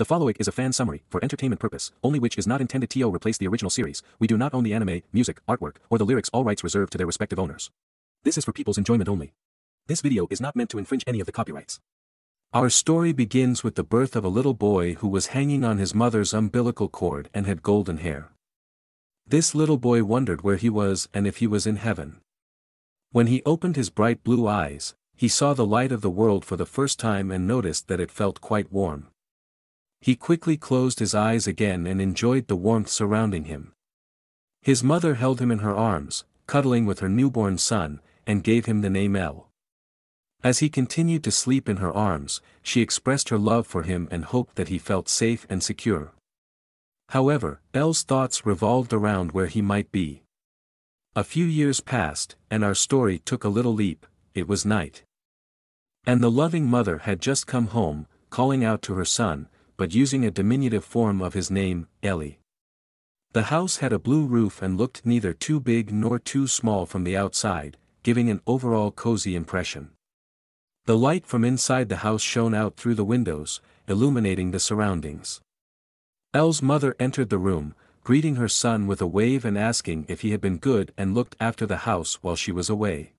The following is a fan summary, for entertainment purpose, only, which is not intended to replace the original series. We do not own the anime, music, artwork, or the lyrics, all rights reserved to their respective owners. This is for people's enjoyment only. This video is not meant to infringe any of the copyrights. Our story begins with the birth of a little boy who was hanging on his mother's umbilical cord and had golden hair. This little boy wondered where he was and if he was in heaven. When he opened his bright blue eyes, he saw the light of the world for the first time and noticed that it felt quite warm. He quickly closed his eyes again and enjoyed the warmth surrounding him. His mother held him in her arms, cuddling with her newborn son, and gave him the name El. As he continued to sleep in her arms, she expressed her love for him and hoped that he felt safe and secure. However, El's thoughts revolved around where he might be. A few years passed, and our story took a little leap. It was night. And the loving mother had just come home, calling out to her son, but using a diminutive form of his name, Eli. The house had a blue roof and looked neither too big nor too small from the outside, giving an overall cozy impression. The light from inside the house shone out through the windows, illuminating the surroundings. El's mother entered the room, greeting her son with a wave and asking if he had been good and looked after the house while she was away.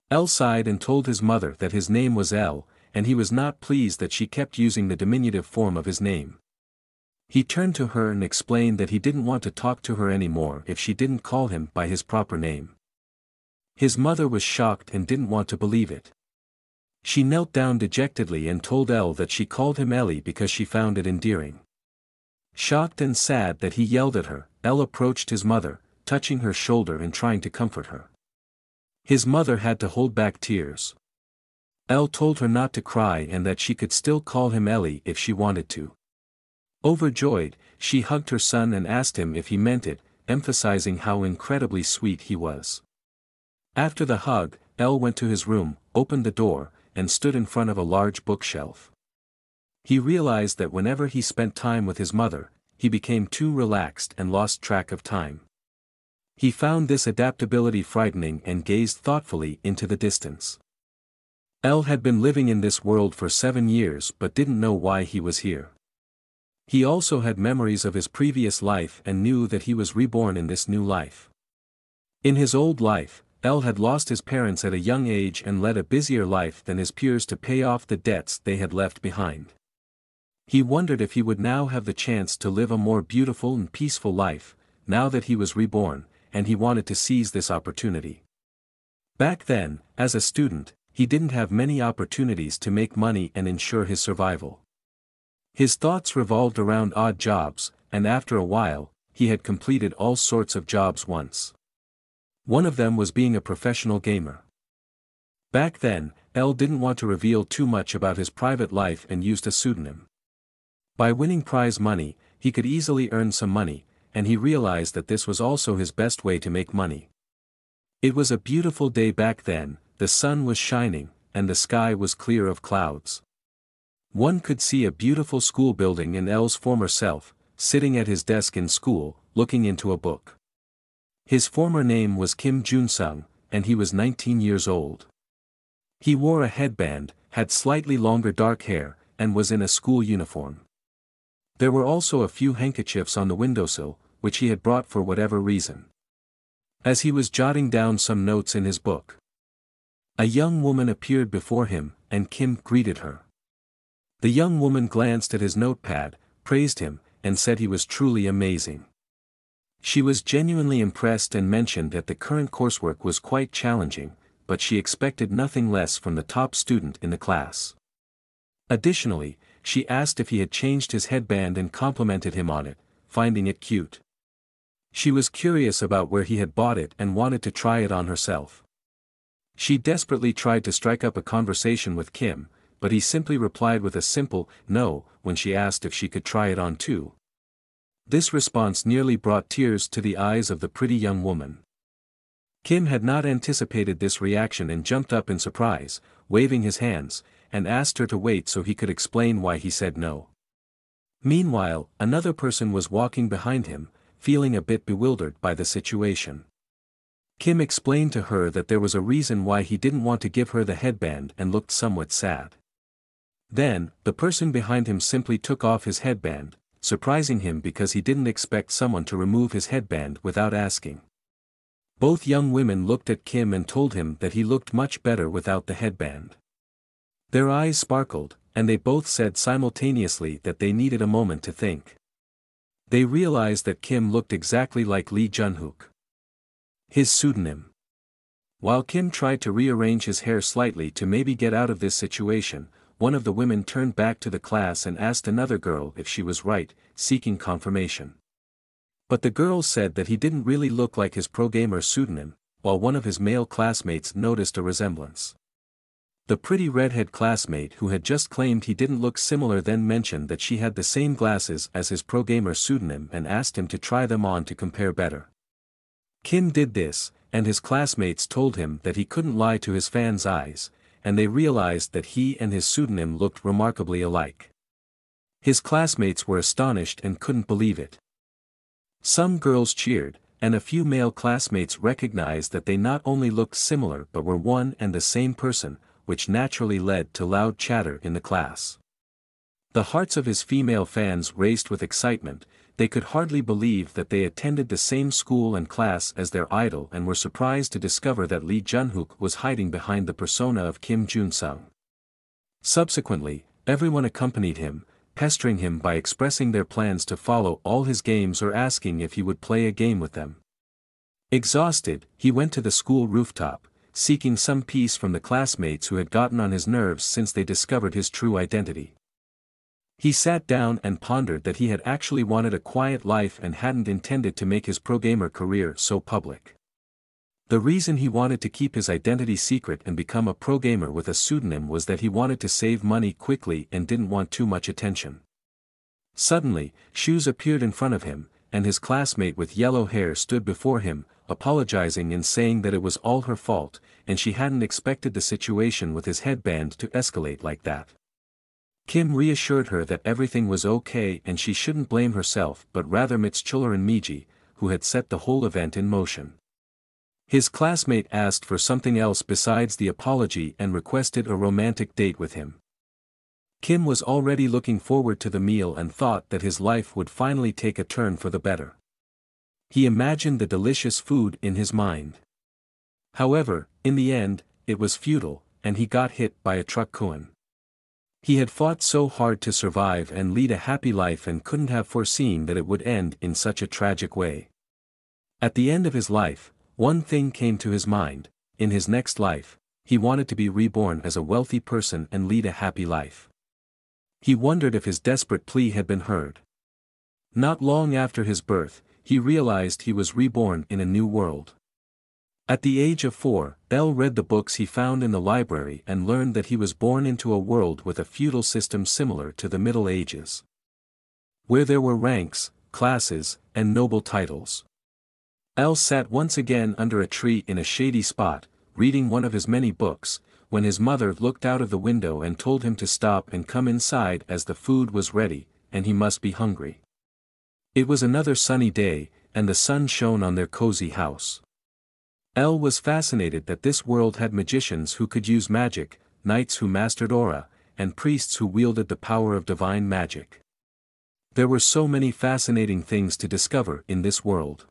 El sighed and told his mother that his name was El, and he was not pleased that she kept using the diminutive form of his name. He turned to her and explained that he didn't want to talk to her anymore if she didn't call him by his proper name. His mother was shocked and didn't want to believe it. She knelt down dejectedly and told El that she called him Eli because she found it endearing. Shocked and sad that he yelled at her, El approached his mother, touching her shoulder and trying to comfort her. His mother had to hold back tears. El told her not to cry and that she could still call him Eli if she wanted to. Overjoyed, she hugged her son and asked him if he meant it, emphasizing how incredibly sweet he was. After the hug, El went to his room, opened the door, and stood in front of a large bookshelf. He realized that whenever he spent time with his mother, he became too relaxed and lost track of time. He found this adaptability frightening and gazed thoughtfully into the distance. El had been living in this world for 7 years but didn't know why he was here. He also had memories of his previous life and knew that he was reborn in this new life. In his old life, El had lost his parents at a young age and led a busier life than his peers to pay off the debts they had left behind. He wondered if he would now have the chance to live a more beautiful and peaceful life, now that he was reborn, and he wanted to seize this opportunity. Back then, as a student, he didn't have many opportunities to make money and ensure his survival. His thoughts revolved around odd jobs, and after a while, he had completed all sorts of jobs once. One of them was being a professional gamer. Back then, El didn't want to reveal too much about his private life and used a pseudonym. By winning prize money, he could easily earn some money, and he realized that this was also his best way to make money. It was a beautiful day back then. The sun was shining, and the sky was clear of clouds. One could see a beautiful school building and El's former self, sitting at his desk in school, looking into a book. His former name was Kim Junsung, and he was 19 years old. He wore a headband, had slightly longer dark hair, and was in a school uniform. There were also a few handkerchiefs on the windowsill, which he had brought for whatever reason. As he was jotting down some notes in his book, a young woman appeared before him, and Kim greeted her. The young woman glanced at his notepad, praised him, and said he was truly amazing. She was genuinely impressed and mentioned that the current coursework was quite challenging, but she expected nothing less from the top student in the class. Additionally, she asked if he had changed his headband and complimented him on it, finding it cute. She was curious about where he had bought it and wanted to try it on herself. She desperately tried to strike up a conversation with Kim, but he simply replied with a simple no when she asked if she could try it on too. This response nearly brought tears to the eyes of the pretty young woman. Kim had not anticipated this reaction and jumped up in surprise, waving his hands, and asked her to wait so he could explain why he said no. Meanwhile, another person was walking behind him, feeling a bit bewildered by the situation. Kim explained to her that there was a reason why he didn't want to give her the headband and looked somewhat sad. Then, the person behind him simply took off his headband, surprising him because he didn't expect someone to remove his headband without asking. Both young women looked at Kim and told him that he looked much better without the headband. Their eyes sparkled, and they both said simultaneously that they needed a moment to think. They realized that Kim looked exactly like Lee Junhook, his pseudonym. While Kim tried to rearrange his hair slightly to maybe get out of this situation, one of the women turned back to the class and asked another girl if she was right, seeking confirmation. But the girl said that he didn't really look like his pro-gamer pseudonym, while one of his male classmates noticed a resemblance. The pretty redhead classmate who had just claimed he didn't look similar then mentioned that she had the same glasses as his pro-gamer pseudonym and asked him to try them on to compare better. Kim did this, and his classmates told him that he couldn't lie to his fans' eyes, and they realized that he and his pseudonym looked remarkably alike. His classmates were astonished and couldn't believe it. Some girls cheered, and a few male classmates recognized that they not only looked similar but were one and the same person, which naturally led to loud chatter in the class. The hearts of his female fans raced with excitement. They could hardly believe that they attended the same school and class as their idol and were surprised to discover that Lee Junhook was hiding behind the persona of Kim Junsung. Subsequently, everyone accompanied him, pestering him by expressing their plans to follow all his games or asking if he would play a game with them. Exhausted, he went to the school rooftop, seeking some peace from the classmates who had gotten on his nerves since they discovered his true identity. He sat down and pondered that he had actually wanted a quiet life and hadn't intended to make his pro-gamer career so public. The reason he wanted to keep his identity secret and become a pro-gamer with a pseudonym was that he wanted to save money quickly and didn't want too much attention. Suddenly, Shoes appeared in front of him, and his classmate with yellow hair stood before him, apologizing and saying that it was all her fault, and she hadn't expected the situation with his headband to escalate like that. Kim reassured her that everything was okay and she shouldn't blame herself but rather Mitsuchiller and Mage, who had set the whole event in motion. His classmate asked for something else besides the apology and requested a romantic date with him. Kim was already looking forward to the meal and thought that his life would finally take a turn for the better. He imagined the delicious food in his mind. However, in the end, it was futile, and he got hit by a truck Kuan. He had fought so hard to survive and lead a happy life and couldn't have foreseen that it would end in such a tragic way. At the end of his life, one thing came to his mind: in his next life, he wanted to be reborn as a wealthy person and lead a happy life. He wondered if his desperate plea had been heard. Not long after his birth, he realized he was reborn in a new world. At the age of 4, L read the books he found in the library and learned that he was born into a world with a feudal system similar to the Middle Ages, where there were ranks, classes, and noble titles. L sat once again under a tree in a shady spot, reading one of his many books, when his mother looked out of the window and told him to stop and come inside as the food was ready, and he must be hungry. It was another sunny day, and the sun shone on their cozy house. L was fascinated that this world had magicians who could use magic, knights who mastered aura, and priests who wielded the power of divine magic. There were so many fascinating things to discover in this world.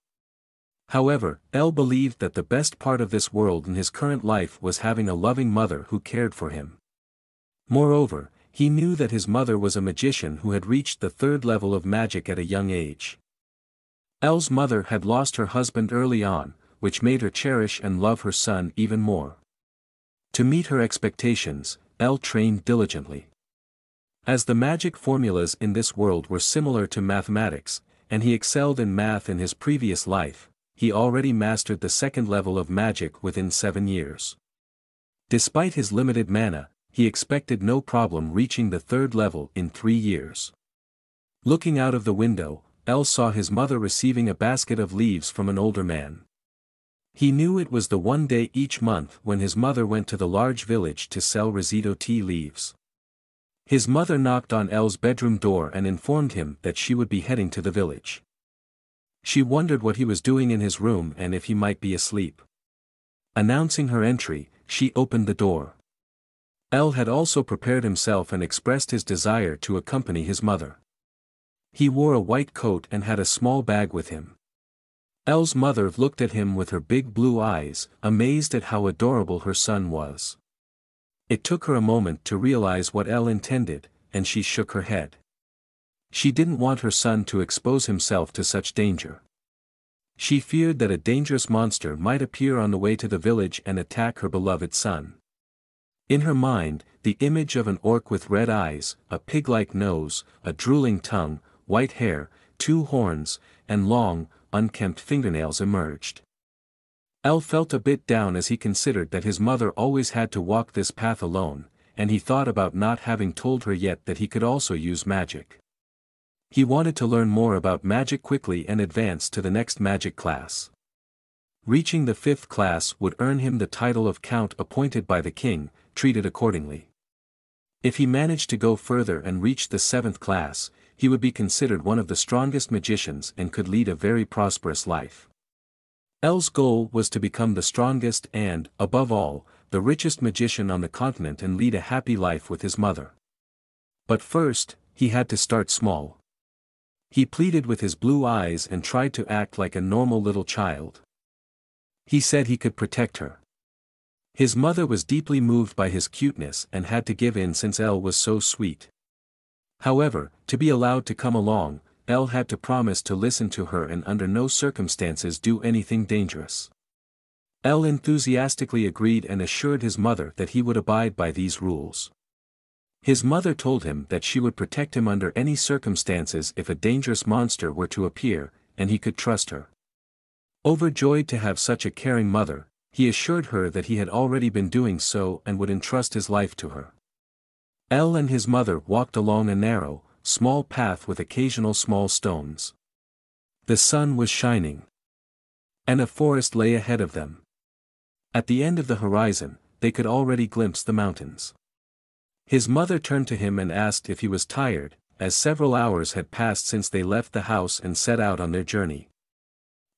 However, L believed that the best part of this world in his current life was having a loving mother who cared for him. Moreover, he knew that his mother was a magician who had reached the 3rd level of magic at a young age. L's mother had lost her husband early on, which made her cherish and love her son even more. To meet her expectations, L trained diligently. As the magic formulas in this world were similar to mathematics, and he excelled in math in his previous life, he already mastered the 2nd level of magic within 7 years. Despite his limited mana, he expected no problem reaching the 3rd level in 3 years. Looking out of the window, L saw his mother receiving a basket of leaves from an older man. He knew it was the one day each month when his mother went to the large village to sell risito tea leaves. His mother knocked on L's bedroom door and informed him that she would be heading to the village. She wondered what he was doing in his room and if he might be asleep. Announcing her entry, she opened the door. El had also prepared himself and expressed his desire to accompany his mother. He wore a white coat and had a small bag with him. El's mother looked at him with her big blue eyes, amazed at how adorable her son was. It took her a moment to realize what El intended, and she shook her head. She didn't want her son to expose himself to such danger. She feared that a dangerous monster might appear on the way to the village and attack her beloved son. In her mind, the image of an orc with red eyes, a pig-like nose, a drooling tongue, white hair, 2 horns, and long, unkempt fingernails emerged. El felt a bit down as he considered that his mother always had to walk this path alone, and he thought about not having told her yet that he could also use magic. He wanted to learn more about magic quickly and advance to the next magic class. Reaching the 5th class would earn him the title of Count appointed by the king, treated accordingly. If he managed to go further and reach the 7th class, he would be considered one of the strongest magicians and could lead a very prosperous life. El's goal was to become the strongest and, above all, the richest magician on the continent and lead a happy life with his mother. But first, he had to start small. He pleaded with his blue eyes and tried to act like a normal little child. He said he could protect her. His mother was deeply moved by his cuteness and had to give in since El was so sweet. However, to be allowed to come along, El had to promise to listen to her and under no circumstances do anything dangerous. El enthusiastically agreed and assured his mother that he would abide by these rules. His mother told him that she would protect him under any circumstances if a dangerous monster were to appear, and he could trust her. Overjoyed to have such a caring mother, he assured her that he had already been doing so and would entrust his life to her. El and his mother walked along a narrow, small path with occasional small stones. The sun was shining, and a forest lay ahead of them. At the end of the horizon, they could already glimpse the mountains. His mother turned to him and asked if he was tired, as several hours had passed since they left the house and set out on their journey.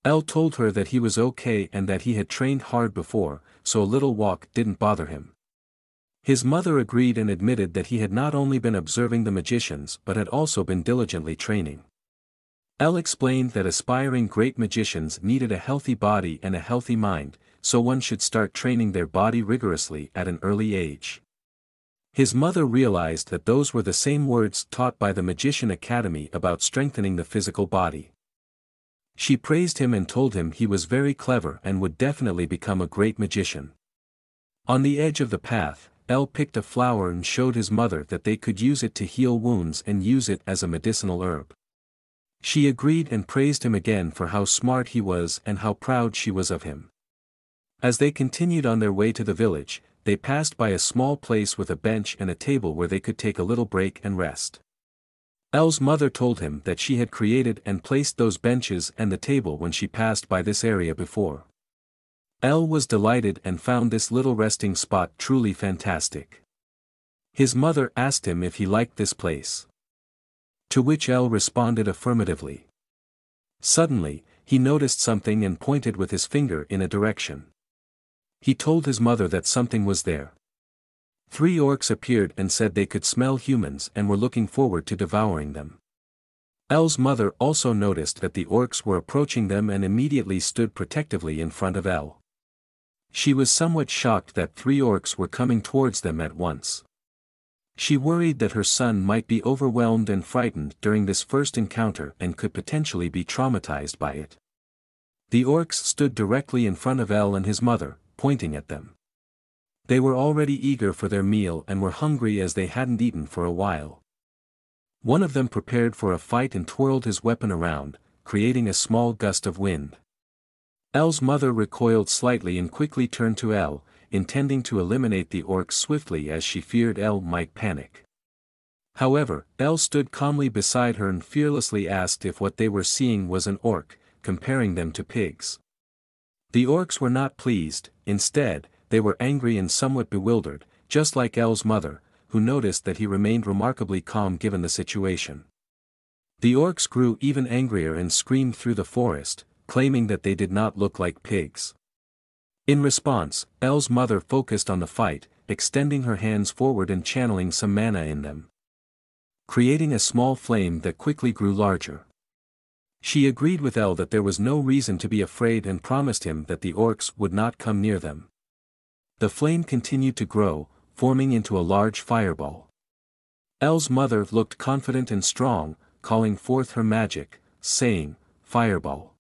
El told her that he was okay and that he had trained hard before, so a little walk didn't bother him. His mother agreed and admitted that he had not only been observing the magicians but had also been diligently training. El explained that aspiring great magicians needed a healthy body and a healthy mind, so one should start training their body rigorously at an early age. His mother realized that those were the same words taught by the Magician Academy about strengthening the physical body. She praised him and told him he was very clever and would definitely become a great magician. On the edge of the path, El picked a flower and showed his mother that they could use it to heal wounds and use it as a medicinal herb. She agreed and praised him again for how smart he was and how proud she was of him. As they continued on their way to the village, they passed by a small place with a bench and a table where they could take a little break and rest. El's mother told him that she had created and placed those benches and the table when she passed by this area before. El was delighted and found this little resting spot truly fantastic. His mother asked him if he liked this place. To which El responded affirmatively. Suddenly, he noticed something and pointed with his finger in a direction. He told his mother that something was there. 3 orcs appeared and said they could smell humans and were looking forward to devouring them. El's mother also noticed that the orcs were approaching them and immediately stood protectively in front of El. She was somewhat shocked that 3 orcs were coming towards them at once. She worried that her son might be overwhelmed and frightened during this first encounter and could potentially be traumatized by it. The orcs stood directly in front of El and his mother, pointing at them. They were already eager for their meal and were hungry as they hadn't eaten for a while. One of them prepared for a fight and twirled his weapon around, creating a small gust of wind. El's mother recoiled slightly and quickly turned to El, intending to eliminate the orcs swiftly as she feared El might panic. However, El stood calmly beside her and fearlessly asked if what they were seeing was an orc, comparing them to pigs. The orcs were not pleased, instead, they were angry and somewhat bewildered, just like El's mother, who noticed that he remained remarkably calm given the situation. The orcs grew even angrier and screamed through the forest, claiming that they did not look like pigs. In response, El's mother focused on the fight, extending her hands forward and channeling some mana in them, creating a small flame that quickly grew larger. She agreed with El that there was no reason to be afraid and promised him that the orcs would not come near them. The flame continued to grow, forming into a large fireball. El's mother looked confident and strong, calling forth her magic, saying, "Fireball."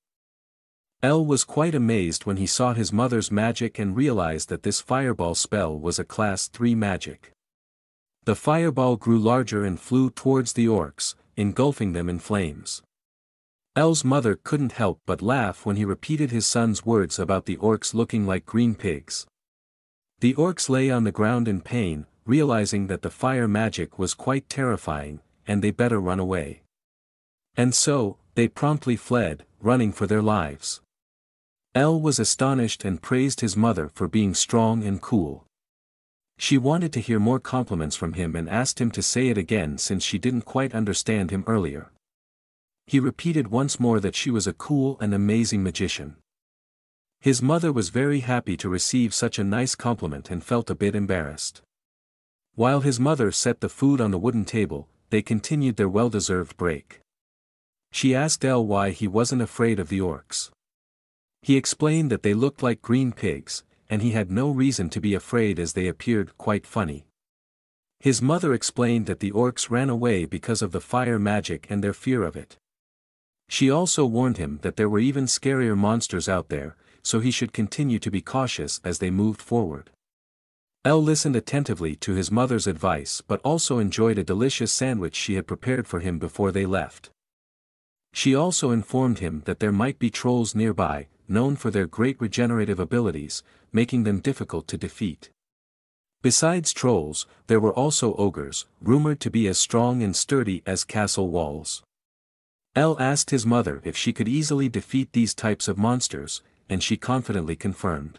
El was quite amazed when he saw his mother's magic and realized that this fireball spell was a class 3 magic. The fireball grew larger and flew towards the orcs, engulfing them in flames. El's mother couldn't help but laugh when he repeated his son's words about the orcs looking like green pigs. The orcs lay on the ground in pain, realizing that the fire magic was quite terrifying, and they better run away. And so, they promptly fled, running for their lives. El was astonished and praised his mother for being strong and cool. She wanted to hear more compliments from him and asked him to say it again since she didn't quite understand him earlier. He repeated once more that she was a cool and amazing magician. His mother was very happy to receive such a nice compliment and felt a bit embarrassed. While his mother set the food on the wooden table, they continued their well-deserved break. She asked El why he wasn't afraid of the orcs. He explained that they looked like green pigs, and he had no reason to be afraid as they appeared quite funny. His mother explained that the orcs ran away because of the fire magic and their fear of it. She also warned him that there were even scarier monsters out there, so he should continue to be cautious as they moved forward. El listened attentively to his mother's advice but also enjoyed a delicious sandwich she had prepared for him before they left. She also informed him that there might be trolls nearby, known for their great regenerative abilities, making them difficult to defeat. Besides trolls, there were also ogres, rumored to be as strong and sturdy as castle walls. El asked his mother if she could easily defeat these types of monsters, and she confidently confirmed.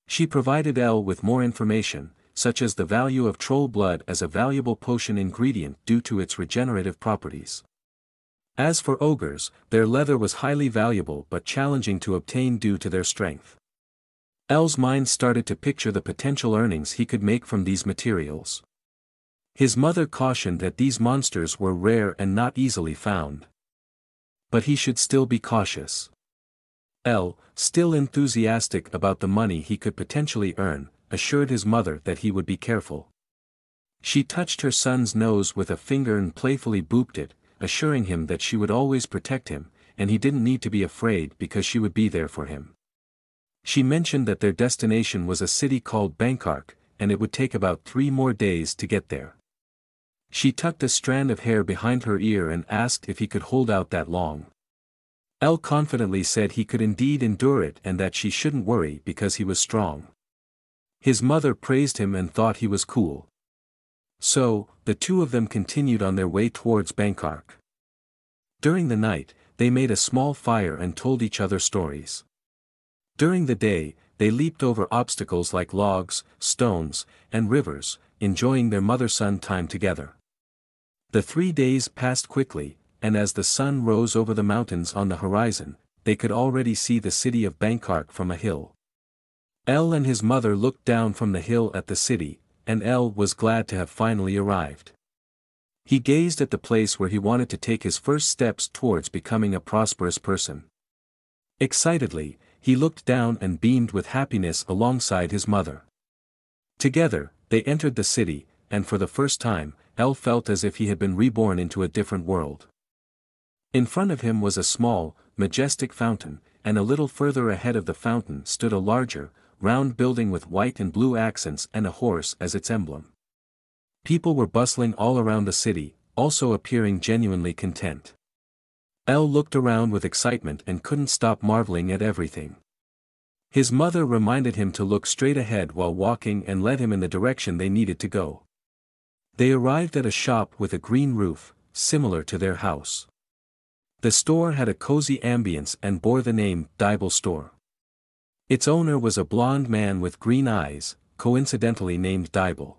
She provided El with more information, such as the value of troll blood as a valuable potion ingredient due to its regenerative properties. As for ogres, their leather was highly valuable but challenging to obtain due to their strength. El's mind started to picture the potential earnings he could make from these materials. His mother cautioned that these monsters were rare and not easily found. But he should still be cautious. El, still enthusiastic about the money he could potentially earn, assured his mother that he would be careful. She touched her son's nose with a finger and playfully booped it, assuring him that she would always protect him, and he didn't need to be afraid because she would be there for him. She mentioned that their destination was a city called Ainhart, and it would take about 3 more days to get there. She tucked a strand of hair behind her ear and asked if he could hold out that long. El confidently said he could indeed endure it and that she shouldn't worry because he was strong. His mother praised him and thought he was cool. So, the two of them continued on their way towards Ainhart. During the night, they made a small fire and told each other stories. During the day, they leaped over obstacles like logs, stones, and rivers, enjoying their mother-son time together. The 3 days passed quickly, and as the sun rose over the mountains on the horizon, they could already see the city of Ainhart from a hill. El and his mother looked down from the hill at the city, and El was glad to have finally arrived. He gazed at the place where he wanted to take his first steps towards becoming a prosperous person. Excitedly, he looked down and beamed with happiness alongside his mother. Together, they entered the city, and for the first time, El felt as if he had been reborn into a different world. In front of him was a small, majestic fountain, and a little further ahead of the fountain stood a larger, round building with white and blue accents and a horse as its emblem. People were bustling all around the city, also appearing genuinely content. El looked around with excitement and couldn't stop marveling at everything. His mother reminded him to look straight ahead while walking and led him in the direction they needed to go. They arrived at a shop with a green roof, similar to their house. The store had a cozy ambience and bore the name Dibble Store. Its owner was a blond man with green eyes, coincidentally named Dibble.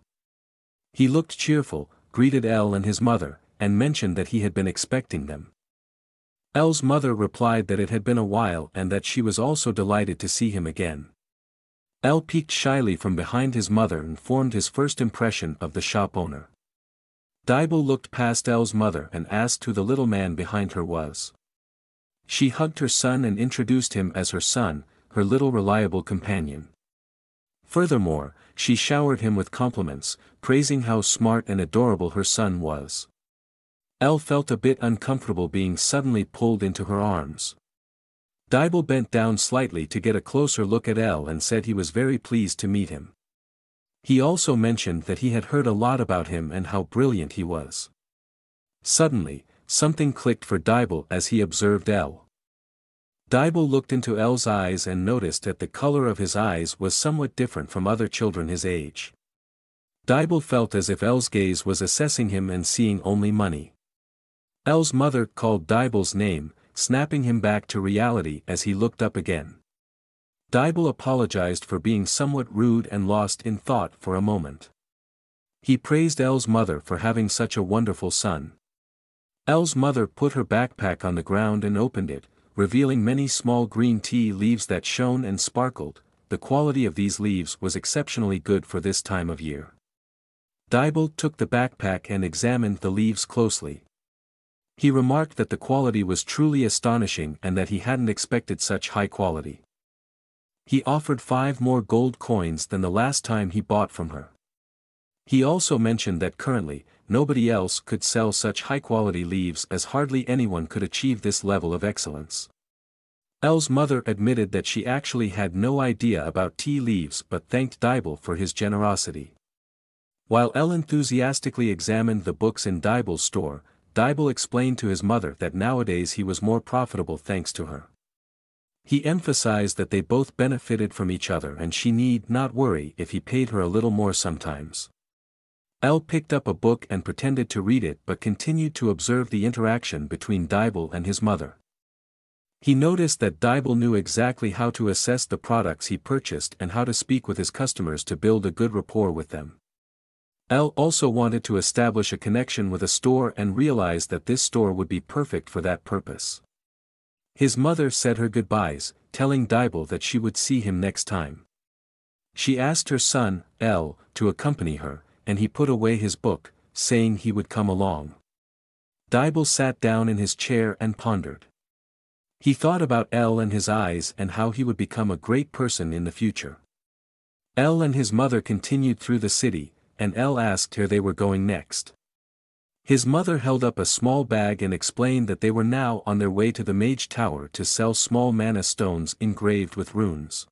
He looked cheerful, greeted El and his mother, and mentioned that he had been expecting them. El's mother replied that it had been a while and that she was also delighted to see him again. El peeked shyly from behind his mother and formed his first impression of the shop owner. Dibble looked past El's mother and asked who the little man behind her was. She hugged her son and introduced him as her son, her little reliable companion. Furthermore, she showered him with compliments, praising how smart and adorable her son was. El felt a bit uncomfortable being suddenly pulled into her arms. Dibble bent down slightly to get a closer look at El and said he was very pleased to meet him. He also mentioned that he had heard a lot about him and how brilliant he was. Suddenly, something clicked for Dibble as he observed El. Dibble looked into El's eyes and noticed that the color of his eyes was somewhat different from other children his age. Dibble felt as if El's gaze was assessing him and seeing only money. El's mother called Dibble's name, snapping him back to reality as he looked up again. Dibble apologized for being somewhat rude and lost in thought for a moment. He praised El's mother for having such a wonderful son. El's mother put her backpack on the ground and opened it, revealing many small green tea leaves that shone and sparkled. The quality of these leaves was exceptionally good for this time of year. Dibble took the backpack and examined the leaves closely. He remarked that the quality was truly astonishing and that he hadn't expected such high quality. He offered 5 more gold coins than the last time he bought from her. He also mentioned that currently, nobody else could sell such high-quality leaves as hardly anyone could achieve this level of excellence. El's mother admitted that she actually had no idea about tea leaves but thanked Dibble for his generosity. While El enthusiastically examined the books in Dibble's store, Dibble explained to his mother that nowadays he was more profitable thanks to her. He emphasized that they both benefited from each other and she need not worry if he paid her a little more sometimes. El picked up a book and pretended to read it but continued to observe the interaction between Dibble and his mother. He noticed that Dibble knew exactly how to assess the products he purchased and how to speak with his customers to build a good rapport with them. El also wanted to establish a connection with a store and realized that this store would be perfect for that purpose. His mother said her goodbyes, telling Dibble that she would see him next time. She asked her son, El, to accompany her, and he put away his book, saying he would come along. Dibble sat down in his chair and pondered. He thought about El and his eyes and how he would become a great person in the future. El and his mother continued through the city, and El asked where they were going next. His mother held up a small bag and explained that they were now on their way to the Mage Tower to sell small mana stones engraved with runes.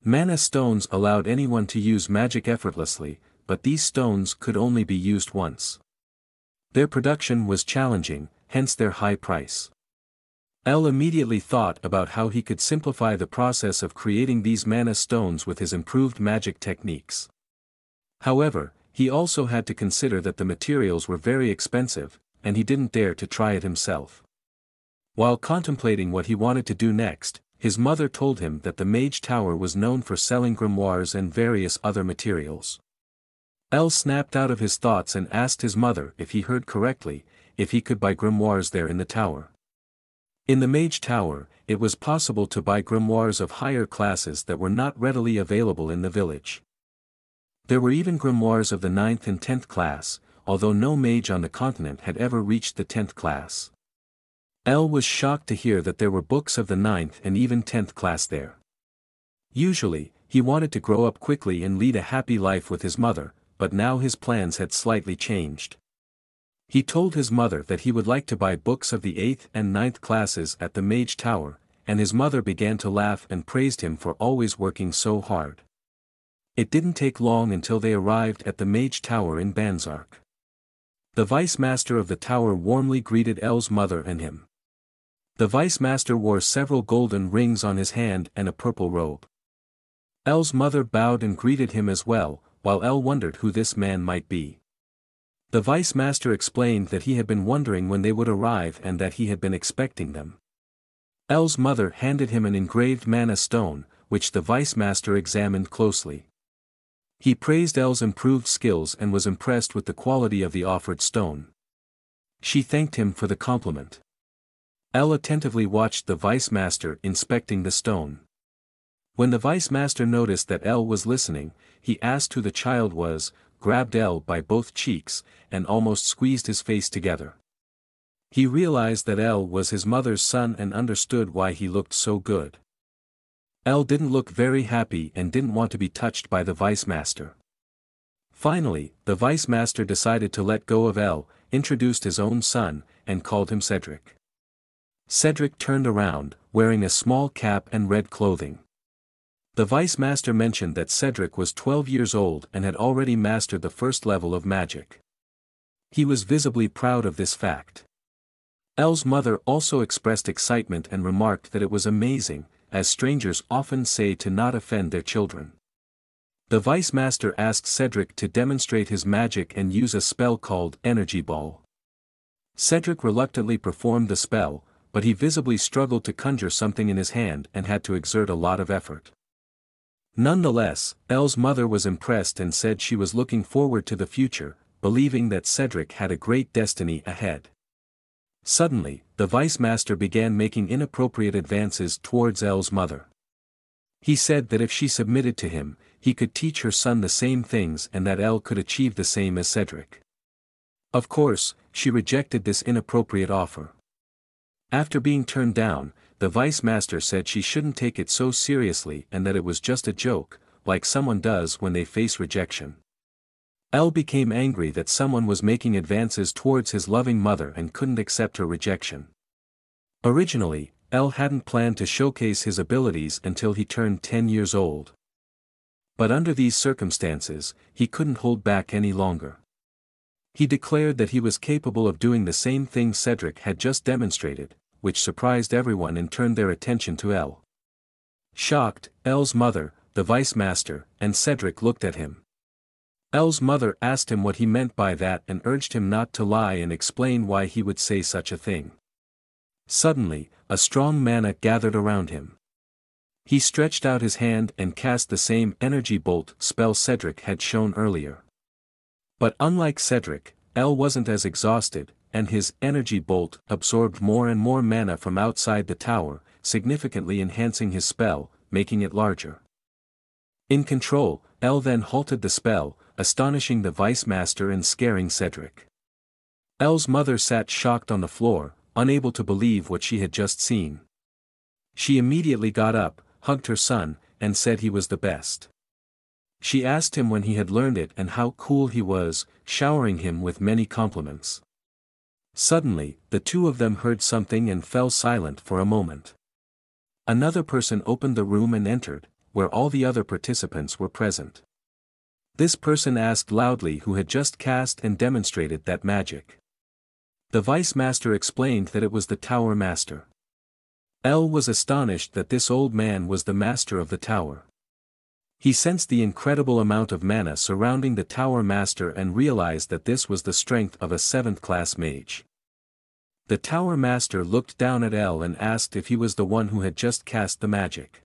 Mana stones allowed anyone to use magic effortlessly, but these stones could only be used once. Their production was challenging, hence their high price. El immediately thought about how he could simplify the process of creating these mana stones with his improved magic techniques. However, he also had to consider that the materials were very expensive, and he didn't dare to try it himself. While contemplating what he wanted to do next, his mother told him that the Mage Tower was known for selling grimoires and various other materials. El snapped out of his thoughts and asked his mother if he heard correctly, if he could buy grimoires there in the tower. In the Mage Tower, it was possible to buy grimoires of higher classes that were not readily available in the village. There were even grimoires of the 9th and 10th class, although no mage on the continent had ever reached the 10th class. El was shocked to hear that there were books of the 9th and even 10th class there. Usually, he wanted to grow up quickly and lead a happy life with his mother, but now his plans had slightly changed. He told his mother that he would like to buy books of the 8th and 9th classes at the Mage Tower, and his mother began to laugh and praised him for always working so hard. It didn't take long until they arrived at the Mage Tower in Banzark. The Vice Master of the tower warmly greeted El's mother and him. The Vice Master wore several golden rings on his hand and a purple robe. El's mother bowed and greeted him as well, while El wondered who this man might be. The Vice Master explained that he had been wondering when they would arrive and that he had been expecting them. El's mother handed him an engraved mana stone, which the Vice Master examined closely. He praised El's improved skills and was impressed with the quality of the offered stone. She thanked him for the compliment. El attentively watched the Vice Master inspecting the stone. When the vice master noticed that L was listening, he asked who the child was, grabbed L by both cheeks, and almost squeezed his face together. He realized that L was his mother's son and understood why he looked so good. L didn't look very happy and didn't want to be touched by the vice master. Finally, the vice master decided to let go of L, introduced his own son, and called him Cedric. Cedric turned around, wearing a small cap and red clothing. The vice master mentioned that Cedric was 12 years old and had already mastered the first level of magic. He was visibly proud of this fact. L's mother also expressed excitement and remarked that it was amazing, as strangers often say to not offend their children. The vice master asked Cedric to demonstrate his magic and use a spell called Energy Ball. Cedric reluctantly performed the spell, but he visibly struggled to conjure something in his hand and had to exert a lot of effort. Nonetheless, L's mother was impressed and said she was looking forward to the future, believing that Cedric had a great destiny ahead. Suddenly, the vice master began making inappropriate advances towards L's mother. He said that if she submitted to him, he could teach her son the same things and that L could achieve the same as Cedric. Of course, she rejected this inappropriate offer. After being turned down, the vice master said she shouldn't take it so seriously and that it was just a joke, like someone does when they face rejection. L became angry that someone was making advances towards his loving mother and couldn't accept her rejection. Originally, L hadn't planned to showcase his abilities until he turned 10 years old. But under these circumstances, he couldn't hold back any longer. He declared that he was capable of doing the same thing Cedric had just demonstrated, which surprised everyone and turned their attention to L. Shocked, L's mother, the vice master, and Cedric looked at him. L's mother asked him what he meant by that and urged him not to lie and explain why he would say such a thing. Suddenly, a strong mana gathered around him. He stretched out his hand and cast the same energy bolt spell Cedric had shown earlier. But unlike Cedric, L wasn't as exhausted, and his energy bolt absorbed more and more mana from outside the tower, significantly enhancing his spell, making it larger. In control, L then halted the spell, astonishing the vice master and scaring Cedric. L's mother sat shocked on the floor, unable to believe what she had just seen. She immediately got up, hugged her son, and said he was the best. She asked him when he had learned it and how cool he was, showering him with many compliments. Suddenly, the two of them heard something and fell silent for a moment. Another person opened the room and entered, where all the other participants were present. This person asked loudly who had just cast and demonstrated that magic. The vice master explained that it was the tower master. L was astonished that this old man was the master of the tower. He sensed the incredible amount of mana surrounding the tower master and realized that this was the strength of a 7th class mage. The tower master looked down at L and asked if he was the one who had just cast the magic.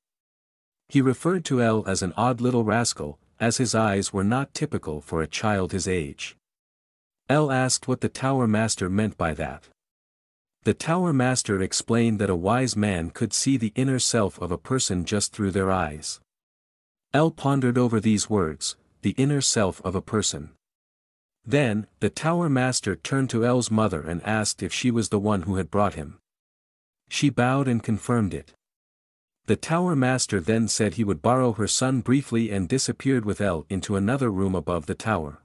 He referred to L as an odd little rascal, as his eyes were not typical for a child his age. L asked what the tower master meant by that. The tower master explained that a wise man could see the inner self of a person just through their eyes. L pondered over these words, the inner self of a person. Then, the tower master turned to L's mother and asked if she was the one who had brought him. She bowed and confirmed it. The tower master then said he would borrow her son briefly and disappeared with L into another room above the tower.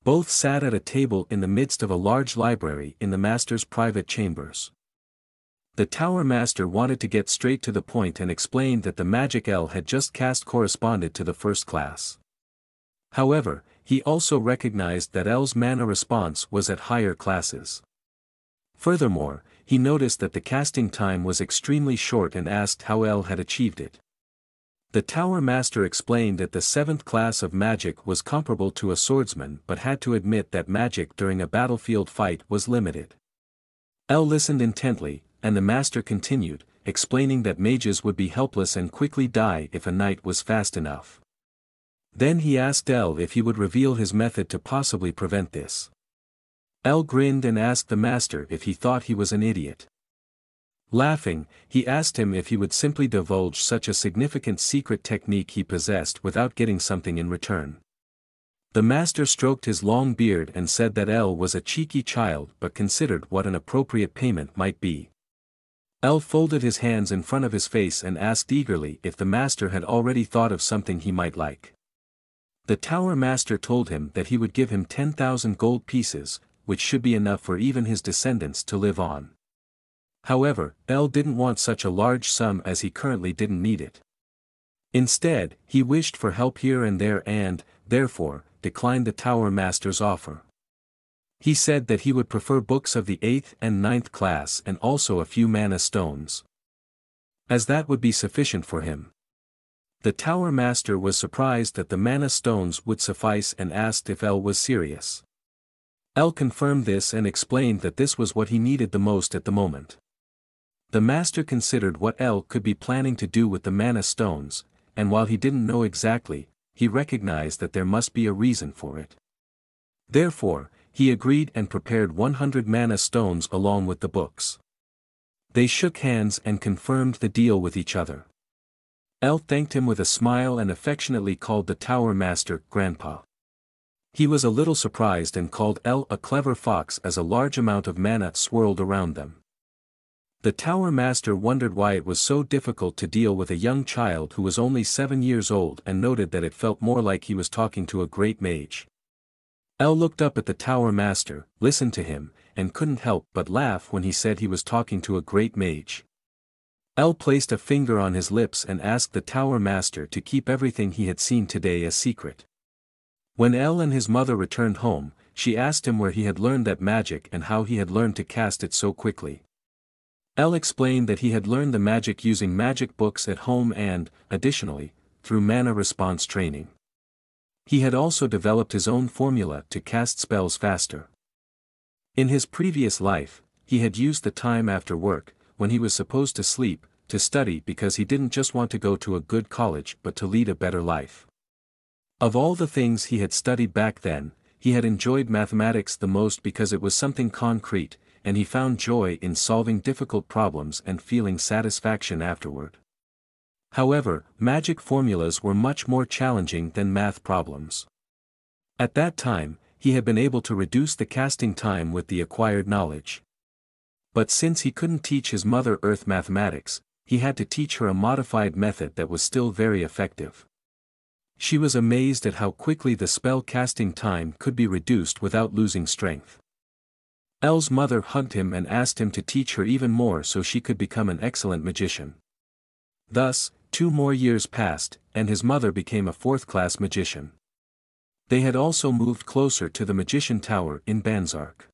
Both sat at a table in the midst of a large library in the master's private chambers. The tower master wanted to get straight to the point and explained that the magic L had just cast corresponded to the 1st class. However, he also recognized that L's mana response was at higher classes. Furthermore, he noticed that the casting time was extremely short and asked how L had achieved it. The tower master explained that the 7th class of magic was comparable to a swordsman but had to admit that magic during a battlefield fight was limited. L listened intently, and the master continued, explaining that mages would be helpless and quickly die if a knight was fast enough. Then he asked L if he would reveal his method to possibly prevent this. L grinned and asked the master if he thought he was an idiot. Laughing, he asked him if he would simply divulge such a significant secret technique he possessed without getting something in return. The master stroked his long beard and said that L was a cheeky child but considered what an appropriate payment might be. L folded his hands in front of his face and asked eagerly if the master had already thought of something he might like. The tower master told him that he would give him 10,000 gold pieces, which should be enough for even his descendants to live on. However, L didn't want such a large sum as he currently didn't need it. Instead, he wished for help here and there and, therefore, declined the tower master's offer. He said that he would prefer books of the 8th and 9th class and also a few mana stones, as that would be sufficient for him. The tower master was surprised that the mana stones would suffice and asked if L was serious. L confirmed this and explained that this was what he needed the most at the moment. The master considered what L could be planning to do with the mana stones, and while he didn't know exactly, he recognized that there must be a reason for it. Therefore, he agreed and prepared 100 mana stones along with the books. They shook hands and confirmed the deal with each other. L thanked him with a smile and affectionately called the tower master Grandpa. He was a little surprised and called L a clever fox as a large amount of mana swirled around them. The tower master wondered why it was so difficult to deal with a young child who was only 7 years old and noted that it felt more like he was talking to a great mage. L looked up at the tower master, listened to him, and couldn't help but laugh when he said he was talking to a great mage. L placed a finger on his lips and asked the tower master to keep everything he had seen today a secret. When L and his mother returned home, she asked him where he had learned that magic and how he had learned to cast it so quickly. L explained that he had learned the magic using magic books at home and, additionally, through mana response training. He had also developed his own formula to cast spells faster. In his previous life, he had used the time after work, when he was supposed to sleep, to study because he didn't just want to go to a good college but to lead a better life. Of all the things he had studied back then, he had enjoyed mathematics the most because it was something concrete, and he found joy in solving difficult problems and feeling satisfaction afterward. However, magic formulas were much more challenging than math problems. At that time, he had been able to reduce the casting time with the acquired knowledge. But since he couldn't teach his mother Earth mathematics, he had to teach her a modified method that was still very effective. She was amazed at how quickly the spell casting time could be reduced without losing strength. L's mother hugged him and asked him to teach her even more so she could become an excellent magician. Thus, 2 more years passed, and his mother became a 4th-class magician. They had also moved closer to the magician tower in Banzark.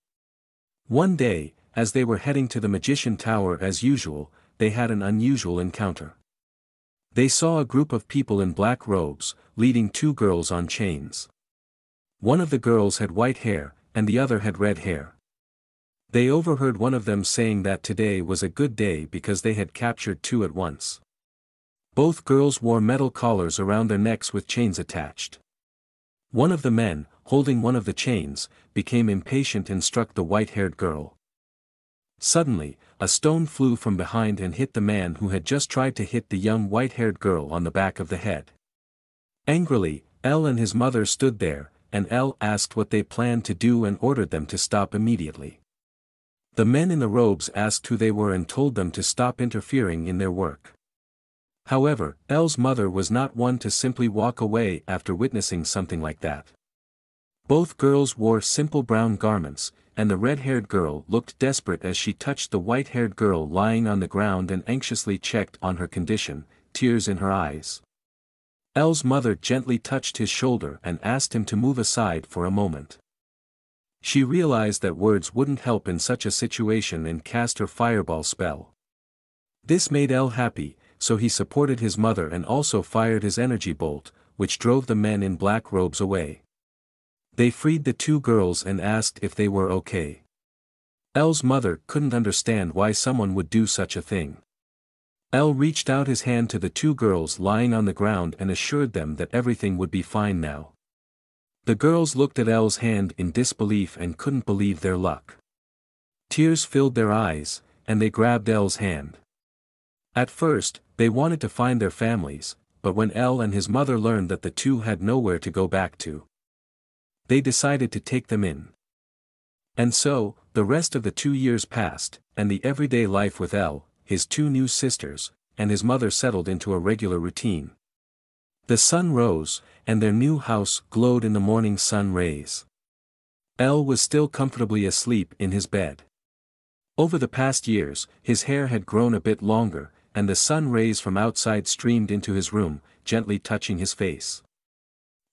One day, as they were heading to the magician tower as usual, they had an unusual encounter. They saw a group of people in black robes, leading 2 girls on chains. One of the girls had white hair, and the other had red hair. They overheard one of them saying that today was a good day because they had captured 2 at once. Both girls wore metal collars around their necks with chains attached. One of the men, holding one of the chains, became impatient and struck the white-haired girl. Suddenly, a stone flew from behind and hit the man who had just tried to hit the young white-haired girl on the back of the head. Angrily, L and his mother stood there, and L asked what they planned to do and ordered them to stop immediately. The men in the robes asked who they were and told them to stop interfering in their work. However, L's mother was not one to simply walk away after witnessing something like that. Both girls wore simple brown garments, and the red-haired girl looked desperate as she touched the white-haired girl lying on the ground and anxiously checked on her condition, tears in her eyes. L's mother gently touched his shoulder and asked him to move aside for a moment. She realized that words wouldn't help in such a situation and cast her fireball spell. This made L happy, so he supported his mother and also fired his energy bolt, which drove the men in black robes away. They freed the 2 girls and asked if they were okay. L's mother couldn't understand why someone would do such a thing. L reached out his hand to the 2 girls lying on the ground and assured them that everything would be fine now. The girls looked at L's hand in disbelief and couldn't believe their luck. Tears filled their eyes, and they grabbed Elle's hand. At first, they wanted to find their families, but when Elle and his mother learned that the two had nowhere to go back to, they decided to take them in. And so, the rest of the 2 years passed, and the everyday life with Elle, his two new sisters, and his mother settled into a regular routine. The sun rose, and their new house glowed in the morning sun rays. Elle was still comfortably asleep in his bed. Over the past years, his hair had grown a bit longer, and the sun rays from outside streamed into his room, gently touching his face.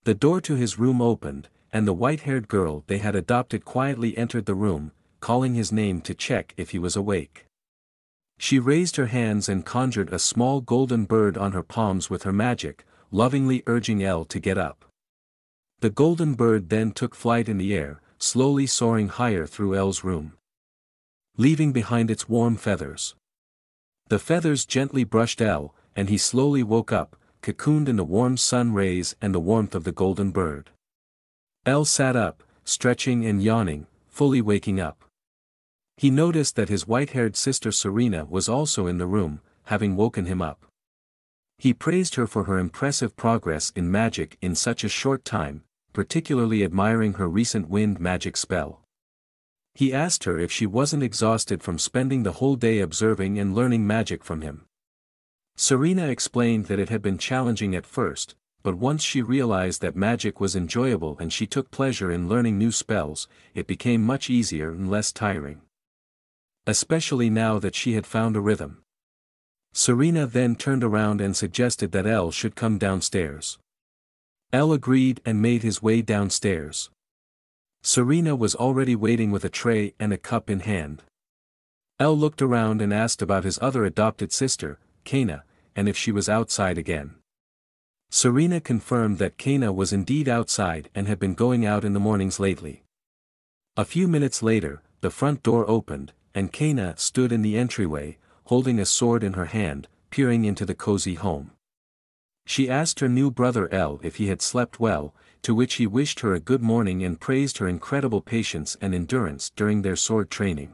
The door to his room opened, and the white-haired girl they had adopted quietly entered the room, calling his name to check if he was awake. She raised her hands and conjured a small golden bird on her palms with her magic, lovingly urging Elle to get up. The golden bird then took flight in the air, slowly soaring higher through Elle's room, leaving behind its warm feathers. The feathers gently brushed Elle, and he slowly woke up, cocooned in the warm sun rays and the warmth of the golden bird. Elle sat up, stretching and yawning, fully waking up. He noticed that his white-haired sister Serena was also in the room, having woken him up. He praised her for her impressive progress in magic in such a short time, particularly admiring her recent wind magic spell. He asked her if she wasn't exhausted from spending the whole day observing and learning magic from him. Serena explained that it had been challenging at first, but once she realized that magic was enjoyable and she took pleasure in learning new spells, it became much easier and less tiring. Especially now that she had found a rhythm. Serena then turned around and suggested that Elle should come downstairs. Elle agreed and made his way downstairs. Serena was already waiting with a tray and a cup in hand. Elle looked around and asked about his other adopted sister, Kaina, and if she was outside again. Serena confirmed that Kaina was indeed outside and had been going out in the mornings lately. A few minutes later, the front door opened, and Kaina stood in the entryway, holding a sword in her hand, peering into the cozy home. She asked her new brother Elle if he had slept well, to which he wished her a good morning and praised her incredible patience and endurance during their sword training.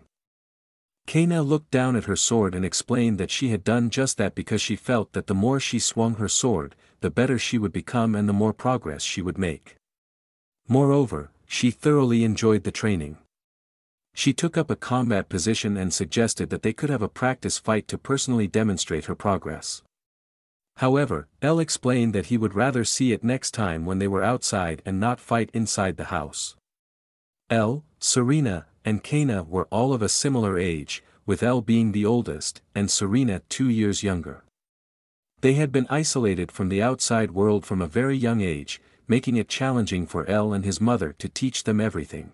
Kaina looked down at her sword and explained that she had done just that because she felt that the more she swung her sword, the better she would become and the more progress she would make. Moreover, she thoroughly enjoyed the training. She took up a combat position and suggested that they could have a practice fight to personally demonstrate her progress. However, Elle explained that he would rather see it next time when they were outside and not fight inside the house. Elle, Serena, and Kaina were all of a similar age, with Elle being the oldest, and Serena 2 years younger. They had been isolated from the outside world from a very young age, making it challenging for Elle and his mother to teach them everything.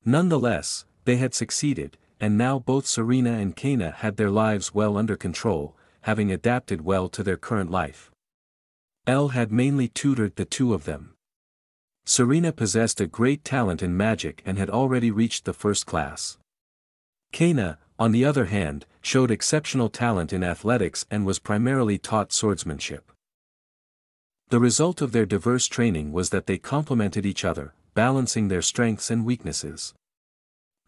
Nonetheless, they had succeeded, and now both Serena and Kaina had their lives well under control, having adapted well to their current life. Elle had mainly tutored the two of them. Serena possessed a great talent in magic and had already reached the first class. Kaina, on the other hand, showed exceptional talent in athletics and was primarily taught swordsmanship. The result of their diverse training was that they complemented each other, balancing their strengths and weaknesses.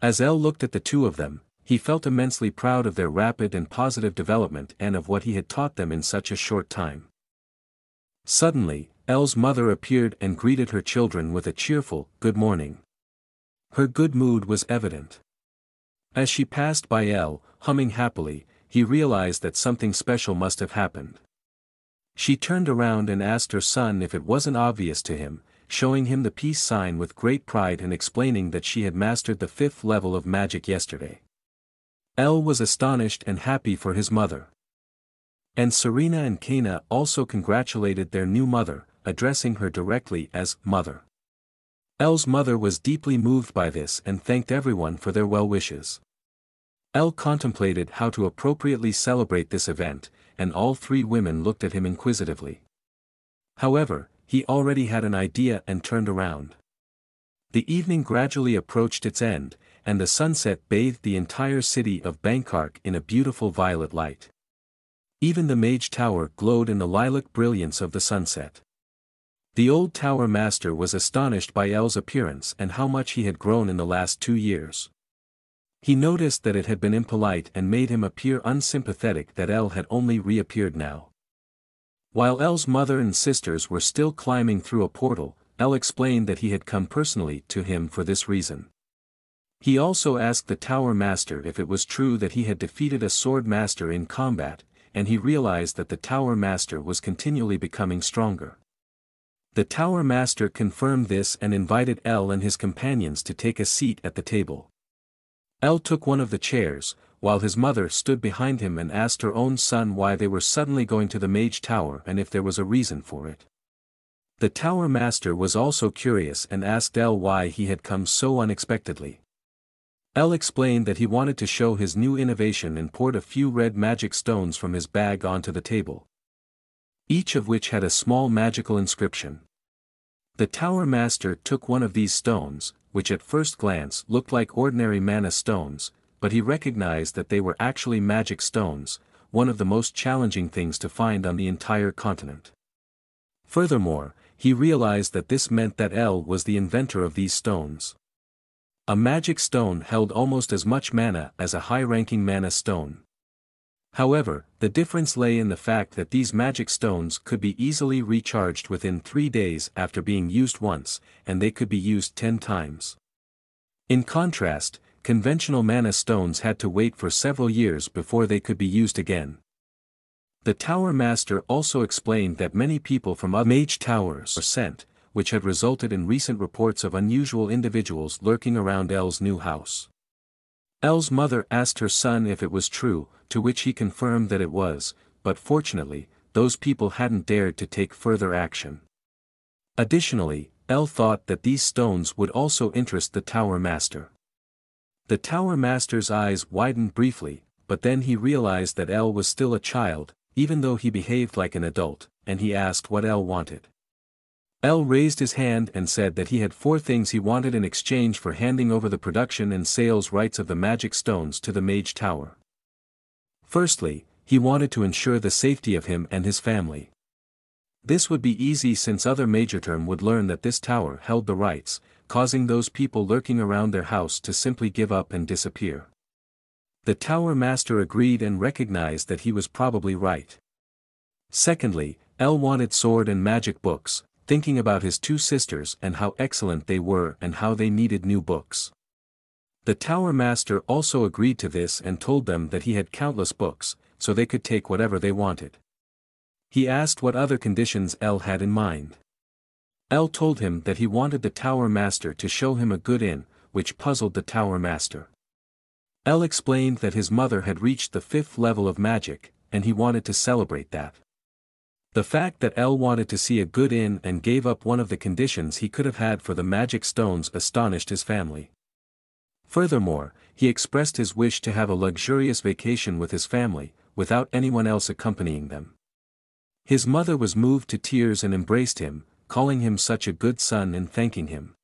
As Elle looked at the two of them, he felt immensely proud of their rapid and positive development and of what he had taught them in such a short time. Suddenly, Elle's mother appeared and greeted her children with a cheerful, "Good morning." Her good mood was evident. As she passed by Elle, humming happily, he realized that something special must have happened. She turned around and asked her son if it wasn't obvious to him, showing him the peace sign with great pride and explaining that she had mastered the 5th level of magic yesterday. Elle was astonished and happy for his mother. And Serena and Kaina also congratulated their new mother, addressing her directly as "Mother." Elle's mother was deeply moved by this and thanked everyone for their well wishes. Elle contemplated how to appropriately celebrate this event, and all three women looked at him inquisitively. However, he already had an idea and turned around. The evening gradually approached its end, and the sunset bathed the entire city of Ainhart in a beautiful violet light. Even the Mage Tower glowed in the lilac brilliance of the sunset. The old tower master was astonished by Elle's appearance and how much he had grown in the last 2 years. He noticed that it had been impolite and made him appear unsympathetic that El had only reappeared now. While El's mother and sisters were still climbing through a portal, El explained that he had come personally to him for this reason. He also asked the Tower Master if it was true that he had defeated a Sword Master in combat, and he realized that the Tower Master was continually becoming stronger. The Tower Master confirmed this and invited El and his companions to take a seat at the table. El took one of the chairs, while his mother stood behind him and asked her own son why they were suddenly going to the Mage Tower and if there was a reason for it. The Tower Master was also curious and asked El why he had come so unexpectedly. El explained that he wanted to show his new innovation and poured a few red magic stones from his bag onto the table, each of which had a small magical inscription. The Tower Master took one of these stones, which at first glance looked like ordinary mana stones, but he recognized that they were actually magic stones, one of the most challenging things to find on the entire continent. Furthermore, he realized that this meant that El was the inventor of these stones. A magic stone held almost as much mana as a high-ranking mana stone. However, the difference lay in the fact that these magic stones could be easily recharged within 3 days after being used once, and they could be used 10 times. In contrast, conventional mana stones had to wait for several years before they could be used again. The Tower Master also explained that many people from other Mage Towers were sent, which had resulted in recent reports of unusual individuals lurking around El's new house. El's mother asked her son if it was true, to which he confirmed that it was, but fortunately, those people hadn't dared to take further action. Additionally, El thought that these stones would also interest the Tower Master. The Tower Master's eyes widened briefly, but then he realized that El was still a child, even though he behaved like an adult, and he asked what El wanted. El raised his hand and said that he had 4 things he wanted in exchange for handing over the production and sales rights of the magic stones to the Mage Tower. Firstly, he wanted to ensure the safety of him and his family. This would be easy since other Majorterm would learn that this tower held the rights, causing those people lurking around their house to simply give up and disappear. The Tower Master agreed and recognized that he was probably right. Secondly, El wanted sword and magic books, thinking about his 2 sisters and how excellent they were and how they needed new books. The Tower Master also agreed to this and told them that he had countless books, so they could take whatever they wanted. He asked what other conditions El had in mind. El told him that he wanted the Tower Master to show him a good inn, which puzzled the Tower Master. El explained that his mother had reached the 5th level of magic, and he wanted to celebrate that. The fact that El wanted to see a good inn and gave up one of the conditions he could have had for the magic stones astonished his family. Furthermore, he expressed his wish to have a luxurious vacation with his family, without anyone else accompanying them. His mother was moved to tears and embraced him, calling him such a good son and thanking him.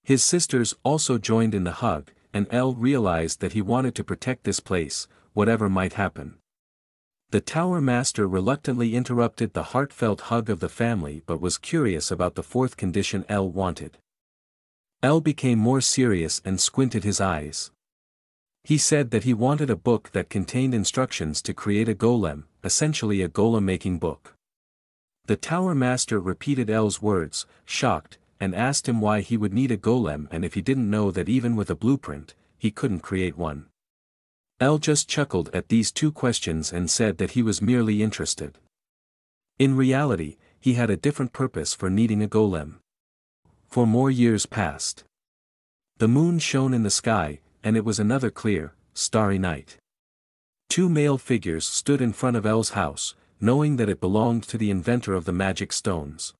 His sisters also joined in the hug, and El realized that he wanted to protect this place, whatever might happen. The Tower Master reluctantly interrupted the heartfelt hug of the family but was curious about the 4th condition El wanted. El became more serious and squinted his eyes. He said that he wanted a book that contained instructions to create a golem, essentially a golem-making book. The Tower Master repeated El's words, shocked, and asked him why he would need a golem and if he didn't know that even with a blueprint, he couldn't create one. El just chuckled at these 2 questions and said that he was merely interested. In reality, he had a different purpose for needing a golem. For more years passed. The moon shone in the sky, and it was another clear, starry night. 2 male figures stood in front of El's house, knowing that it belonged to the inventor of the magic stones.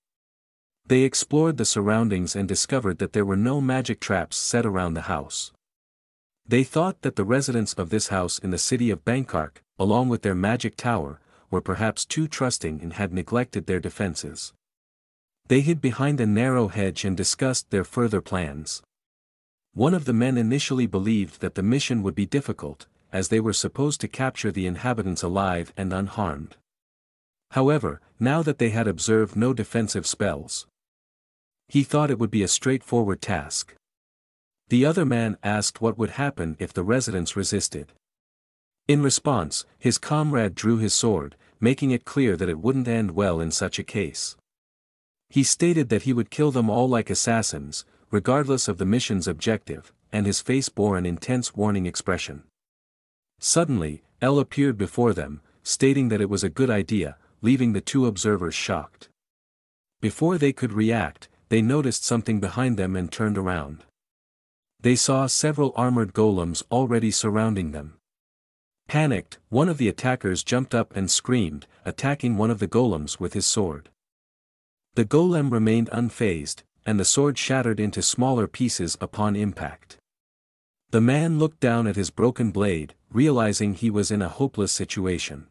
They explored the surroundings and discovered that there were no magic traps set around the house. They thought that the residents of this house in the city of Bangkok, along with their magic tower, were perhaps too trusting and had neglected their defenses. They hid behind a narrow hedge and discussed their further plans. One of the men initially believed that the mission would be difficult, as they were supposed to capture the inhabitants alive and unharmed. However, now that they had observed no defensive spells, he thought it would be a straightforward task. The other man asked what would happen if the residents resisted. In response, his comrade drew his sword, making it clear that it wouldn't end well in such a case. He stated that he would kill them all like assassins, regardless of the mission's objective, and his face bore an intense warning expression. Suddenly, El appeared before them, stating that it was a good idea, leaving the two observers shocked. Before they could react, they noticed something behind them and turned around. They saw several armored golems already surrounding them. Panicked, one of the attackers jumped up and screamed, attacking one of the golems with his sword. The golem remained unfazed, and the sword shattered into smaller pieces upon impact. The man looked down at his broken blade, realizing he was in a hopeless situation.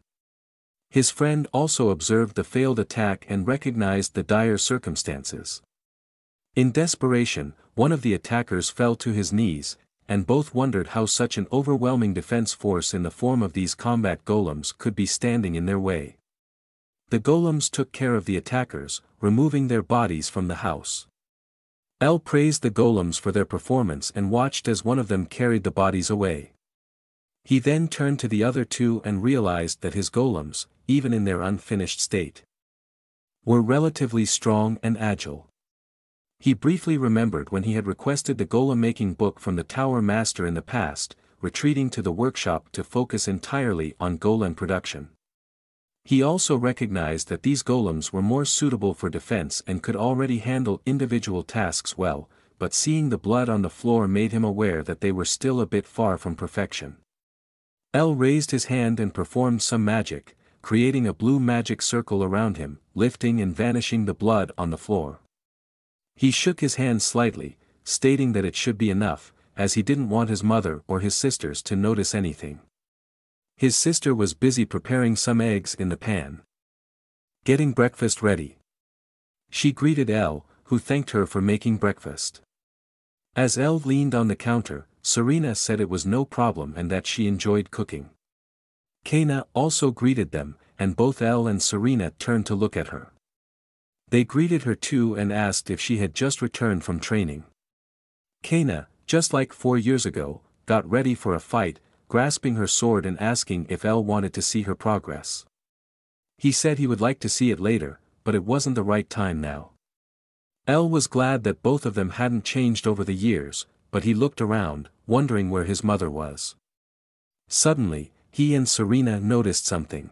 His friend also observed the failed attack and recognized the dire circumstances. In desperation, one of the attackers fell to his knees, and both wondered how such an overwhelming defense force in the form of these combat golems could be standing in their way. The golems took care of the attackers, removing their bodies from the house. El praised the golems for their performance and watched as one of them carried the bodies away. He then turned to the other two and realized that his golems, even in their unfinished state, were relatively strong and agile. He briefly remembered when he had requested the golem-making book from the Tower Master in the past, retreating to the workshop to focus entirely on golem production. He also recognized that these golems were more suitable for defense and could already handle individual tasks well, but seeing the blood on the floor made him aware that they were still a bit far from perfection. El raised his hand and performed some magic, creating a blue magic circle around him, lifting and vanishing the blood on the floor. He shook his hand slightly, stating that it should be enough, as he didn't want his mother or his sisters to notice anything. His sister was busy preparing some eggs in the pan. Getting breakfast ready. She greeted El, who thanked her for making breakfast. As El leaned on the counter, Serena said it was no problem and that she enjoyed cooking. Kaina also greeted them, and both El and Serena turned to look at her. They greeted her too and asked if she had just returned from training. Kaina, just like 4 years ago, got ready for a fight, grasping her sword and asking if El wanted to see her progress. He said he would like to see it later, but it wasn't the right time now. El was glad that both of them hadn't changed over the years, but he looked around, wondering where his mother was. Suddenly, he and Serena noticed something.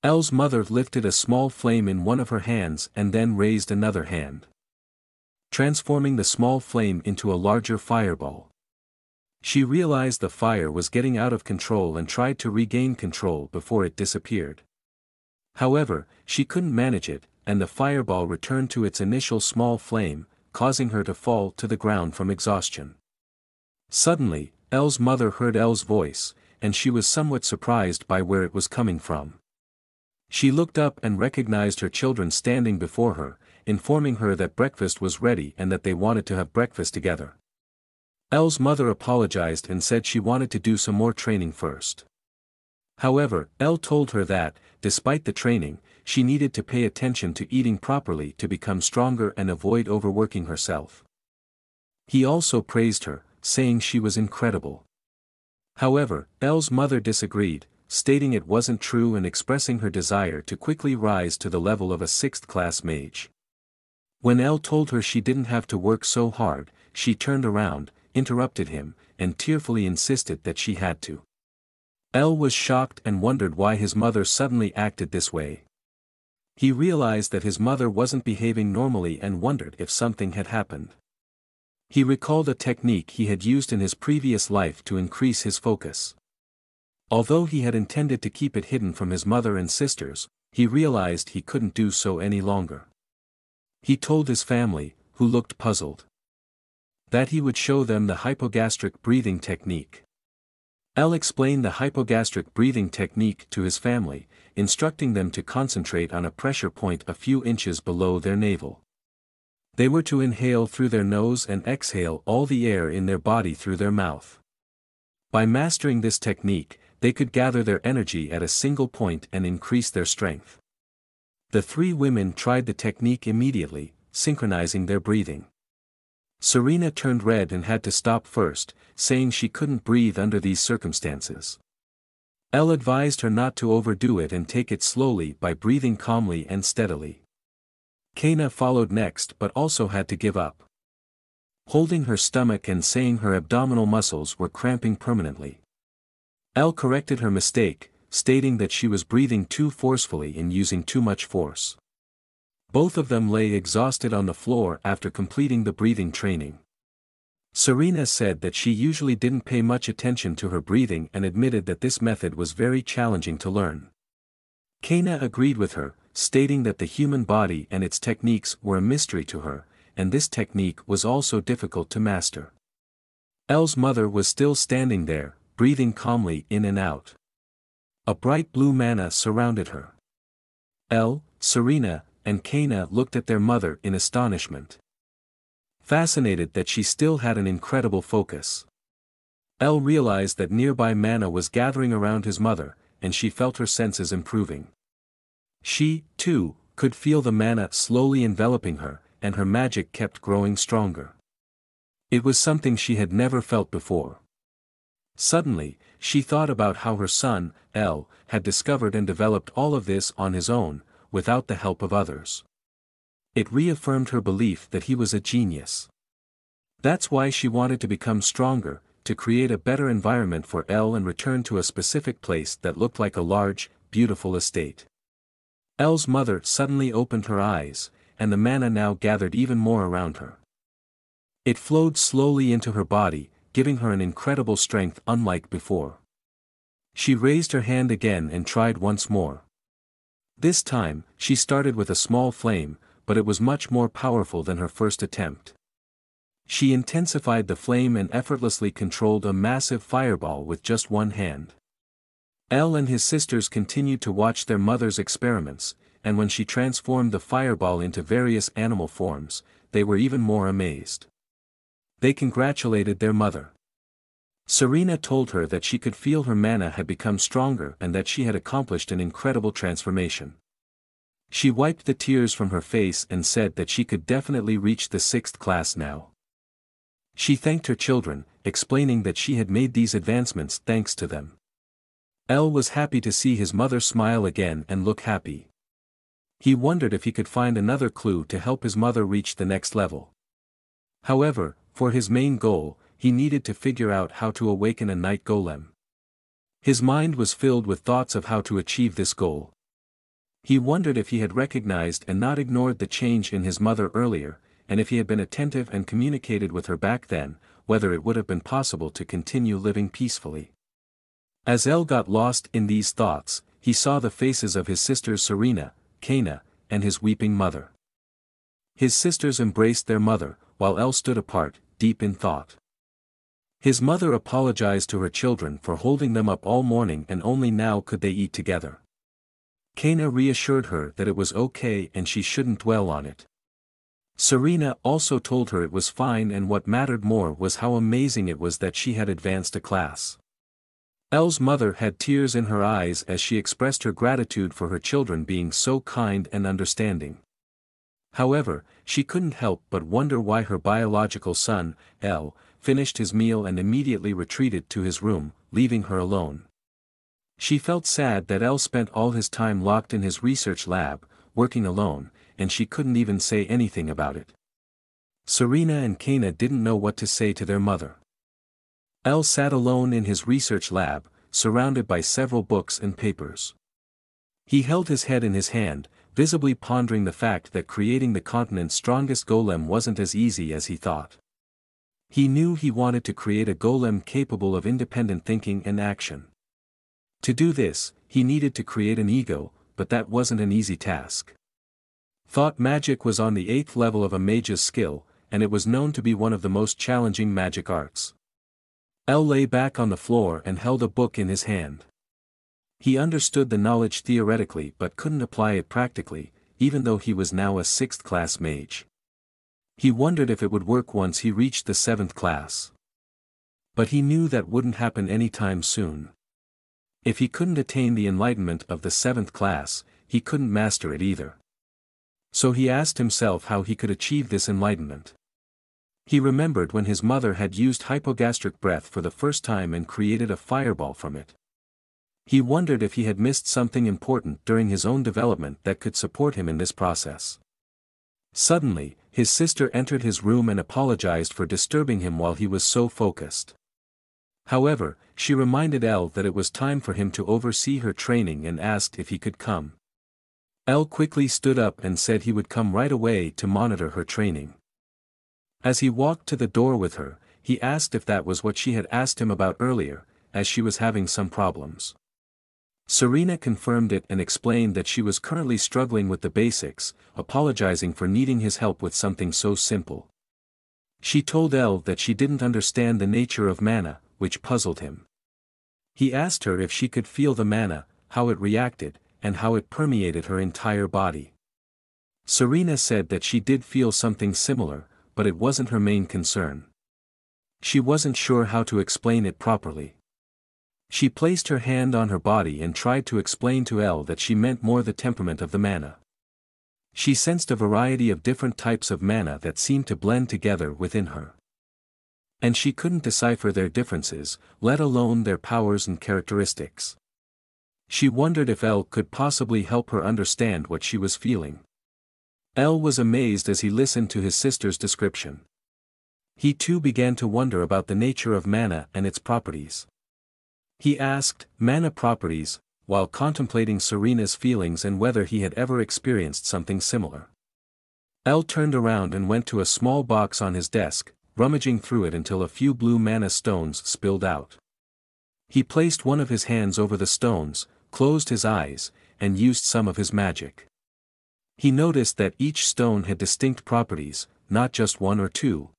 El's mother lifted a small flame in one of her hands and then raised another hand, transforming the small flame into a larger fireball. She realized the fire was getting out of control and tried to regain control before it disappeared. However, she couldn't manage it, and the fireball returned to its initial small flame, causing her to fall to the ground from exhaustion. Suddenly, El's mother heard El's voice, and she was somewhat surprised by where it was coming from. She looked up and recognized her children standing before her, informing her that breakfast was ready and that they wanted to have breakfast together. El's mother apologized and said she wanted to do some more training first. However, El told her that, despite the training, she needed to pay attention to eating properly to become stronger and avoid overworking herself. He also praised her, saying she was incredible. However, El's mother disagreed, stating it wasn't true and expressing her desire to quickly rise to the level of a 6th-class mage. When El told her she didn't have to work so hard, she turned around, interrupted him, and tearfully insisted that she had to. El was shocked and wondered why his mother suddenly acted this way. He realized that his mother wasn't behaving normally and wondered if something had happened. He recalled a technique he had used in his previous life to increase his focus. Although he had intended to keep it hidden from his mother and sisters, he realized he couldn't do so any longer. He told his family, who looked puzzled, that he would show them the hypogastric breathing technique. El explained the hypogastric breathing technique to his family, instructing them to concentrate on a pressure point a few inches below their navel. They were to inhale through their nose and exhale all the air in their body through their mouth. By mastering this technique, they could gather their energy at a single point and increase their strength. The 3 women tried the technique immediately, synchronizing their breathing. Serena turned red and had to stop first, saying she couldn't breathe under these circumstances. Elle advised her not to overdo it and take it slowly by breathing calmly and steadily. Kaina followed next but also had to give up, holding her stomach and saying her abdominal muscles were cramping permanently. Elle corrected her mistake, stating that she was breathing too forcefully and using too much force. Both of them lay exhausted on the floor after completing the breathing training. Serena said that she usually didn't pay much attention to her breathing and admitted that this method was very challenging to learn. Kaina agreed with her, stating that the human body and its techniques were a mystery to her, and this technique was also difficult to master. Elle's mother was still standing there, breathing calmly in and out. A bright blue mana surrounded her. Elle, Serena, and Kaina looked at their mother in astonishment, fascinated that she still had an incredible focus. Elle realized that nearby mana was gathering around his mother, and she felt her senses improving. She, too, could feel the mana slowly enveloping her, and her magic kept growing stronger. It was something she had never felt before. Suddenly, she thought about how her son, Elle, had discovered and developed all of this on his own, without the help of others. It reaffirmed her belief that he was a genius. That's why she wanted to become stronger, to create a better environment for Elle and return to a specific place that looked like a large, beautiful estate. Elle's mother suddenly opened her eyes, and the mana now gathered even more around her. It flowed slowly into her body, giving her an incredible strength unlike before. She raised her hand again and tried once more. This time, she started with a small flame, but it was much more powerful than her first attempt. She intensified the flame and effortlessly controlled a massive fireball with just one hand. Elle and his sisters continued to watch their mother's experiments, and when she transformed the fireball into various animal forms, they were even more amazed. They congratulated their mother. Serena told her that she could feel her mana had become stronger and that she had accomplished an incredible transformation. She wiped the tears from her face and said that she could definitely reach the 6th class now. She thanked her children, explaining that she had made these advancements thanks to them. Elle was happy to see his mother smile again and look happy. He wondered if he could find another clue to help his mother reach the next level. However, for his main goal, he needed to figure out how to awaken a night golem. His mind was filled with thoughts of how to achieve this goal. He wondered if he had recognized and not ignored the change in his mother earlier, and if he had been attentive and communicated with her back then, whether it would have been possible to continue living peacefully. As Elle got lost in these thoughts, he saw the faces of his sisters Serena, Kaina, and his weeping mother. His sisters embraced their mother, while Elle stood apart, deep in thought. His mother apologized to her children for holding them up all morning and only now could they eat together. Kaina reassured her that it was okay and she shouldn't dwell on it. Serena also told her it was fine and what mattered more was how amazing it was that she had advanced a class. Elle's mother had tears in her eyes as she expressed her gratitude for her children being so kind and understanding. However, she couldn't help but wonder why her biological son, Elle, finished his meal and immediately retreated to his room, leaving her alone. She felt sad that Elle spent all his time locked in his research lab, working alone, and she couldn't even say anything about it. Serena and Kaina didn't know what to say to their mother. Elle sat alone in his research lab, surrounded by several books and papers. He held his head in his hand, visibly pondering the fact that creating the continent's strongest golem wasn't as easy as he thought. He knew he wanted to create a golem capable of independent thinking and action. To do this, he needed to create an ego, but that wasn't an easy task. Thought magic was on the 8th level of a mage's skill, and it was known to be one of the most challenging magic arts. Elle lay back on the floor and held a book in his hand. He understood the knowledge theoretically but couldn't apply it practically, even though he was now a 6th class mage. He wondered if it would work once he reached the 7th class. But he knew that wouldn't happen anytime soon. If he couldn't attain the enlightenment of the 7th class, he couldn't master it either. So he asked himself how he could achieve this enlightenment. He remembered when his mother had used hypogastric breath for the first time and created a fireball from it. He wondered if he had missed something important during his own development that could support him in this process. Suddenly, his sister entered his room and apologized for disturbing him while he was so focused. However, she reminded Elle that it was time for him to oversee her training and asked if he could come. Elle quickly stood up and said he would come right away to monitor her training. As he walked to the door with her, he asked if that was what she had asked him about earlier, as she was having some problems. Serena confirmed it and explained that she was currently struggling with the basics, apologizing for needing his help with something so simple. She told Elle that she didn't understand the nature of mana, which puzzled him. He asked her if she could feel the mana, how it reacted, and how it permeated her entire body. Serena said that she did feel something similar, but it wasn't her main concern. She wasn't sure how to explain it properly. She placed her hand on her body and tried to explain to Elle that she meant more the temperament of the mana. She sensed a variety of different types of mana that seemed to blend together within her. And she couldn't decipher their differences, let alone their powers and characteristics. She wondered if Elle could possibly help her understand what she was feeling. Elle was amazed as he listened to his sister's description. He too began to wonder about the nature of mana and its properties. He asked, mana properties, while contemplating Serena's feelings and whether he had ever experienced something similar. Elle turned around and went to a small box on his desk, rummaging through it until a few blue mana stones spilled out. He placed one of his hands over the stones, closed his eyes, and used some of his magic. He noticed that each stone had distinct properties, not just one or two.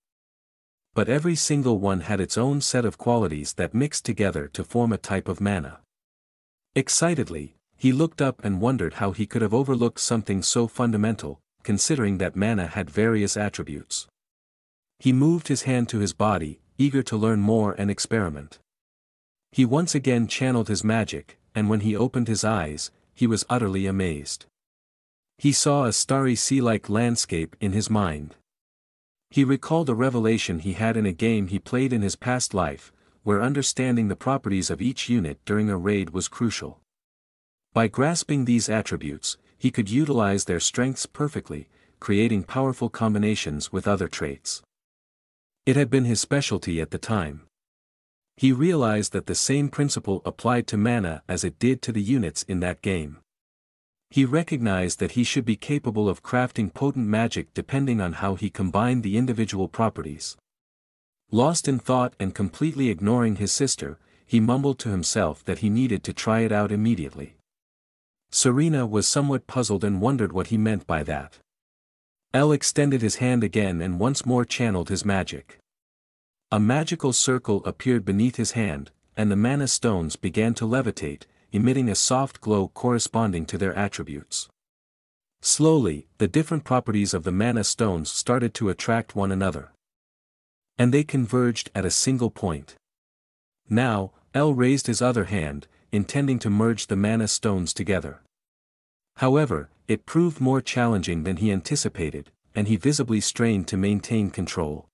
But every single one had its own set of qualities that mixed together to form a type of mana. Excitedly, he looked up and wondered how he could have overlooked something so fundamental, considering that mana had various attributes. He moved his hand to his body, eager to learn more and experiment. He once again channeled his magic, and when he opened his eyes, he was utterly amazed. He saw a starry sea-like landscape in his mind. He recalled a revelation he had in a game he played in his past life, where understanding the properties of each unit during a raid was crucial. By grasping these attributes, he could utilize their strengths perfectly, creating powerful combinations with other traits. It had been his specialty at the time. He realized that the same principle applied to mana as it did to the units in that game. He recognized that he should be capable of crafting potent magic depending on how he combined the individual properties. Lost in thought and completely ignoring his sister, he mumbled to himself that he needed to try it out immediately. Serena was somewhat puzzled and wondered what he meant by that. Elle extended his hand again and once more channeled his magic. A magical circle appeared beneath his hand, and the mana stones began to levitate, emitting a soft glow corresponding to their attributes. Slowly, the different properties of the mana stones started to attract one another. And they converged at a single point. Now, Elle raised his other hand, intending to merge the mana stones together. However, it proved more challenging than he anticipated, and he visibly strained to maintain control.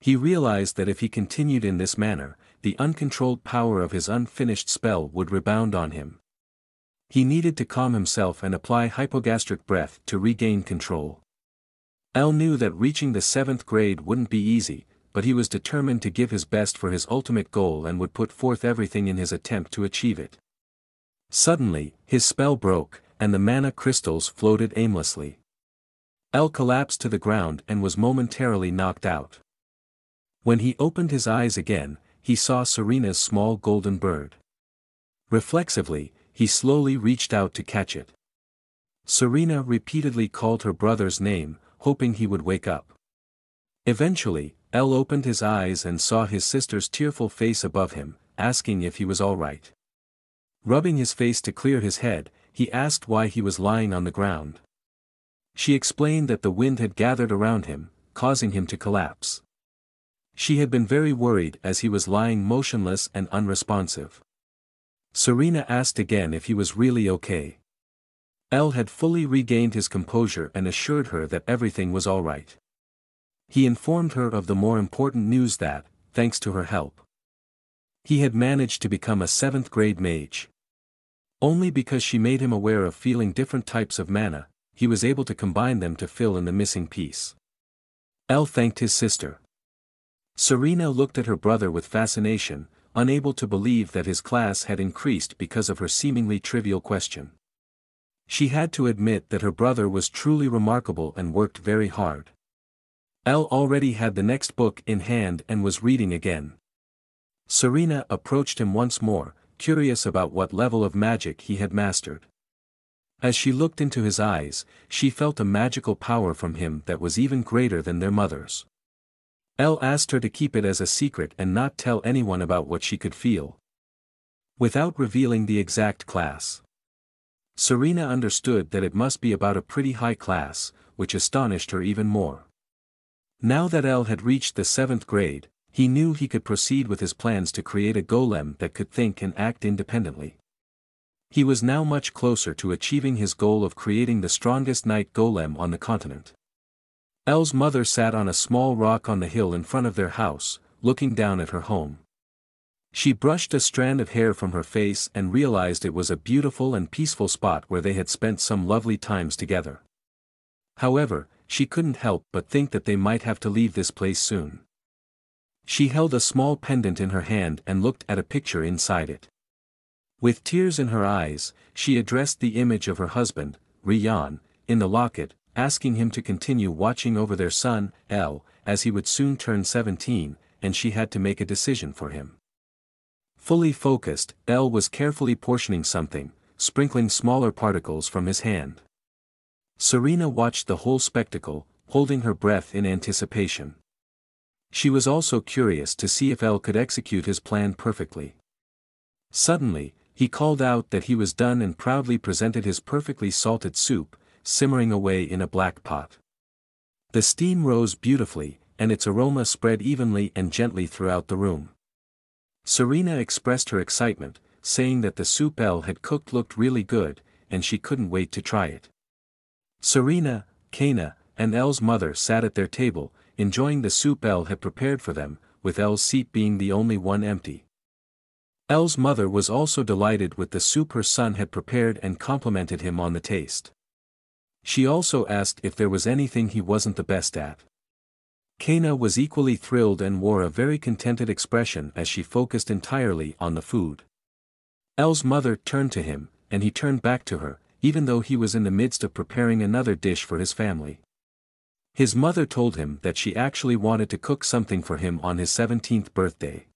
He realized that if he continued in this manner, the uncontrolled power of his unfinished spell would rebound on him. He needed to calm himself and apply hypogastric breath to regain control. Elle knew that reaching the 7th grade wouldn't be easy, but he was determined to give his best for his ultimate goal and would put forth everything in his attempt to achieve it. Suddenly, his spell broke, and the mana crystals floated aimlessly. Elle collapsed to the ground and was momentarily knocked out. When he opened his eyes again, he saw Serena's small golden bird. Reflexively, he slowly reached out to catch it. Serena repeatedly called her brother's name, hoping he would wake up. Eventually, Elle opened his eyes and saw his sister's tearful face above him, asking if he was all right. Rubbing his face to clear his head, he asked why he was lying on the ground. She explained that the wind had gathered around him, causing him to collapse. She had been very worried as he was lying motionless and unresponsive. Serena asked again if he was really okay. Elle had fully regained his composure and assured her that everything was all right. He informed her of the more important news that, thanks to her help, he had managed to become a 7th grade mage. Only because she made him aware of feeling different types of mana, he was able to combine them to fill in the missing piece. L thanked his sister. Serena looked at her brother with fascination, unable to believe that his class had increased because of her seemingly trivial question. She had to admit that her brother was truly remarkable and worked very hard. L already had the next book in hand and was reading again. Serena approached him once more, curious about what level of magic he had mastered. As she looked into his eyes, she felt a magical power from him that was even greater than their mother's. Elle asked her to keep it as a secret and not tell anyone about what she could feel, without revealing the exact class. Serena understood that it must be about a pretty high class, which astonished her even more. Now that Elle had reached the 7th grade, he knew he could proceed with his plans to create a golem that could think and act independently. He was now much closer to achieving his goal of creating the strongest night golem on the continent. Elle's mother sat on a small rock on the hill in front of their house, looking down at her home. She brushed a strand of hair from her face and realized it was a beautiful and peaceful spot where they had spent some lovely times together. However, she couldn't help but think that they might have to leave this place soon. She held a small pendant in her hand and looked at a picture inside it. With tears in her eyes, she addressed the image of her husband, Rian, in the locket, asking him to continue watching over their son, L, as he would soon turn 17, and she had to make a decision for him. Fully focused, L was carefully portioning something, sprinkling smaller particles from his hand. Serena watched the whole spectacle, holding her breath in anticipation. She was also curious to see if L could execute his plan perfectly. Suddenly, he called out that he was done and proudly presented his perfectly salted soup, simmering away in a black pot. The steam rose beautifully, and its aroma spread evenly and gently throughout the room. Serena expressed her excitement, saying that the soup Elle had cooked looked really good, and she couldn't wait to try it. Serena, Kaina, and Elle's mother sat at their table, enjoying the soup Elle had prepared for them, with Elle's seat being the only one empty. Elle's mother was also delighted with the soup her son had prepared and complimented him on the taste. She also asked if there was anything he wasn't the best at. Kaina was equally thrilled and wore a very contented expression as she focused entirely on the food. Elle's mother turned to him, and he turned back to her, even though he was in the midst of preparing another dish for his family. His mother told him that she actually wanted to cook something for him on his 17th birthday.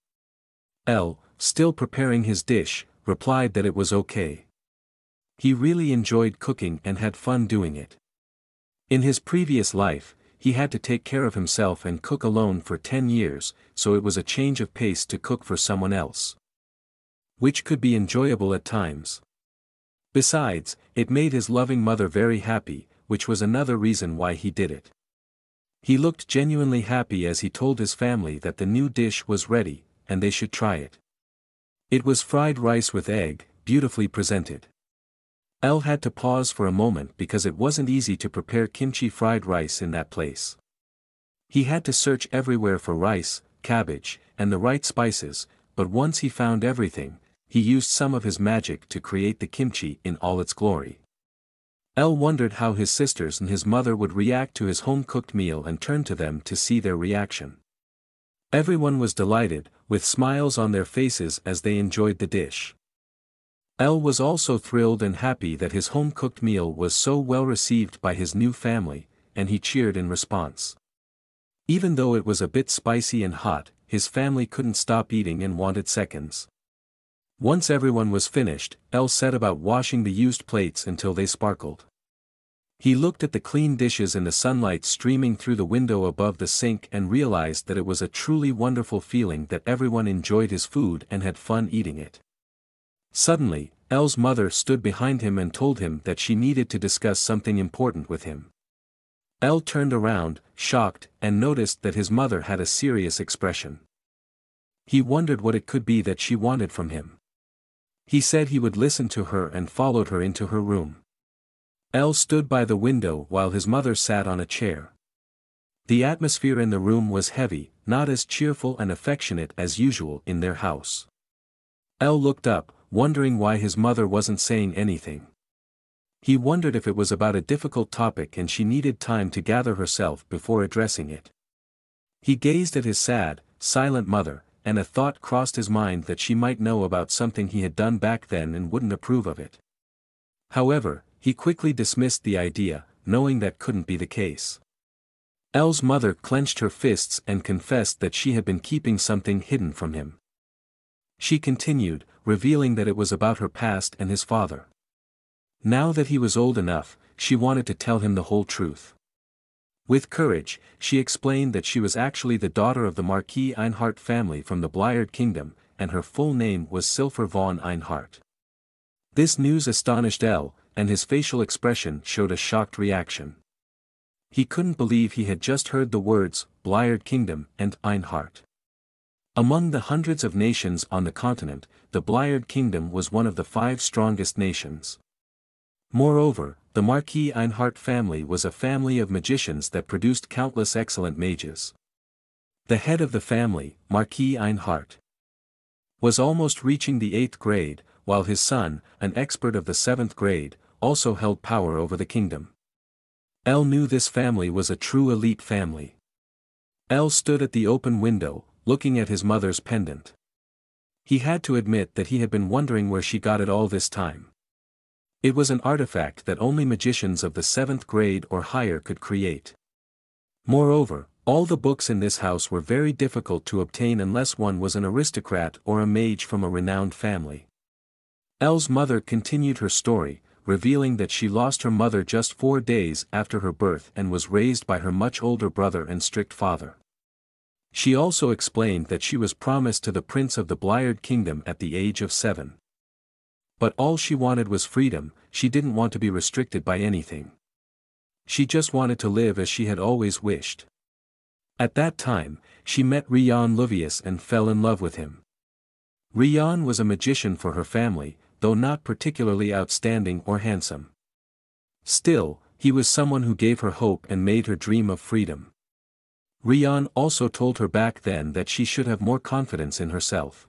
Elle, still preparing his dish, replied that it was okay. He really enjoyed cooking and had fun doing it. In his previous life, he had to take care of himself and cook alone for 10 years, so it was a change of pace to cook for someone else, which could be enjoyable at times. Besides, it made his loving mother very happy, which was another reason why he did it. He looked genuinely happy as he told his family that the new dish was ready, and they should try it. It was fried rice with egg, beautifully presented. Elle had to pause for a moment because it wasn't easy to prepare kimchi fried rice in that place. He had to search everywhere for rice, cabbage, and the right spices, but once he found everything, he used some of his magic to create the kimchi in all its glory. Elle wondered how his sisters and his mother would react to his home-cooked meal and turned to them to see their reaction. Everyone was delighted, with smiles on their faces as they enjoyed the dish. Elle was also thrilled and happy that his home-cooked meal was so well received by his new family, and he cheered in response. Even though it was a bit spicy and hot, his family couldn't stop eating and wanted seconds. Once everyone was finished, Elle set about washing the used plates until they sparkled. He looked at the clean dishes in the sunlight streaming through the window above the sink and realized that it was a truly wonderful feeling that everyone enjoyed his food and had fun eating it. Suddenly, Elle's mother stood behind him and told him that she needed to discuss something important with him. Elle turned around, shocked, and noticed that his mother had a serious expression. He wondered what it could be that she wanted from him. He said he would listen to her and followed her into her room. Elle stood by the window while his mother sat on a chair. The atmosphere in the room was heavy, not as cheerful and affectionate as usual in their house. El looked up, wondering why his mother wasn't saying anything. He wondered if it was about a difficult topic and she needed time to gather herself before addressing it. He gazed at his sad, silent mother, and a thought crossed his mind that she might know about something he had done back then and wouldn't approve of it. However, he quickly dismissed the idea, knowing that couldn't be the case. El's mother clenched her fists and confessed that she had been keeping something hidden from him. She continued, revealing that it was about her past and his father. Now that he was old enough, she wanted to tell him the whole truth. With courage, she explained that she was actually the daughter of the Marquis Ainhart family from the Bliard Kingdom, and her full name was Cilfir von Ainhart. This news astonished El, and his facial expression showed a shocked reaction. He couldn't believe he had just heard the words, Bliard Kingdom and Ainhart. Among the hundreds of nations on the continent, the Bliard Kingdom was one of the 5 strongest nations. Moreover, the Marquis Ainhart family was a family of magicians that produced countless excellent mages. The head of the family, Marquis Ainhart, was almost reaching the 8th grade, while his son, an expert of the 7th grade, also held power over the kingdom. El knew this family was a true elite family. El stood at the open window, looking at his mother's pendant. He had to admit that he had been wondering where she got it all this time. It was an artifact that only magicians of the 7th grade or higher could create. Moreover, all the books in this house were very difficult to obtain unless one was an aristocrat or a mage from a renowned family. El's mother continued her story, revealing that she lost her mother just 4 days after her birth and was raised by her much older brother and strict father. She also explained that she was promised to the prince of the Bliard Kingdom at the age of 7. But all she wanted was freedom, she didn't want to be restricted by anything. She just wanted to live as she had always wished. At that time, she met Rian Luvius and fell in love with him. Rian was a magician for her family, though not particularly outstanding or handsome. Still, he was someone who gave her hope and made her dream of freedom. Rian also told her back then that she should have more confidence in herself.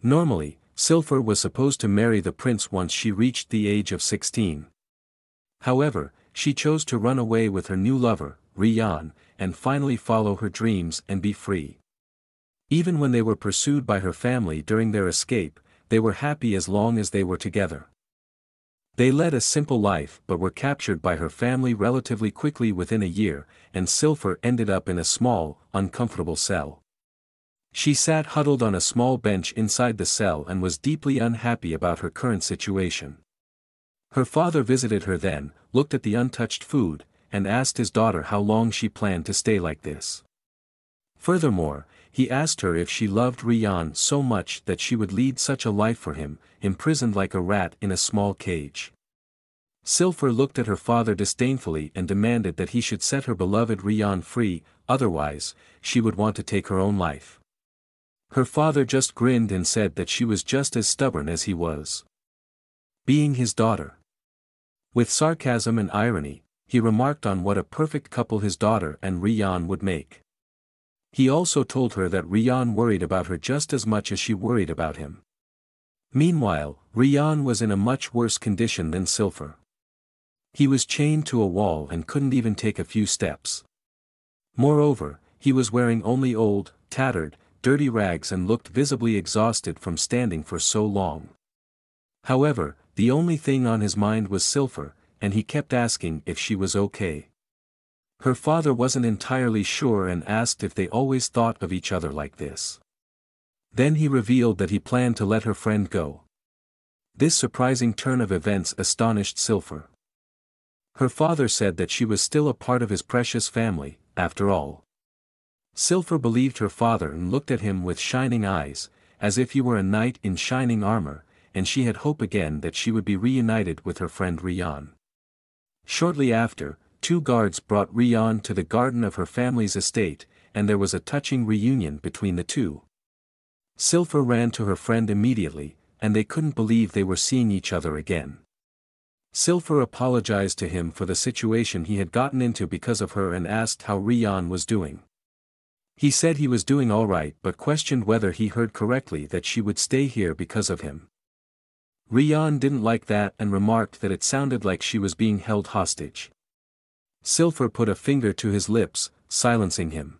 Normally, Cilfir was supposed to marry the prince once she reached the age of 16. However, she chose to run away with her new lover, Rian, and finally follow her dreams and be free. Even when they were pursued by her family during their escape, they were happy as long as they were together. They led a simple life but were captured by her family relatively quickly within a year, and Cilfir ended up in a small, uncomfortable cell. She sat huddled on a small bench inside the cell and was deeply unhappy about her current situation. Her father visited her then, looked at the untouched food, and asked his daughter how long she planned to stay like this. Furthermore, he asked her if she loved Rian so much that she would lead such a life for him, imprisoned like a rat in a small cage. Cilfir looked at her father disdainfully and demanded that he should set her beloved Rian free, otherwise, she would want to take her own life. Her father just grinned and said that she was just as stubborn as he was. Being his daughter. With sarcasm and irony, he remarked on what a perfect couple his daughter and Rian would make. He also told her that Rian worried about her just as much as she worried about him. Meanwhile, Rian was in a much worse condition than Cilfir. He was chained to a wall and couldn't even take a few steps. Moreover, he was wearing only old, tattered, dirty rags and looked visibly exhausted from standing for so long. However, the only thing on his mind was Cilfir, and he kept asking if she was okay. Her father wasn't entirely sure and asked if they always thought of each other like this. Then he revealed that he planned to let her friend go. This surprising turn of events astonished Cilfir. Her father said that she was still a part of his precious family, after all. Cilfir believed her father and looked at him with shining eyes, as if he were a knight in shining armor, and she had hope again that she would be reunited with her friend Rian. Shortly after, 2 guards brought Rian to the garden of her family's estate, and there was a touching reunion between the two. Cilfir ran to her friend immediately, and they couldn't believe they were seeing each other again. Cilfir apologized to him for the situation he had gotten into because of her and asked how Rian was doing. He said he was doing alright but questioned whether he heard correctly that she would stay here because of him. Rian didn't like that and remarked that it sounded like she was being held hostage. Cilfir put a finger to his lips, silencing him.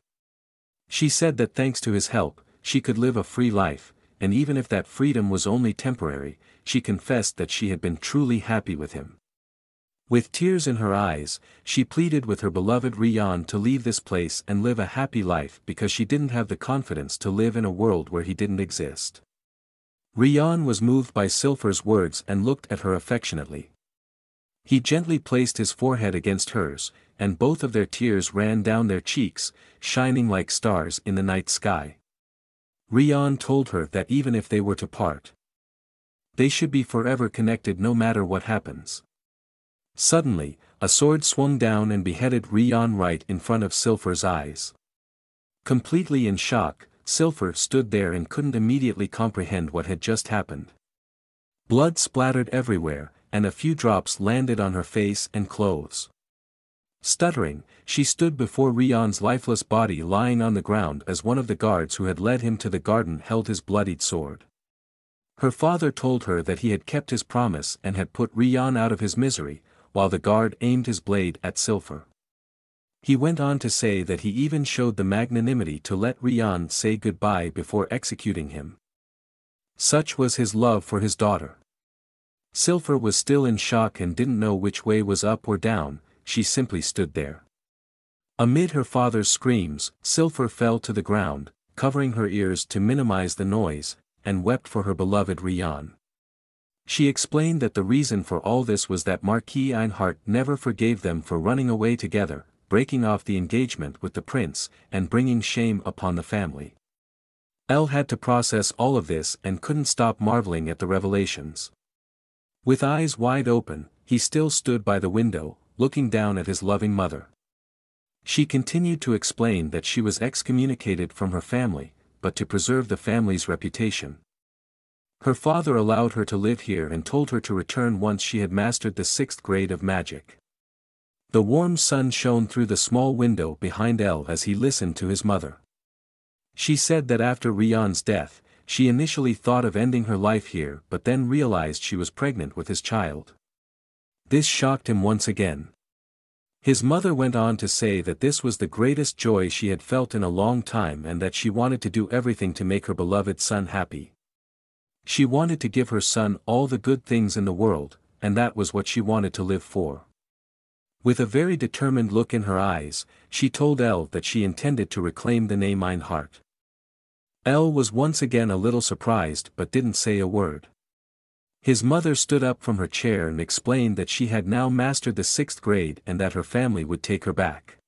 She said that thanks to his help, she could live a free life, and even if that freedom was only temporary, she confessed that she had been truly happy with him. With tears in her eyes, she pleaded with her beloved Rian to leave this place and live a happy life because she didn't have the confidence to live in a world where he didn't exist. Rian was moved by Cilfir's words and looked at her affectionately. He gently placed his forehead against hers, and both of their tears ran down their cheeks, shining like stars in the night sky. Rian told her that even if they were to part, they should be forever connected no matter what happens. Suddenly, a sword swung down and beheaded Rian right in front of Cilfir's eyes. Completely in shock, Cilfir stood there and couldn't immediately comprehend what had just happened. Blood splattered everywhere, and a few drops landed on her face and clothes. Stuttering, she stood before Rian's lifeless body lying on the ground as one of the guards who had led him to the garden held his bloodied sword. Her father told her that he had kept his promise and had put Rian out of his misery, while the guard aimed his blade at Cilfir. He went on to say that he even showed the magnanimity to let Rian say goodbye before executing him. Such was his love for his daughter. Cilfir was still in shock and didn't know which way was up or down. She simply stood there. Amid her father's screams, Cilfir fell to the ground, covering her ears to minimize the noise, and wept for her beloved Rian. She explained that the reason for all this was that Marquis Ainhart never forgave them for running away together, breaking off the engagement with the prince, and bringing shame upon the family. Elle had to process all of this and couldn't stop marveling at the revelations. With eyes wide open, he still stood by the window, looking down at his loving mother. She continued to explain that she was excommunicated from her family, but to preserve the family's reputation. Her father allowed her to live here and told her to return once she had mastered the 6th grade of magic. The warm sun shone through the small window behind Elle as he listened to his mother. She said that after Rian's death, she initially thought of ending her life here but then realized she was pregnant with his child. This shocked him once again. His mother went on to say that this was the greatest joy she had felt in a long time and that she wanted to do everything to make her beloved son happy. She wanted to give her son all the good things in the world, and that was what she wanted to live for. With a very determined look in her eyes, she told Elle that she intended to reclaim the name Ainhart. Elle was once again a little surprised but didn't say a word. His mother stood up from her chair and explained that she had now mastered the 6th grade and that her family would take her back.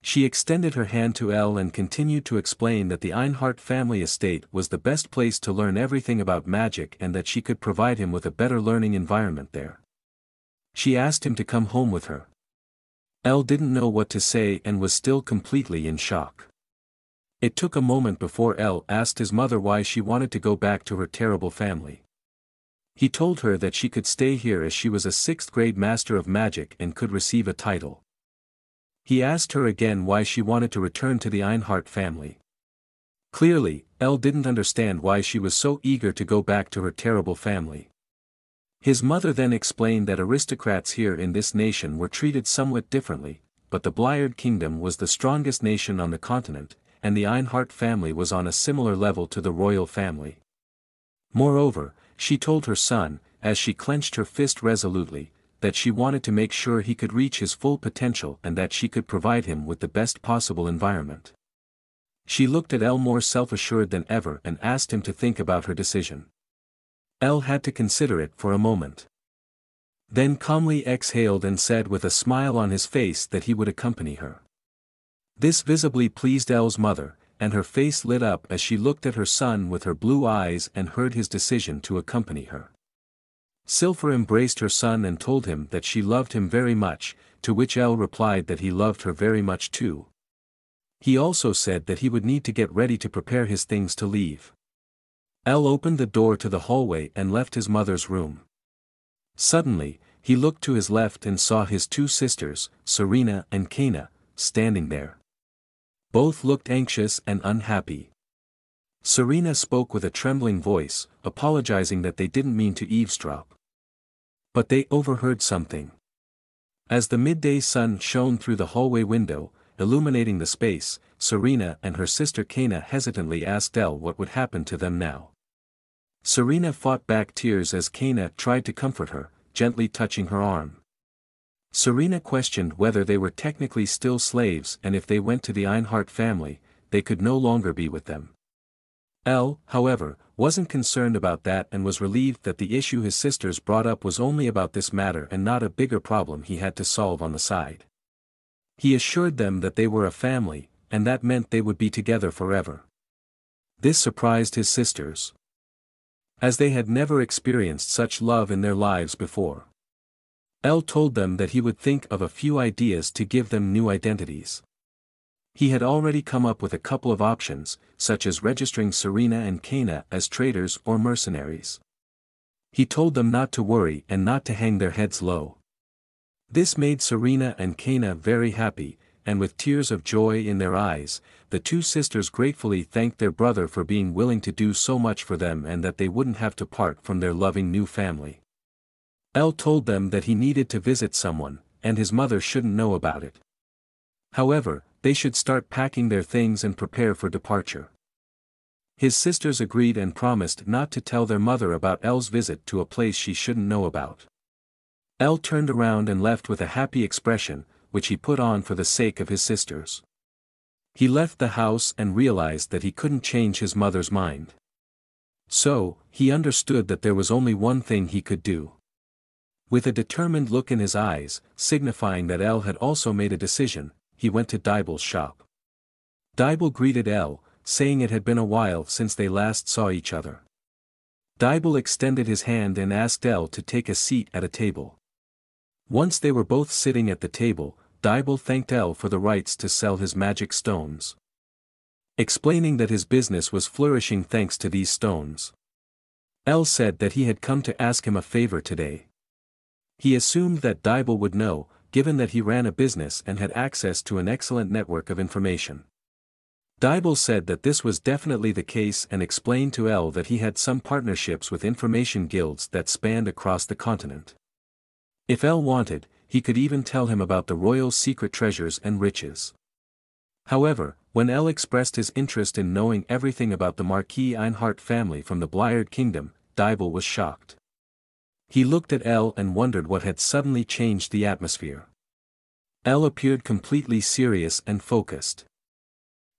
She extended her hand to Elle and continued to explain that the Ainhart family estate was the best place to learn everything about magic and that she could provide him with a better learning environment there. She asked him to come home with her. Elle didn't know what to say and was still completely in shock. It took a moment before Elle asked his mother why she wanted to go back to her terrible family. He told her that she could stay here as she was a 6th grade master of magic and could receive a title. He asked her again why she wanted to return to the Ainhart family. Clearly, Elle didn't understand why she was so eager to go back to her terrible family. His mother then explained that aristocrats here in this nation were treated somewhat differently, but the Bliard Kingdom was the strongest nation on the continent, and the Ainhart family was on a similar level to the royal family. Moreover, she told her son, as she clenched her fist resolutely, that she wanted to make sure he could reach his full potential and that she could provide him with the best possible environment. She looked at Elle more self-assured than ever and asked him to think about her decision. Elle had to consider it for a moment. Then calmly exhaled and said with a smile on his face that he would accompany her. This visibly pleased Elle's mother, and her face lit up as she looked at her son with her blue eyes and heard his decision to accompany her. Cilfir embraced her son and told him that she loved him very much, to which Elle replied that he loved her very much too. He also said that he would need to get ready to prepare his things to leave. Elle opened the door to the hallway and left his mother's room. Suddenly, he looked to his left and saw his two sisters, Serena and Kaina, standing there. Both looked anxious and unhappy. Serena spoke with a trembling voice, apologizing that they didn't mean to eavesdrop. But they overheard something. As the midday sun shone through the hallway window, illuminating the space, Serena and her sister Kaina hesitantly asked Elle what would happen to them now. Serena fought back tears as Kaina tried to comfort her, gently touching her arm. Serena questioned whether they were technically still slaves and if they went to the Ainhart family, they could no longer be with them. Elle, however, wasn't concerned about that and was relieved that the issue his sisters brought up was only about this matter and not a bigger problem he had to solve on the side. He assured them that they were a family, and that meant they would be together forever. This surprised his sisters, as they had never experienced such love in their lives before. Elle told them that he would think of a few ideas to give them new identities. He had already come up with a couple of options, such as registering Serena and Kaina as traitors or mercenaries. He told them not to worry and not to hang their heads low. This made Serena and Kaina very happy, and with tears of joy in their eyes, the two sisters gratefully thanked their brother for being willing to do so much for them and that they wouldn't have to part from their loving new family. Elle told them that he needed to visit someone, and his mother shouldn't know about it. However, they should start packing their things and prepare for departure. His sisters agreed and promised not to tell their mother about Elle's visit to a place she shouldn't know about. Elle turned around and left with a happy expression, which he put on for the sake of his sisters. He left the house and realized that he couldn't change his mother's mind. So, he understood that there was only one thing he could do. With a determined look in his eyes, signifying that Elle had also made a decision, he went to Dibel's shop. Dibel greeted Elle, saying it had been a while since they last saw each other. Dibel extended his hand and asked Elle to take a seat at a table. Once they were both sitting at the table, Dibel thanked Elle for the rights to sell his magic stones, explaining that his business was flourishing thanks to these stones. Elle said that he had come to ask him a favor today. He assumed that Dibel would know, given that he ran a business and had access to an excellent network of information. Dibel said that this was definitely the case and explained to Elle that he had some partnerships with information guilds that spanned across the continent. If Elle wanted, he could even tell him about the royal secret treasures and riches. However, when Elle expressed his interest in knowing everything about the Marquis Ainhart family from the Blired Kingdom, Dibel was shocked. He looked at Elle and wondered what had suddenly changed the atmosphere. Elle appeared completely serious and focused,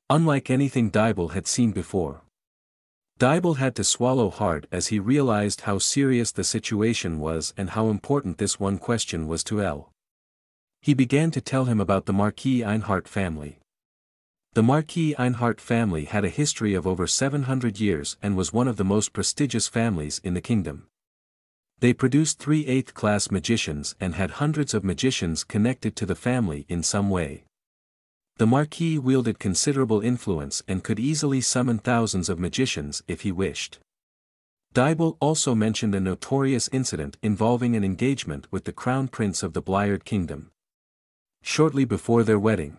unlike anything Dibel had seen before. Dibel had to swallow hard as he realized how serious the situation was and how important this one question was to Elle. He began to tell him about the Marquis Ainhart family. The Marquis Ainhart family had a history of over 700 years and was one of the most prestigious families in the kingdom. They produced 3 8th-class magicians and had hundreds of magicians connected to the family in some way. The Marquis wielded considerable influence and could easily summon thousands of magicians if he wished. Dibel also mentioned a notorious incident involving an engagement with the crown prince of the Blired Kingdom. Shortly before their wedding,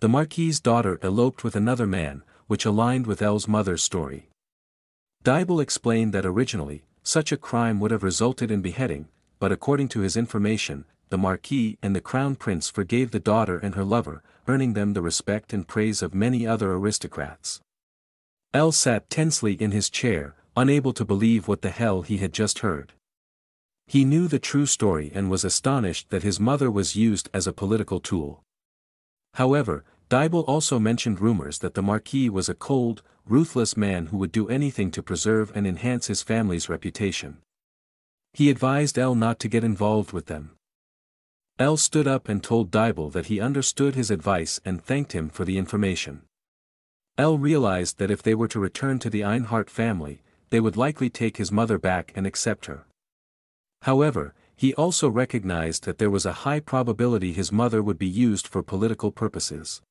the Marquis's daughter eloped with another man, which aligned with Elle's mother's story. Dibel explained that originally, such a crime would have resulted in beheading, but according to his information, the Marquis and the Crown Prince forgave the daughter and her lover, earning them the respect and praise of many other aristocrats. Elle sat tensely in his chair, unable to believe what the hell he had just heard. He knew the true story and was astonished that his mother was used as a political tool. However, Dibel also mentioned rumors that the Marquis was a cold, ruthless man who would do anything to preserve and enhance his family's reputation. He advised Elle not to get involved with them. Elle stood up and told Dibel that he understood his advice and thanked him for the information. Elle realized that if they were to return to the Ainhart family, they would likely take his mother back and accept her. However, he also recognized that there was a high probability his mother would be used for political purposes.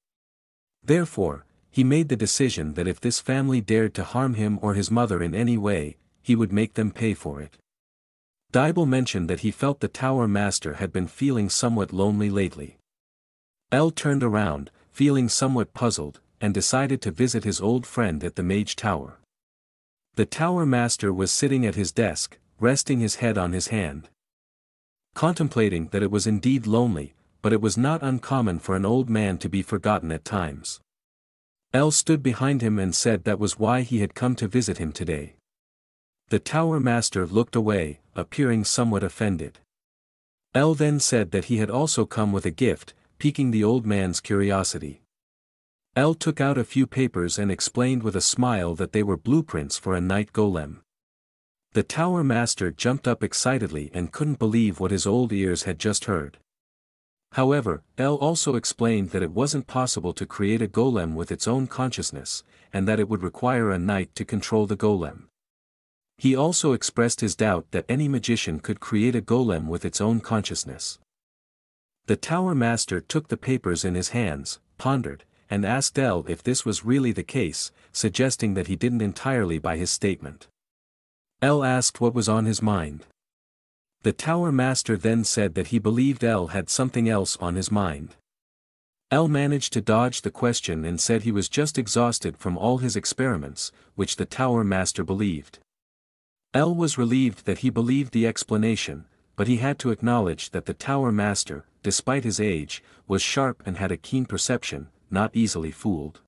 Therefore, he made the decision that if this family dared to harm him or his mother in any way, he would make them pay for it. Dibble mentioned that he felt the tower master had been feeling somewhat lonely lately. El turned around, feeling somewhat puzzled, and decided to visit his old friend at the Mage Tower. The tower master was sitting at his desk, resting his head on his hand. Contemplating that it was indeed lonely, but it was not uncommon for an old man to be forgotten at times. El stood behind him and said that was why he had come to visit him today. The tower master looked away, appearing somewhat offended. El then said that he had also come with a gift, piquing the old man's curiosity. El took out a few papers and explained with a smile that they were blueprints for a night golem. The tower master jumped up excitedly and couldn't believe what his old ears had just heard. However, El also explained that it wasn't possible to create a golem with its own consciousness, and that it would require a knight to control the golem. He also expressed his doubt that any magician could create a golem with its own consciousness. The tower master took the papers in his hands, pondered, and asked El if this was really the case, suggesting that he didn't entirely buy his statement. El asked what was on his mind. The tower master then said that he believed El had something else on his mind. El managed to dodge the question and said he was just exhausted from all his experiments, which the tower master believed. El was relieved that he believed the explanation, but he had to acknowledge that the tower master, despite his age, was sharp and had a keen perception, not easily fooled.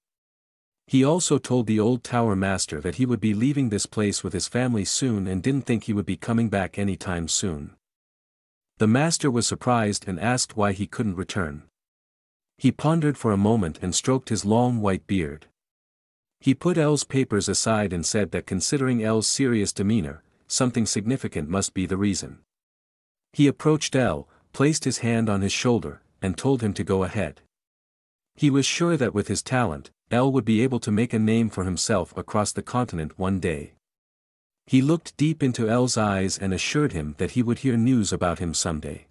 He also told the old tower master that he would be leaving this place with his family soon and didn't think he would be coming back anytime soon. The master was surprised and asked why he couldn't return. He pondered for a moment and stroked his long white beard. He put El's papers aside and said that considering El's serious demeanor, something significant must be the reason. He approached El, placed his hand on his shoulder, and told him to go ahead. He was sure that with his talent, El would be able to make a name for himself across the continent one day. He looked deep into El's eyes and assured him that he would hear news about him someday.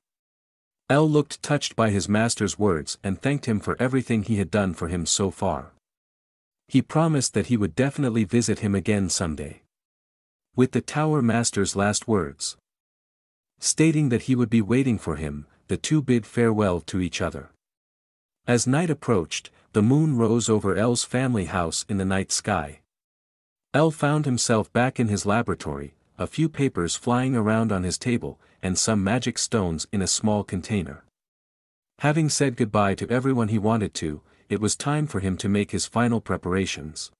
El looked touched by his master's words and thanked him for everything he had done for him so far. He promised that he would definitely visit him again someday. With the tower master's last words, stating that he would be waiting for him, the two bid farewell to each other. As night approached, the moon rose over El's family house in the night sky. El found himself back in his laboratory, a few papers flying around on his table, and some magic stones in a small container. Having said goodbye to everyone he wanted to, it was time for him to make his final preparations.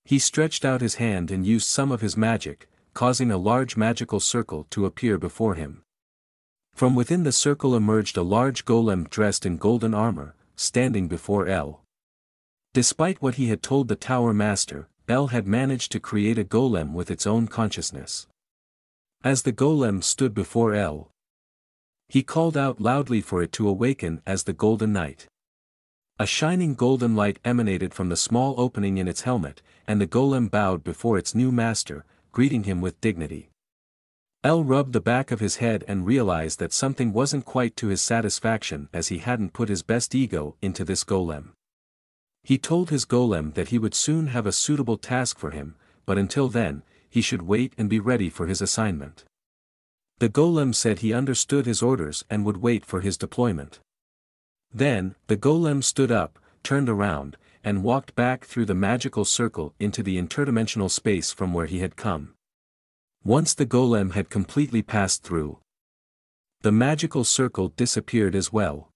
He stretched out his hand and used some of his magic, causing a large magical circle to appear before him. From within the circle emerged a large golem dressed in golden armor, standing before El. Despite what he had told the tower master, El had managed to create a golem with its own consciousness. As the golem stood before El, he called out loudly for it to awaken as the Golden Knight. A shining golden light emanated from the small opening in its helmet, and the golem bowed before its new master, greeting him with dignity. El rubbed the back of his head and realized that something wasn't quite to his satisfaction as he hadn't put his best ego into this golem. He told his golem that he would soon have a suitable task for him, but until then, he should wait and be ready for his assignment. The golem said he understood his orders and would wait for his deployment. Then, the golem stood up, turned around, and walked back through the magical circle into the interdimensional space from where he had come. Once the golem had completely passed through, the magical circle disappeared as well.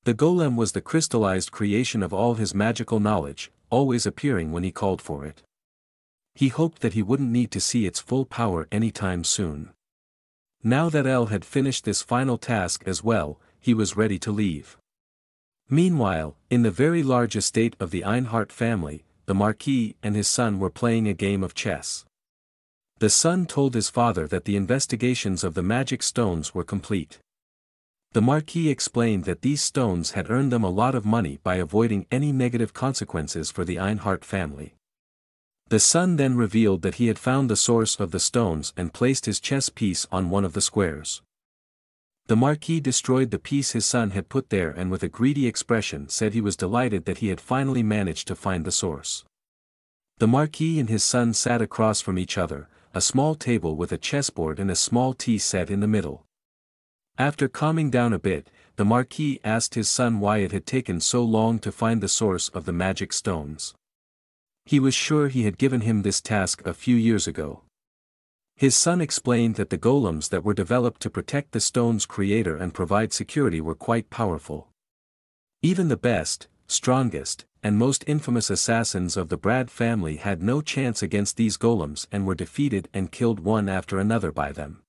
The golem was the crystallized creation of all his magical knowledge, always appearing when he called for it. He hoped that he wouldn't need to see its full power anytime soon. Now that El had finished this final task as well, he was ready to leave. Meanwhile, in the very large estate of the Ainhart family, the Marquis and his son were playing a game of chess. The son told his father that the investigations of the magic stones were complete. The Marquis explained that these stones had earned them a lot of money by avoiding any negative consequences for the Ainhart family. The son then revealed that he had found the source of the stones and placed his chess piece on one of the squares. The Marquis destroyed the piece his son had put there and with a greedy expression said he was delighted that he had finally managed to find the source. The Marquis and his son sat across from each other, a small table with a chessboard and a small tea set in the middle. After calming down a bit, the Marquis asked his son why it had taken so long to find the source of the magic stones. He was sure he had given him this task a few years ago. His son explained that the golems that were developed to protect the stone's creator and provide security were quite powerful. Even the best, strongest, and most infamous assassins of the Brad family had no chance against these golems and were defeated and killed one after another by them.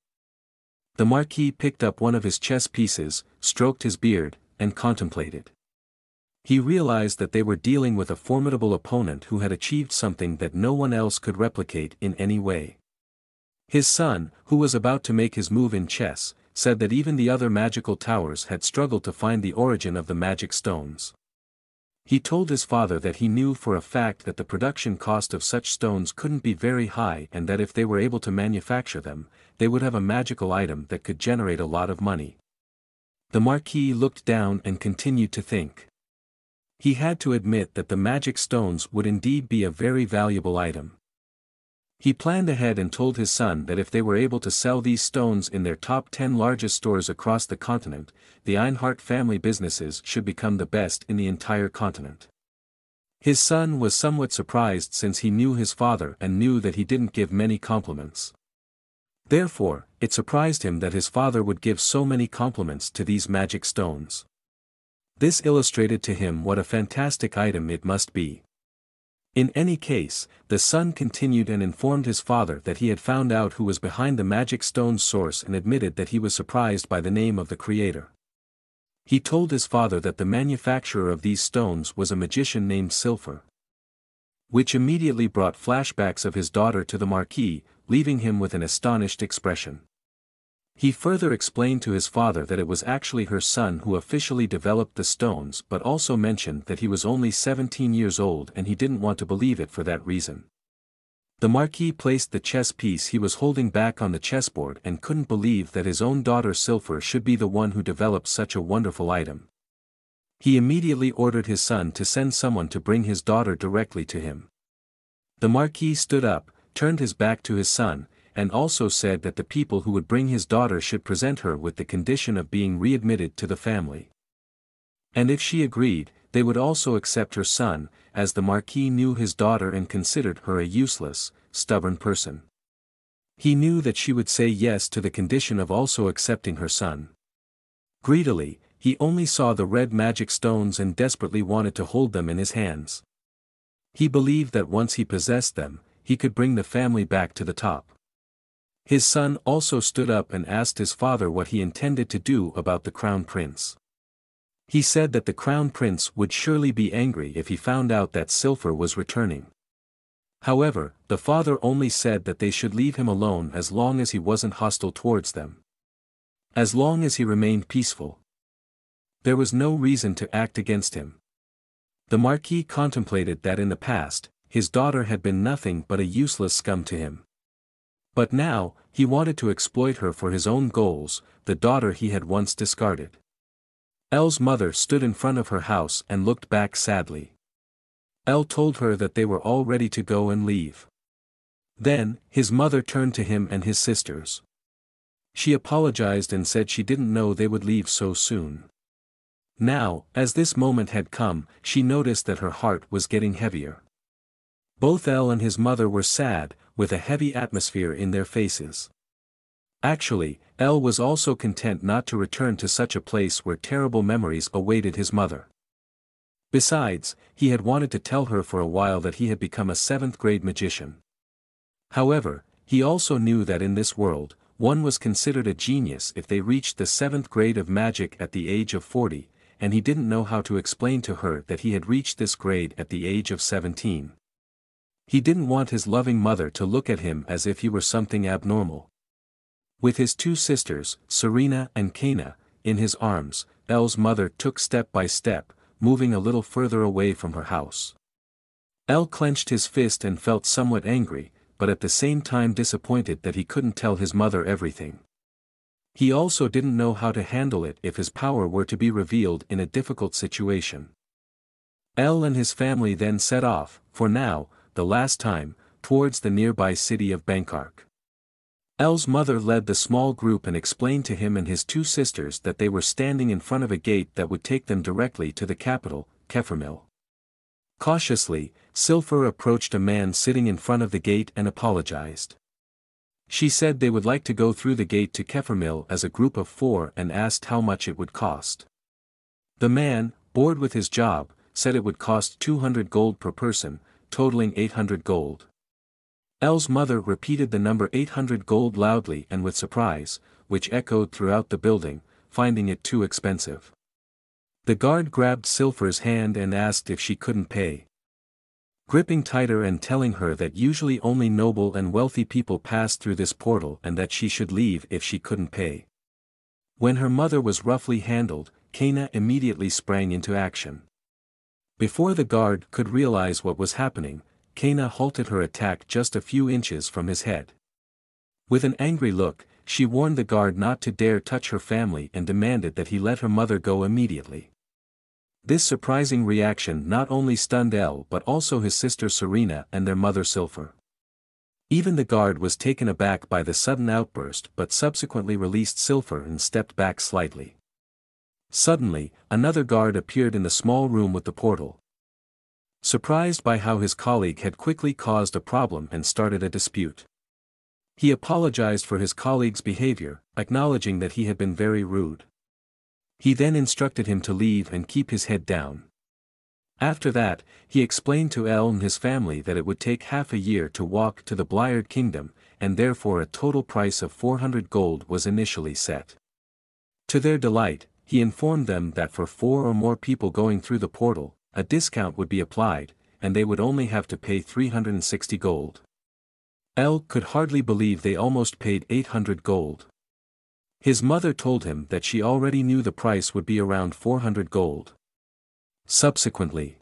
The Marquis picked up one of his chess pieces, stroked his beard, and contemplated. He realized that they were dealing with a formidable opponent who had achieved something that no one else could replicate in any way. His son, who was about to make his move in chess, said that even the other magical towers had struggled to find the origin of the magic stones. He told his father that he knew for a fact that the production cost of such stones couldn't be very high and that if they were able to manufacture them, they would have a magical item that could generate a lot of money. The Marquis looked down and continued to think. He had to admit that the magic stones would indeed be a very valuable item. He planned ahead and told his son that if they were able to sell these stones in their top 10 largest stores across the continent, the Ainhart family businesses should become the best in the entire continent. His son was somewhat surprised since he knew his father and knew that he didn't give many compliments. Therefore, it surprised him that his father would give so many compliments to these magic stones. This illustrated to him what a fantastic item it must be. In any case, the son continued and informed his father that he had found out who was behind the magic stone's source and admitted that he was surprised by the name of the creator. He told his father that the manufacturer of these stones was a magician named Cilfir. Which immediately brought flashbacks of his daughter to the Marquis, leaving him with an astonished expression. He further explained to his father that it was actually her son who officially developed the stones but also mentioned that he was only 17 years old and he didn't want to believe it for that reason. The Marquis placed the chess piece he was holding back on the chessboard and couldn't believe that his own daughter Cilfir should be the one who developed such a wonderful item. He immediately ordered his son to send someone to bring his daughter directly to him. The Marquis stood up, turned his back to his son, and also said that the people who would bring his daughter should present her with the condition of being readmitted to the family. And if she agreed, they would also accept her son, as the Marquis knew his daughter and considered her a useless, stubborn person. He knew that she would say yes to the condition of also accepting her son. Greedily, he only saw the red magic stones and desperately wanted to hold them in his hands. He believed that once he possessed them, he could bring the family back to the top. His son also stood up and asked his father what he intended to do about the crown prince. He said that the crown prince would surely be angry if he found out that Cilfir was returning. However, the father only said that they should leave him alone as long as he wasn't hostile towards them. As long as he remained peaceful. There was no reason to act against him. The Marquis contemplated that in the past, his daughter had been nothing but a useless scum to him. But now, he wanted to exploit her for his own goals, the daughter he had once discarded. Elle's mother stood in front of her house and looked back sadly. Elle told her that they were all ready to go and leave. Then, his mother turned to him and his sisters. She apologized and said she didn't know they would leave so soon. Now, as this moment had come, she noticed that her heart was getting heavier. Both Elle and his mother were sad, with a heavy atmosphere in their faces. Actually, Elle was also content not to return to such a place where terrible memories awaited his mother. Besides, he had wanted to tell her for a while that he had become a 7th-grade magician. However, he also knew that in this world, one was considered a genius if they reached the 7th grade of magic at the age of 40, and he didn't know how to explain to her that he had reached this grade at the age of 17. He didn't want his loving mother to look at him as if he were something abnormal. With his 2 sisters, Serena and Kaina, in his arms, Elle's mother took step by step, moving a little further away from her house. Elle clenched his fist and felt somewhat angry, but at the same time disappointed that he couldn't tell his mother everything. He also didn't know how to handle it if his power were to be revealed in a difficult situation. Elle and his family then set off, for now, the last time, towards the nearby city of Bangkok. El's mother led the small group and explained to him and his two sisters that they were standing in front of a gate that would take them directly to the capital, Cilfir. Cautiously, Cilfir approached a man sitting in front of the gate and apologized. She said they would like to go through the gate to Cilfir as a group of 4 and asked how much it would cost. The man, bored with his job, said it would cost 200 gold per person, totaling 800 gold. El's mother repeated the number 800 gold loudly and with surprise, which echoed throughout the building, finding it too expensive. The guard grabbed Cilfir's hand and asked if she couldn't pay. Gripping tighter and telling her that usually only noble and wealthy people passed through this portal and that she should leave if she couldn't pay. When her mother was roughly handled, Kaina immediately sprang into action. Before the guard could realize what was happening, Kaina halted her attack just a few inches from his head. With an angry look, she warned the guard not to dare touch her family and demanded that he let her mother go immediately. This surprising reaction not only stunned El but also his sister Serena and their mother Cilfir. Even the guard was taken aback by the sudden outburst but subsequently released Cilfir and stepped back slightly. Suddenly, another guard appeared in the small room with the portal. Surprised by how his colleague had quickly caused a problem and started a dispute. He apologized for his colleague's behavior, acknowledging that he had been very rude. He then instructed him to leave and keep his head down. After that, he explained to El and his family that it would take half a year to walk to the Blired Kingdom, and therefore a total price of 400 gold was initially set. To their delight, he informed them that for 4 or more people going through the portal, a discount would be applied, and they would only have to pay 360 gold. El could hardly believe they almost paid 800 gold. His mother told him that she already knew the price would be around 400 gold. Subsequently,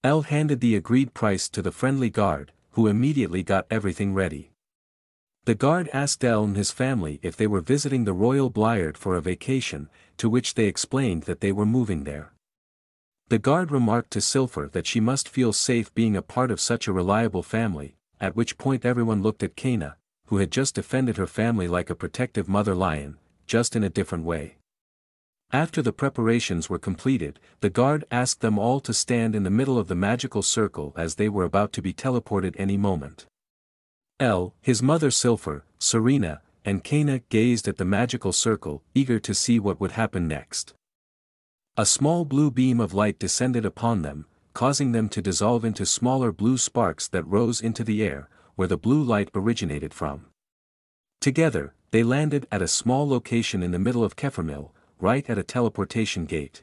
El handed the agreed price to the friendly guard, who immediately got everything ready. The guard asked El and his family if they were visiting the Royal Bliard for a vacation, to which they explained that they were moving there. The guard remarked to Cilfir that she must feel safe being a part of such a reliable family, at which point everyone looked at Kaina, who had just defended her family like a protective mother lion, just in a different way. After the preparations were completed, the guard asked them all to stand in the middle of the magical circle as they were about to be teleported any moment. El, his mother Cilfir, Serena, and Kaina gazed at the magical circle, eager to see what would happen next. A small blue beam of light descended upon them, causing them to dissolve into smaller blue sparks that rose into the air, where the blue light originated from. Together, they landed at a small location in the middle of Cilfir, right at a teleportation gate.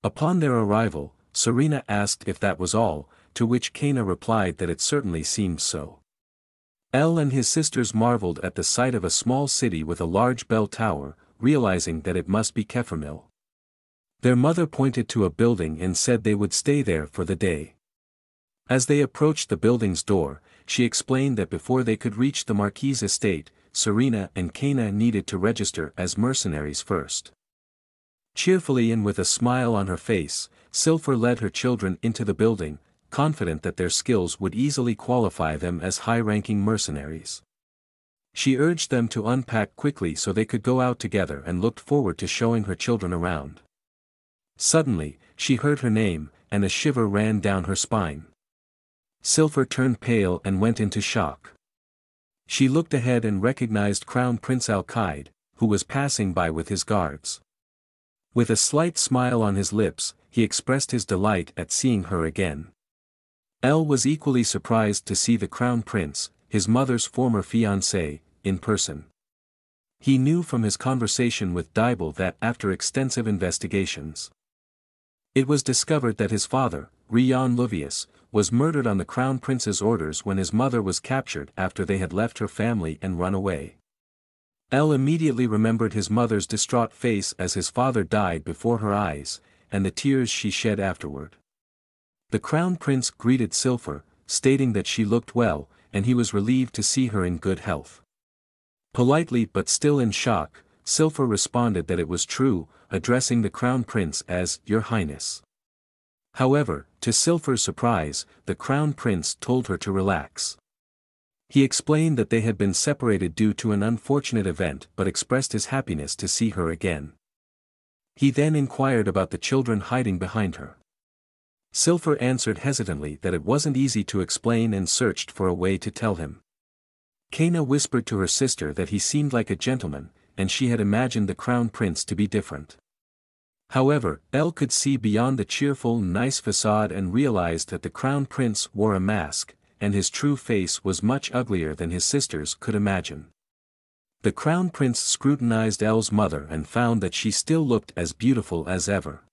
Upon their arrival, Serena asked if that was all, to which Kaina replied that it certainly seemed so. El and his sisters marveled at the sight of a small city with a large bell tower, realizing that it must be Cilfir. Their mother pointed to a building and said they would stay there for the day. As they approached the building's door, she explained that before they could reach the Marquis' estate, Serena and Kaina needed to register as mercenaries first. Cheerfully and with a smile on her face, Cilfir led her children into the building, confident that their skills would easily qualify them as high-ranking mercenaries. She urged them to unpack quickly so they could go out together and looked forward to showing her children around. Suddenly, she heard her name, and a shiver ran down her spine. Cilfir turned pale and went into shock. She looked ahead and recognized Crown Prince Al-Qaid, who was passing by with his guards. With a slight smile on his lips, he expressed his delight at seeing her again. El was equally surprised to see the Crown Prince, his mother's former fiancé, in person. He knew from his conversation with Dibel that after extensive investigations, it was discovered that his father, Luvius, was murdered on the Crown Prince's orders when his mother was captured after they had left her family and run away. El immediately remembered his mother's distraught face as his father died before her eyes, and the tears she shed afterward. The Crown Prince greeted Cilfir, stating that she looked well, and he was relieved to see her in good health. Politely but still in shock, Cilfir responded that it was true, addressing the Crown Prince as Your Highness. However, to Cilfir's surprise, the Crown Prince told her to relax. He explained that they had been separated due to an unfortunate event but expressed his happiness to see her again. He then inquired about the children hiding behind her. Cilfir answered hesitantly that it wasn't easy to explain and searched for a way to tell him. Kaina whispered to her sister that he seemed like a gentleman, and she had imagined the crown prince to be different. However, Elle could see beyond the cheerful, nice facade and realized that the crown prince wore a mask, and his true face was much uglier than his sisters could imagine. The crown prince scrutinized Elle's mother and found that she still looked as beautiful as ever.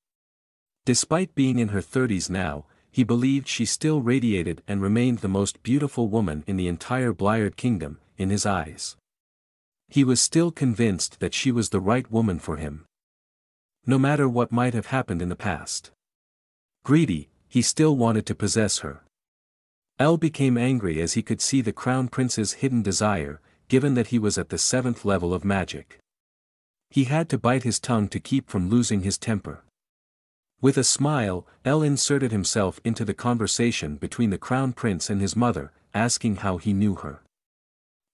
Despite being in her 30s now, he believed she still radiated and remained the most beautiful woman in the entire Bliard kingdom, in his eyes. He was still convinced that she was the right woman for him. No matter what might have happened in the past. Greedy, he still wanted to possess her. Elle became angry as he could see the crown prince's hidden desire, given that he was at the 7th level of magic. He had to bite his tongue to keep from losing his temper. With a smile, Elle inserted himself into the conversation between the crown prince and his mother, asking how he knew her.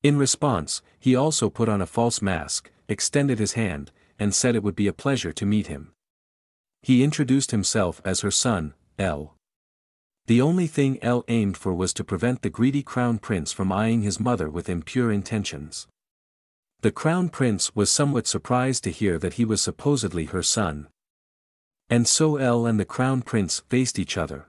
In response, he also put on a false mask, extended his hand, and said it would be a pleasure to meet him. He introduced himself as her son, Elle. The only thing Elle aimed for was to prevent the greedy crown prince from eyeing his mother with impure intentions. The crown prince was somewhat surprised to hear that he was supposedly her son. And so Elle and the crown prince faced each other.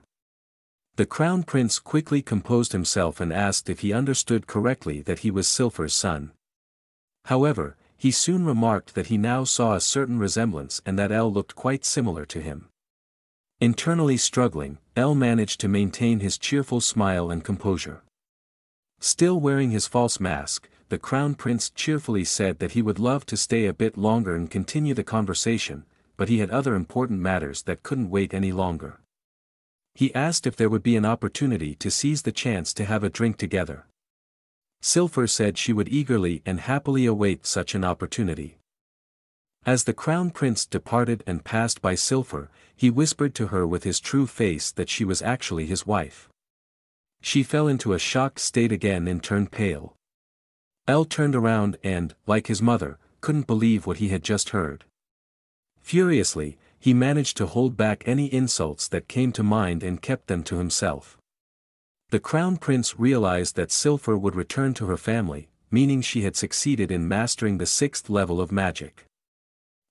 The crown prince quickly composed himself and asked if he understood correctly that he was Cilfir's son. However, he soon remarked that he now saw a certain resemblance and that Elle looked quite similar to him. Internally struggling, Elle managed to maintain his cheerful smile and composure. Still wearing his false mask, the crown prince cheerfully said that he would love to stay a bit longer and continue the conversation, but he had other important matters that couldn't wait any longer. He asked if there would be an opportunity to seize the chance to have a drink together. Cilfir said she would eagerly and happily await such an opportunity. As the crown prince departed and passed by Cilfir, he whispered to her with his true face that she was actually his wife. She fell into a shocked state again and turned pale. Elle turned around and, like his mother, couldn't believe what he had just heard. Furiously, he managed to hold back any insults that came to mind and kept them to himself. The crown prince realized that Cilfir would return to her family, meaning she had succeeded in mastering the 6th level of magic.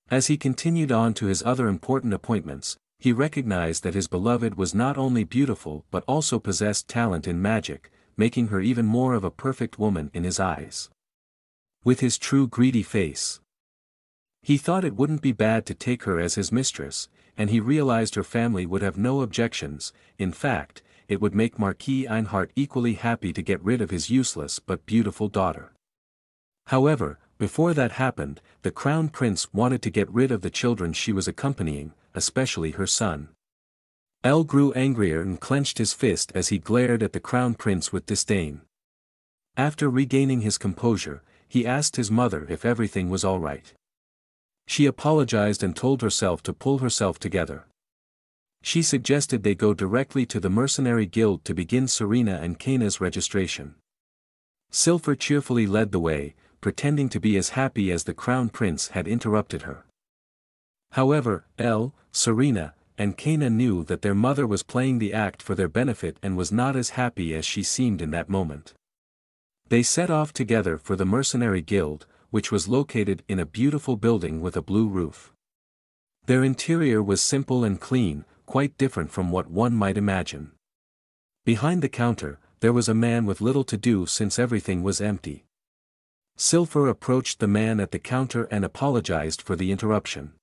As he continued on to his other important appointments, he recognized that his beloved was not only beautiful but also possessed talent in magic, making her even more of a perfect woman in his eyes. With his true greedy face. He thought it wouldn't be bad to take her as his mistress, and he realized her family would have no objections. In fact, it would make Marquis Ainhart equally happy to get rid of his useless but beautiful daughter. However, before that happened, the crown prince wanted to get rid of the children she was accompanying, especially her son. Elle grew angrier and clenched his fist as he glared at the crown prince with disdain. After regaining his composure, he asked his mother if everything was all right. She apologized and told herself to pull herself together. She suggested they go directly to the mercenary guild to begin Serena and Kaina's registration. Cilfir cheerfully led the way, pretending to be as happy as the crown prince had interrupted her. However, Elle, Serena, and Kaina knew that their mother was playing the act for their benefit and was not as happy as she seemed in that moment. They set off together for the mercenary guild, which was located in a beautiful building with a blue roof. Their interior was simple and clean, quite different from what one might imagine. Behind the counter, there was a man with little to do since everything was empty. Cilfir approached the man at the counter and apologized for the interruption.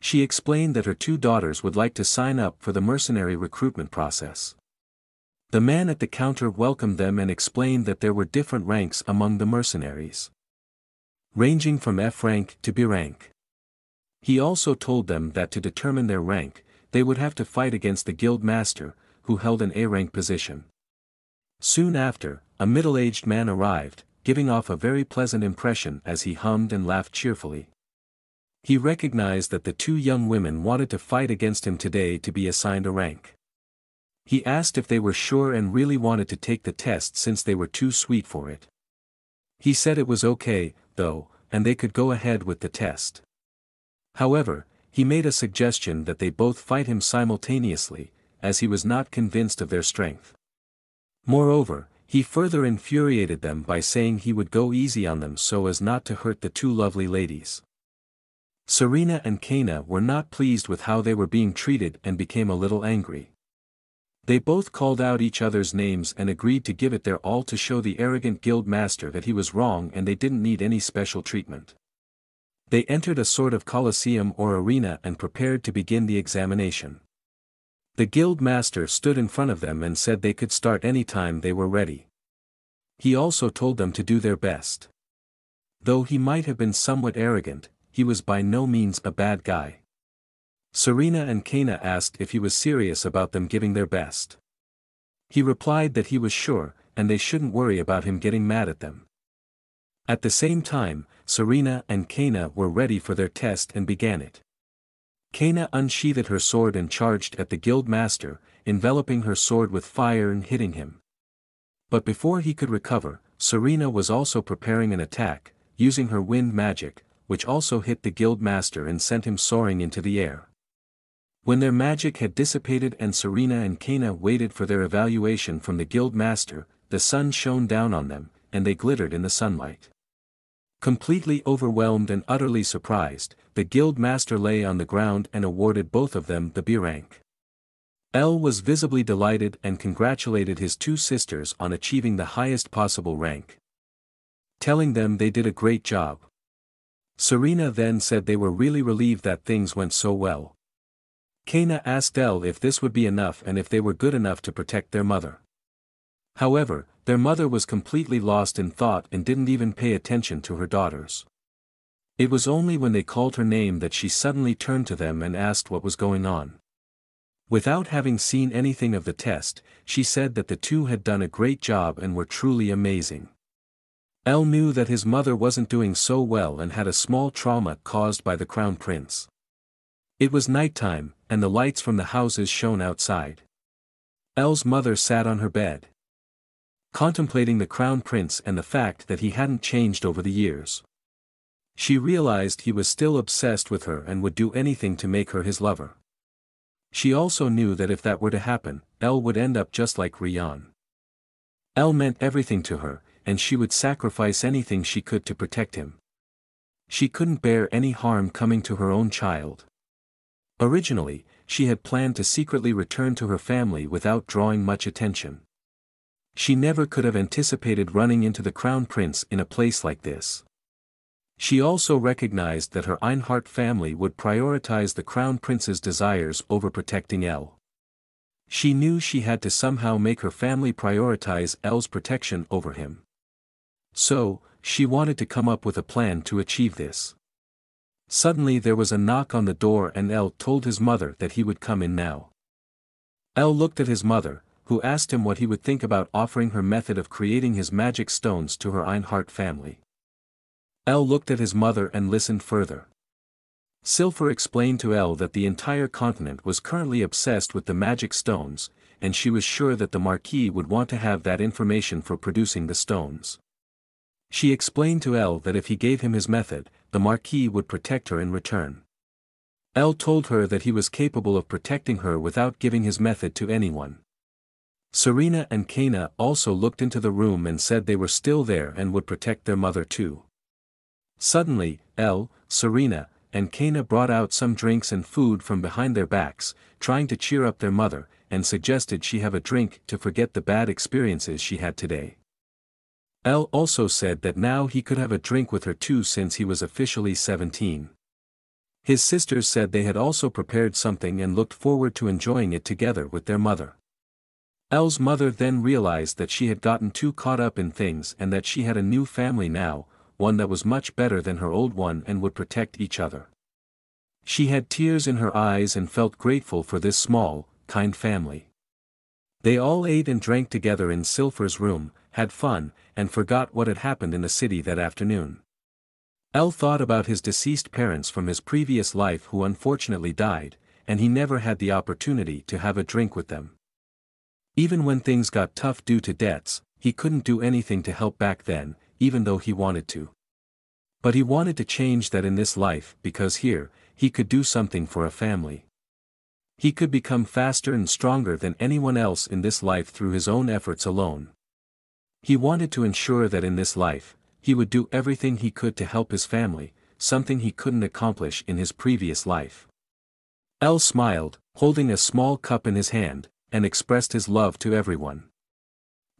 She explained that her 2 daughters would like to sign up for the mercenary recruitment process. The man at the counter welcomed them and explained that there were different ranks among the mercenaries, ranging from F rank to B rank. He also told them that to determine their rank, they would have to fight against the guild master, who held an A rank position. Soon after, a middle-aged man arrived, giving off a very pleasant impression as he hummed and laughed cheerfully. He recognized that the 2 young women wanted to fight against him today to be assigned a rank. He asked if they were sure and really wanted to take the test since they were too sweet for it. He said it was okay, though, and they could go ahead with the test. However, he made a suggestion that they both fight him simultaneously, as he was not convinced of their strength. Moreover, he further infuriated them by saying he would go easy on them so as not to hurt the two lovely ladies. Serena and Kaina were not pleased with how they were being treated and became a little angry. They both called out each other's names and agreed to give it their all to show the arrogant guild master that he was wrong and they didn't need any special treatment. They entered a sort of coliseum or arena and prepared to begin the examination. The guild master stood in front of them and said they could start any time they were ready. He also told them to do their best. Though he might have been somewhat arrogant, he was by no means a bad guy. Serena and Kaina asked if he was serious about them giving their best. He replied that he was sure, and they shouldn't worry about him getting mad at them. At the same time, Serena and Kaina were ready for their test and began it. Kaina unsheathed her sword and charged at the guild master, enveloping her sword with fire and hitting him. But before he could recover, Serena was also preparing an attack, using her wind magic, which also hit the guild master and sent him soaring into the air. When their magic had dissipated and Serena and Kaina waited for their evaluation from the guild master, the sun shone down on them, and they glittered in the sunlight. Completely overwhelmed and utterly surprised, the guild master lay on the ground and awarded both of them the B rank. L was visibly delighted and congratulated his two sisters on achieving the highest possible rank, telling them they did a great job. Serena then said they were really relieved that things went so well. Kaina asked L if this would be enough and if they were good enough to protect their mother. However, their mother was completely lost in thought and didn't even pay attention to her daughters. It was only when they called her name that she suddenly turned to them and asked what was going on. Without having seen anything of the test, she said that the two had done a great job and were truly amazing. L knew that his mother wasn't doing so well and had a small trauma caused by the crown prince. It was nighttime, and the lights from the houses shone outside. L's mother sat on her bed, contemplating the crown prince and the fact that he hadn't changed over the years. She realized he was still obsessed with her and would do anything to make her his lover. She also knew that if that were to happen, L would end up just like Rian. L meant everything to her, and she would sacrifice anything she could to protect him. She couldn't bear any harm coming to her own child. Originally, she had planned to secretly return to her family without drawing much attention. She never could have anticipated running into the crown prince in a place like this. She also recognized that her Ainhart family would prioritize the crown prince's desires over protecting L. She knew she had to somehow make her family prioritize L's protection over him. So, she wanted to come up with a plan to achieve this. Suddenly there was a knock on the door and L told his mother that he would come in now. L looked at his mother, who asked him what he would think about offering her method of creating his magic stones to her Ainhart family. L looked at his mother and listened further. Cilfir explained to L that the entire continent was currently obsessed with the magic stones, and she was sure that the Marquis would want to have that information for producing the stones. She explained to L that if he gave him his method, the Marquis would protect her in return. L told her that he was capable of protecting her without giving his method to anyone. Serena and Kaina also looked into the room and said they were still there and would protect their mother too. Suddenly, L, Serena, and Kaina brought out some drinks and food from behind their backs, trying to cheer up their mother, and suggested she have a drink to forget the bad experiences she had today. L also said that now he could have a drink with her too since he was officially 17. His sisters said they had also prepared something and looked forward to enjoying it together with their mother. L's mother then realized that she had gotten too caught up in things and that she had a new family now, one that was much better than her old one and would protect each other. She had tears in her eyes and felt grateful for this small, kind family. They all ate and drank together in Cilfir's room, had fun, and forgot what had happened in the city that afternoon. L thought about his deceased parents from his previous life who unfortunately died, and he never had the opportunity to have a drink with them. Even when things got tough due to debts, he couldn't do anything to help back then, even though he wanted to. But he wanted to change that in this life because here, he could do something for a family. He could become faster and stronger than anyone else in this life through his own efforts alone. He wanted to ensure that in this life, he would do everything he could to help his family, something he couldn't accomplish in his previous life. L smiled, holding a small cup in his hand, and expressed his love to everyone.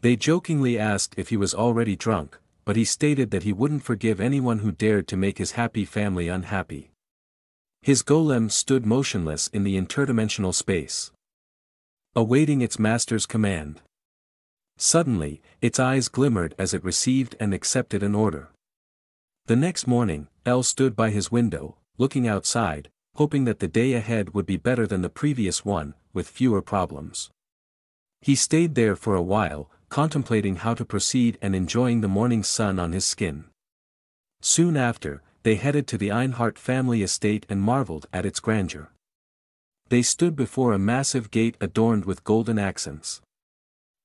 They jokingly asked if he was already drunk, but he stated that he wouldn't forgive anyone who dared to make his happy family unhappy. His golem stood motionless in the interdimensional space, awaiting its master's command. Suddenly, its eyes glimmered as it received and accepted an order. The next morning, L stood by his window, looking outside, hoping that the day ahead would be better than the previous one, with fewer problems. He stayed there for a while, contemplating how to proceed and enjoying the morning sun on his skin. Soon after, they headed to the Ainhart family estate and marveled at its grandeur. They stood before a massive gate adorned with golden accents.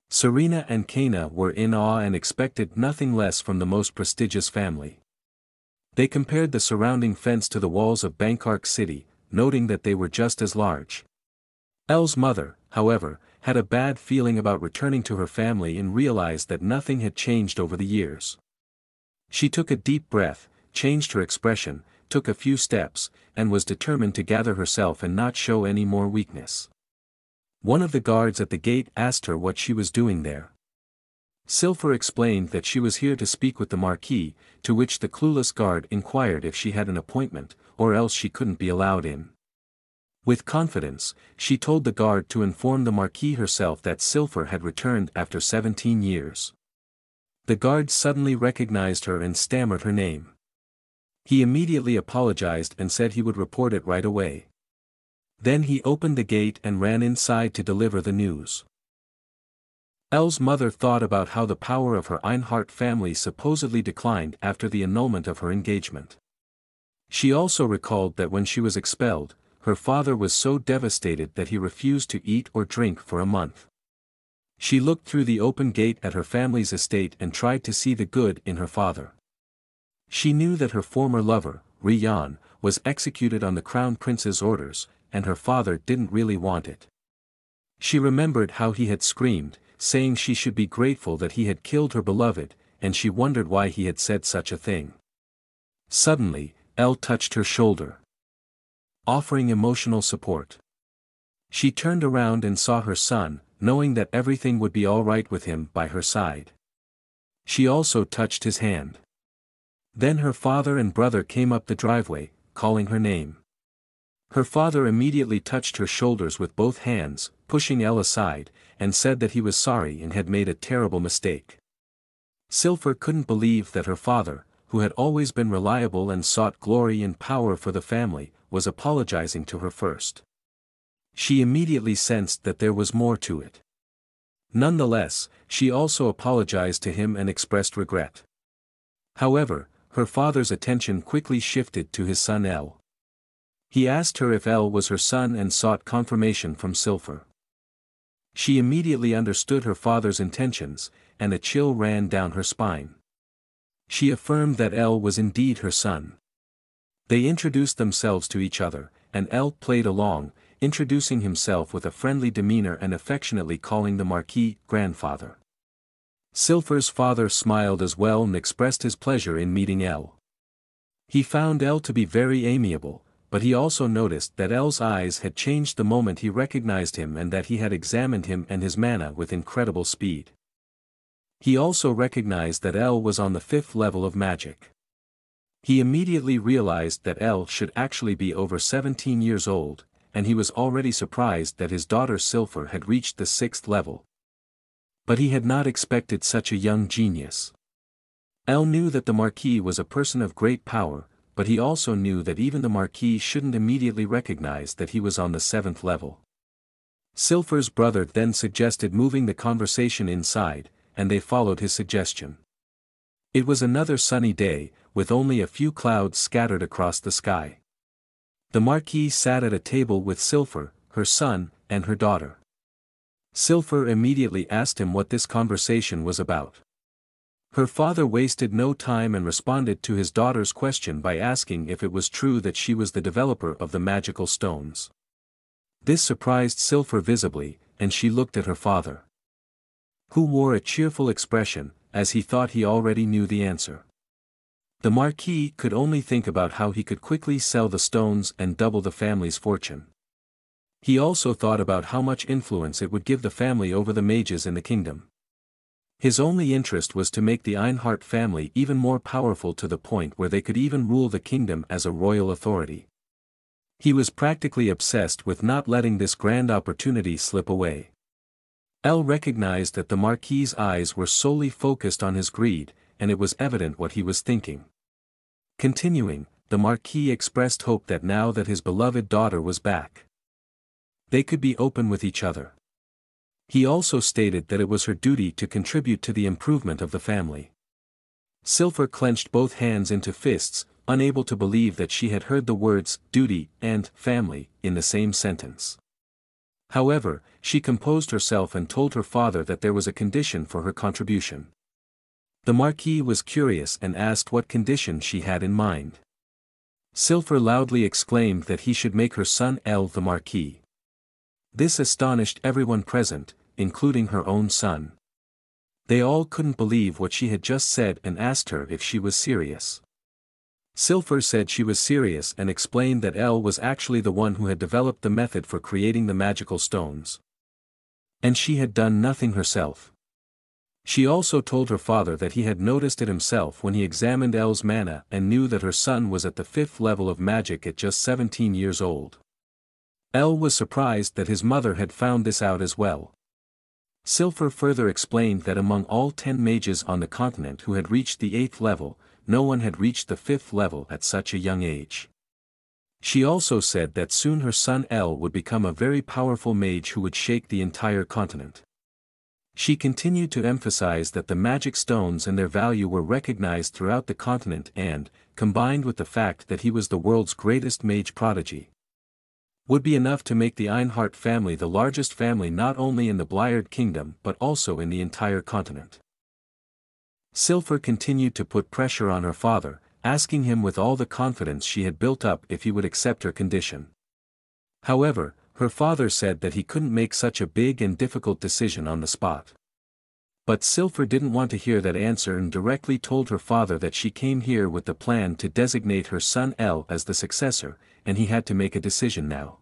Serena and Kaina were in awe and expected nothing less from the most prestigious family. They compared the surrounding fence to the walls of Bangkok City, noting that they were just as large. L's mother, however, had a bad feeling about returning to her family and realized that nothing had changed over the years. She took a deep breath, changed her expression, took a few steps, and was determined to gather herself and not show any more weakness. One of the guards at the gate asked her what she was doing there. Cilfir explained that she was here to speak with the Marquis, to which the clueless guard inquired if she had an appointment, or else she couldn't be allowed in. With confidence, she told the guard to inform the Marquis herself that Cilfir had returned after 17 years. The guard suddenly recognized her and stammered her name. He immediately apologized and said he would report it right away. Then he opened the gate and ran inside to deliver the news. L's mother thought about how the power of her Ainhart family supposedly declined after the annulment of her engagement. She also recalled that when she was expelled, her father was so devastated that he refused to eat or drink for a month. She looked through the open gate at her family's estate and tried to see the good in her father. She knew that her former lover, Rian, was executed on the crown prince's orders, and her father didn't really want it. She remembered how he had screamed, saying she should be grateful that he had killed her beloved, and she wondered why he had said such a thing. Suddenly, L touched her shoulder, offering emotional support. She turned around and saw her son, knowing that everything would be all right with him by her side. She also touched his hand. Then her father and brother came up the driveway, calling her name. Her father immediately touched her shoulders with both hands, pushing Elle aside, and said that he was sorry and had made a terrible mistake. Cilfir couldn't believe that her father, who had always been reliable and sought glory and power for the family, was apologizing to her first. She immediately sensed that there was more to it. Nonetheless, she also apologized to him and expressed regret. However, her father's attention quickly shifted to his son Elle. He asked her if Elle was her son and sought confirmation from Cilfir. She immediately understood her father's intentions, and a chill ran down her spine. She affirmed that Elle was indeed her son. They introduced themselves to each other, and Elle played along, introducing himself with a friendly demeanor and affectionately calling the Marquis grandfather. Cilfir's father smiled as well and expressed his pleasure in meeting Elle. He found Elle to be very amiable, but he also noticed that Elle's eyes had changed the moment he recognized him and that he had examined him and his mana with incredible speed. He also recognized that Elle was on the 5th level of magic. He immediately realized that Elle should actually be over 17 years old, and he was already surprised that his daughter Cilfir had reached the 6th level. But he had not expected such a young genius. Elle knew that the Marquis was a person of great power, but he also knew that even the Marquis shouldn't immediately recognize that he was on the 7th level. Cilfir's brother then suggested moving the conversation inside, and they followed his suggestion. It was another sunny day, with only a few clouds scattered across the sky. The Marquis sat at a table with Cilfir, her son, and her daughter. Cilfir immediately asked him what this conversation was about. Her father wasted no time and responded to his daughter's question by asking if it was true that she was the developer of the magical stones. This surprised Cilfir visibly, and she looked at her father, who wore a cheerful expression, as he thought he already knew the answer. The Marquis could only think about how he could quickly sell the stones and double the family's fortune. He also thought about how much influence it would give the family over the mages in the kingdom. His only interest was to make the Ainhart family even more powerful to the point where they could even rule the kingdom as a royal authority. He was practically obsessed with not letting this grand opportunity slip away. Elle recognized that the Marquis's eyes were solely focused on his greed, and it was evident what he was thinking. Continuing, the Marquis expressed hope that now that his beloved daughter was back, they could be open with each other. He also stated that it was her duty to contribute to the improvement of the family. Cilfir clenched both hands into fists, unable to believe that she had heard the words duty and family in the same sentence. However, she composed herself and told her father that there was a condition for her contribution. The Marquis was curious and asked what condition she had in mind. Cilfir loudly exclaimed that he should make her son Elle the Marquis. This astonished everyone present, including her own son. They all couldn't believe what she had just said and asked her if she was serious. Cilfir said she was serious and explained that Elle was actually the one who had developed the method for creating the magical stones. And she had done nothing herself. She also told her father that he had noticed it himself when he examined Elle's mana and knew that her son was at the 5th level of magic at just 17 years old. Elle was surprised that his mother had found this out as well. Cilfir further explained that among all 10 mages on the continent who had reached the 8th level, no one had reached the 5th level at such a young age. She also said that soon her son Elle would become a very powerful mage who would shake the entire continent. She continued to emphasize that the magic stones and their value were recognized throughout the continent and, combined with the fact that he was the world's greatest mage prodigy, would be enough to make the Ainhart family the largest family not only in the Bliard kingdom but also in the entire continent. Cilfir continued to put pressure on her father, asking him with all the confidence she had built up if he would accept her condition. However, her father said that he couldn't make such a big and difficult decision on the spot. But Cilfir didn't want to hear that answer and directly told her father that she came here with the plan to designate her son Elle as the successor, and he had to make a decision now.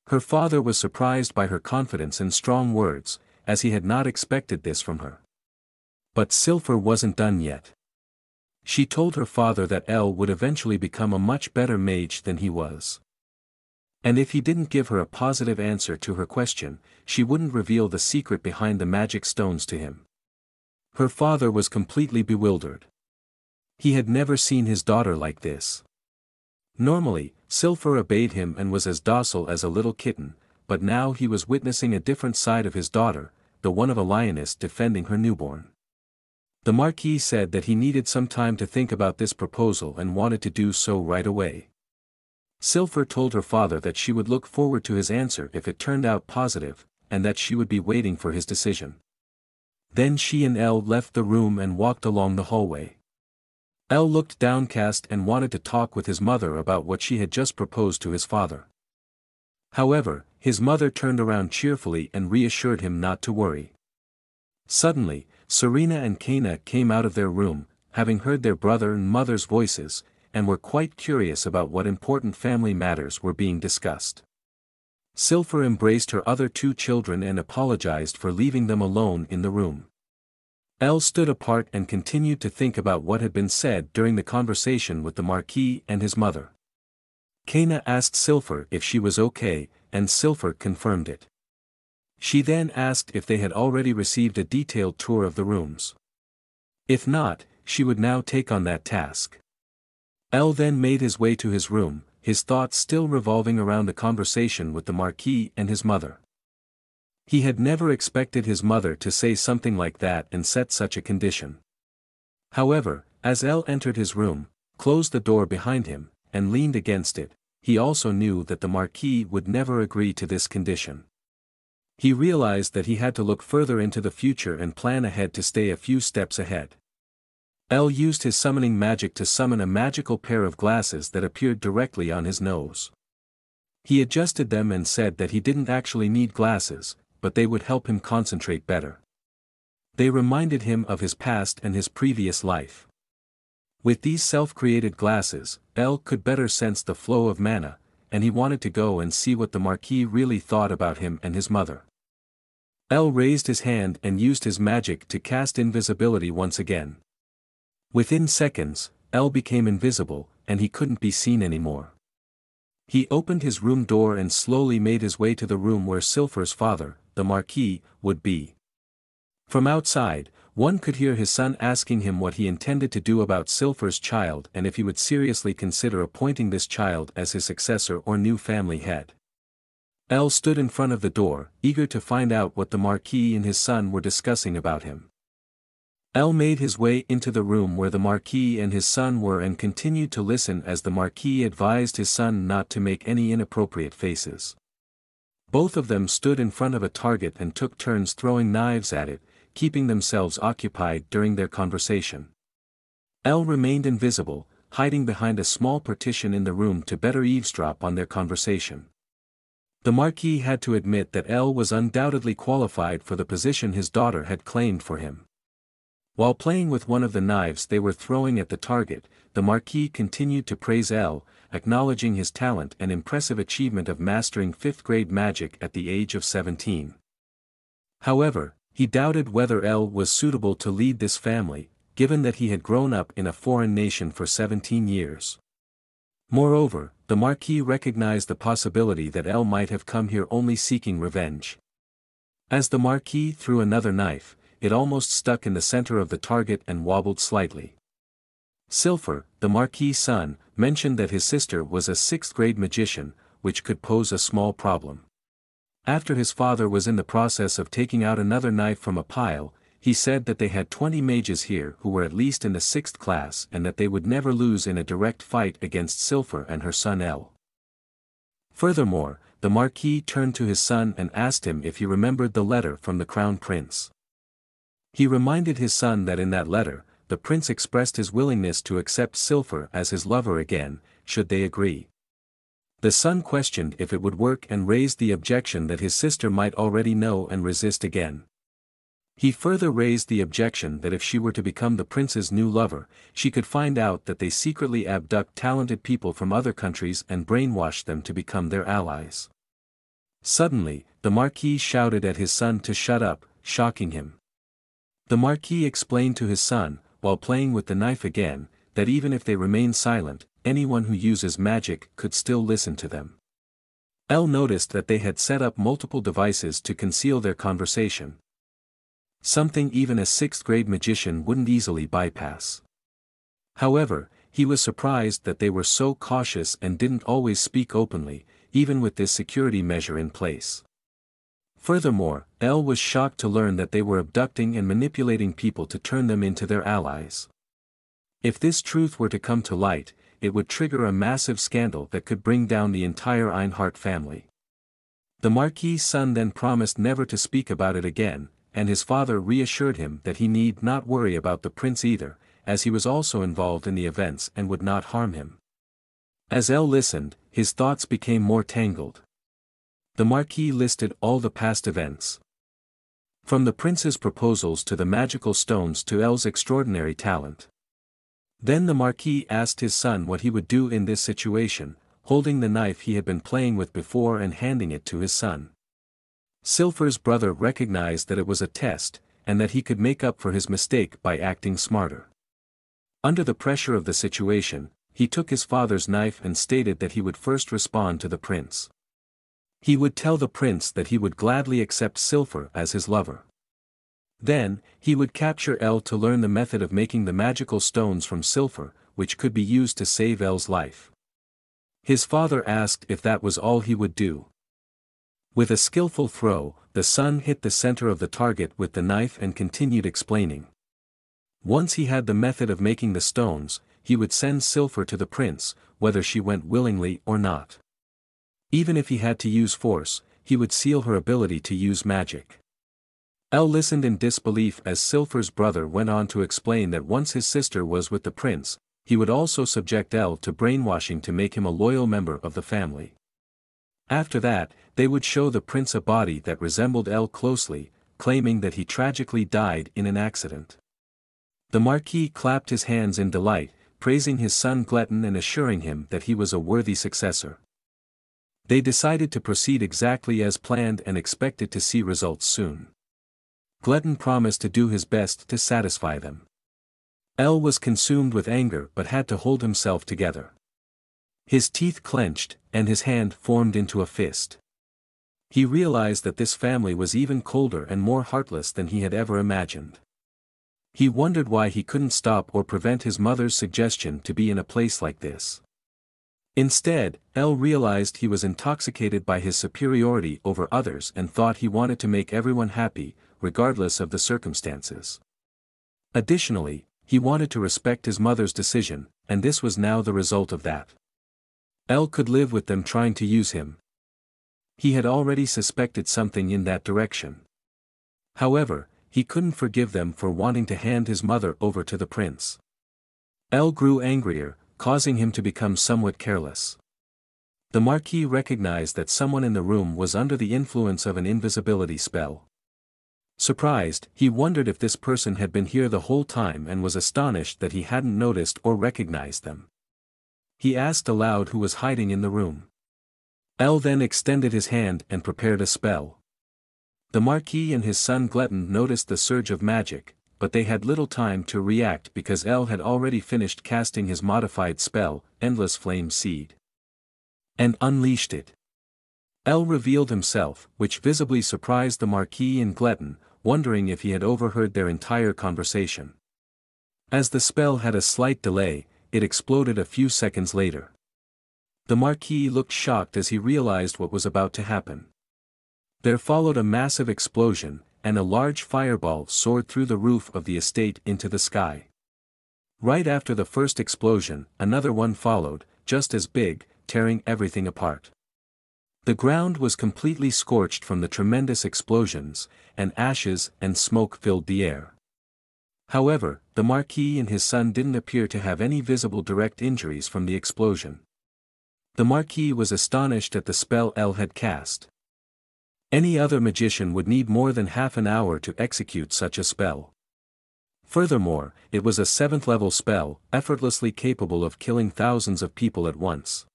Her father was surprised by her confidence and strong words, as he had not expected this from her. But Cilfir wasn't done yet. She told her father that Elle would eventually become a much better mage than he was. And if he didn't give her a positive answer to her question, she wouldn't reveal the secret behind the magic stones to him. Her father was completely bewildered. He had never seen his daughter like this. Normally, Cilfir obeyed him and was as docile as a little kitten, but now he was witnessing a different side of his daughter, the one of a lioness defending her newborn. The Marquis said that he needed some time to think about this proposal and wanted to do so right away. Cilfir told her father that she would look forward to his answer if it turned out positive, and that she would be waiting for his decision. Then she and Elle left the room and walked along the hallway. Elle looked downcast and wanted to talk with his mother about what she had just proposed to his father. However, his mother turned around cheerfully and reassured him not to worry. Suddenly, Serena and Kaina came out of their room, having heard their brother and mother's voices, and were quite curious about what important family matters were being discussed. Cilfir embraced her other 2 children and apologized for leaving them alone in the room. Elle stood apart and continued to think about what had been said during the conversation with the Marquis and his mother. Kaina asked Cilfir if she was okay, and Cilfir confirmed it. She then asked if they had already received a detailed tour of the rooms. If not, she would now take on that task. Elle then made his way to his room, his thoughts still revolving around the conversation with the Marquis and his mother. He had never expected his mother to say something like that and set such a condition. However, as Elle entered his room, closed the door behind him, and leaned against it, he also knew that the Marquis would never agree to this condition. He realized that he had to look further into the future and plan ahead to stay a few steps ahead. L used his summoning magic to summon a magical pair of glasses that appeared directly on his nose. He adjusted them and said that he didn't actually need glasses, but they would help him concentrate better. They reminded him of his past and his previous life. With these self-created glasses, L could better sense the flow of mana, and he wanted to go and see what the Marquis really thought about him and his mother. L raised his hand and used his magic to cast invisibility once again. Within seconds, L became invisible, and he couldn't be seen anymore. He opened his room door and slowly made his way to the room where Cilfir's father, the Marquis, would be. From outside, one could hear his son asking him what he intended to do about Cilfir's child and if he would seriously consider appointing this child as his successor or new family head. L stood in front of the door, eager to find out what the Marquis and his son were discussing about him. L made his way into the room where the Marquis and his son were and continued to listen as the Marquis advised his son not to make any inappropriate faces. Both of them stood in front of a target and took turns throwing knives at it, keeping themselves occupied during their conversation. L remained invisible, hiding behind a small partition in the room to better eavesdrop on their conversation. The Marquis had to admit that L was undoubtedly qualified for the position his daughter had claimed for him. While playing with one of the knives they were throwing at the target, the Marquis continued to praise L, acknowledging his talent and impressive achievement of mastering 5th-grade magic at the age of 17. However, he doubted whether L was suitable to lead this family, given that he had grown up in a foreign nation for 17 years. Moreover, the Marquis recognized the possibility that L might have come here only seeking revenge. As the Marquis threw another knife, it almost stuck in the center of the target and wobbled slightly. Cilfir, the Marquis' son, mentioned that his sister was a 6th-grade magician, which could pose a small problem. After his father was in the process of taking out another knife from a pile, he said that they had 20 mages here who were at least in the 6th class and that they would never lose in a direct fight against Cilfir and her son L. Furthermore, the Marquis turned to his son and asked him if he remembered the letter from the Crown Prince. He reminded his son that in that letter, the prince expressed his willingness to accept Cilfir as his lover again, should they agree. The son questioned if it would work and raised the objection that his sister might already know and resist again. He further raised the objection that if she were to become the prince's new lover, she could find out that they secretly abduct talented people from other countries and brainwash them to become their allies. Suddenly, the Marquis shouted at his son to shut up, shocking him. The Marquis explained to his son, while playing with the knife again, that even if they remain silent, anyone who uses magic could still listen to them. L noticed that they had set up multiple devices to conceal their conversation. Something even a 6th-grade magician wouldn't easily bypass. However, he was surprised that they were so cautious and didn't always speak openly, even with this security measure in place. Furthermore, L was shocked to learn that they were abducting and manipulating people to turn them into their allies. If this truth were to come to light, it would trigger a massive scandal that could bring down the entire Ainhart family. The Marquis' son then promised never to speak about it again, and his father reassured him that he need not worry about the prince either, as he was also involved in the events and would not harm him. As L listened, his thoughts became more tangled. The Marquis listed all the past events. From the prince's proposals to the magical stones to L's extraordinary talent. Then the Marquis asked his son what he would do in this situation, holding the knife he had been playing with before and handing it to his son. Cilfir's brother recognized that it was a test, and that he could make up for his mistake by acting smarter. Under the pressure of the situation, he took his father's knife and stated that he would first respond to the prince. He would tell the prince that he would gladly accept Cilfir as his lover. Then, he would capture L to learn the method of making the magical stones from Cilfir, which could be used to save L's life. His father asked if that was all he would do. With a skillful throw, the son hit the center of the target with the knife and continued explaining. Once he had the method of making the stones, he would send Cilfir to the prince, whether she went willingly or not. Even if he had to use force, he would seal her ability to use magic. Elle listened in disbelief as Cilfir's brother went on to explain that once his sister was with the prince, he would also subject Elle to brainwashing to make him a loyal member of the family. After that, they would show the prince a body that resembled Elle closely, claiming that he tragically died in an accident. The Marquis clapped his hands in delight, praising his son Gletton and assuring him that he was a worthy successor. They decided to proceed exactly as planned and expected to see results soon. Gletton promised to do his best to satisfy them. Elle was consumed with anger but had to hold himself together. His teeth clenched, and his hand formed into a fist. He realized that this family was even colder and more heartless than he had ever imagined. He wondered why he couldn't stop or prevent his mother's suggestion to be in a place like this. Instead, Elle realized he was intoxicated by his superiority over others and thought he wanted to make everyone happy, regardless of the circumstances. Additionally, he wanted to respect his mother's decision, and this was now the result of that. Elle could live with them trying to use him. He had already suspected something in that direction. However, he couldn't forgive them for wanting to hand his mother over to the prince. Elle grew angrier, causing him to become somewhat careless. The Marquis recognized that someone in the room was under the influence of an invisibility spell. Surprised, he wondered if this person had been here the whole time and was astonished that he hadn't noticed or recognized them. He asked aloud who was hiding in the room. Elle then extended his hand and prepared a spell. The Marquis and his son Gletton noticed the surge of magic, but they had little time to react because Elle had already finished casting his modified spell, Endless Flame Seed, and unleashed it. Elle revealed himself, which visibly surprised the Marquis and Gletton, wondering if he had overheard their entire conversation. As the spell had a slight delay, it exploded a few seconds later. The Marquis looked shocked as he realized what was about to happen. There followed a massive explosion, and a large fireball soared through the roof of the estate into the sky. Right after the first explosion, another one followed, just as big, tearing everything apart. The ground was completely scorched from the tremendous explosions, and ashes and smoke filled the air. However, the Marquis and his son didn't appear to have any visible direct injuries from the explosion. The Marquis was astonished at the spell Elle had cast. Any other magician would need more than half an hour to execute such a spell. Furthermore, it was a 7th-level spell, effortlessly capable of killing thousands of people at once.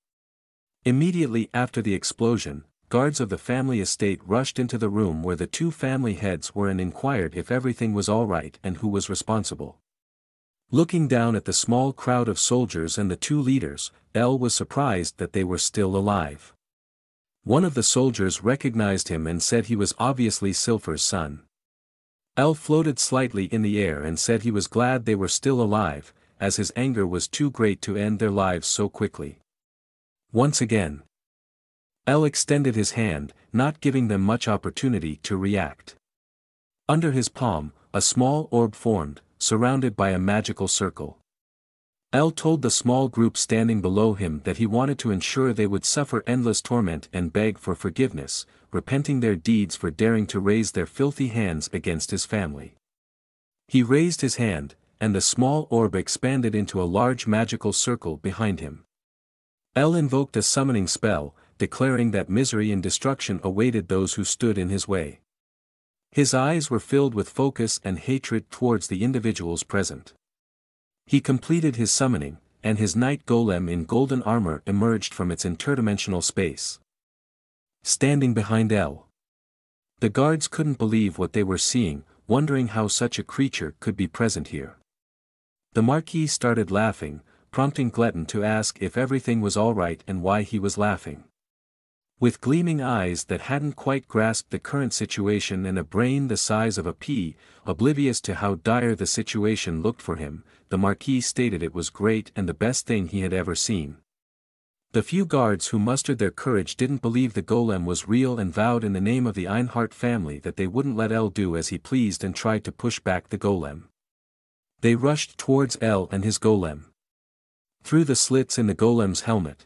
Immediately after the explosion, guards of the family estate rushed into the room where the two family heads were and inquired if everything was all right and who was responsible. Looking down at the small crowd of soldiers and the two leaders, Elle was surprised that they were still alive. One of the soldiers recognized him and said he was obviously Cilfir's son. Elle floated slightly in the air and said he was glad they were still alive, as his anger was too great to end their lives so quickly. Once again, Elle extended his hand, not giving them much opportunity to react. Under his palm, a small orb formed, surrounded by a magical circle. Elle told the small group standing below him that he wanted to ensure they would suffer endless torment and beg for forgiveness, repenting their deeds for daring to raise their filthy hands against his family. He raised his hand, and the small orb expanded into a large magical circle behind him. Elle invoked a summoning spell, declaring that misery and destruction awaited those who stood in his way. His eyes were filled with focus and hatred towards the individuals present. He completed his summoning, and his night golem in golden armor emerged from its interdimensional space. Standing behind Elle. The guards couldn't believe what they were seeing, wondering how such a creature could be present here. The Marquis started laughing, prompting Gletton to ask if everything was all right and why he was laughing. With gleaming eyes that hadn't quite grasped the current situation and a brain the size of a pea, oblivious to how dire the situation looked for him, the Marquis stated it was great and the best thing he had ever seen. The few guards who mustered their courage didn't believe the golem was real and vowed in the name of the Ainhart family that they wouldn't let Elle do as he pleased and tried to push back the golem. They rushed towards Elle and his golem. Through the slits in the golem's helmet,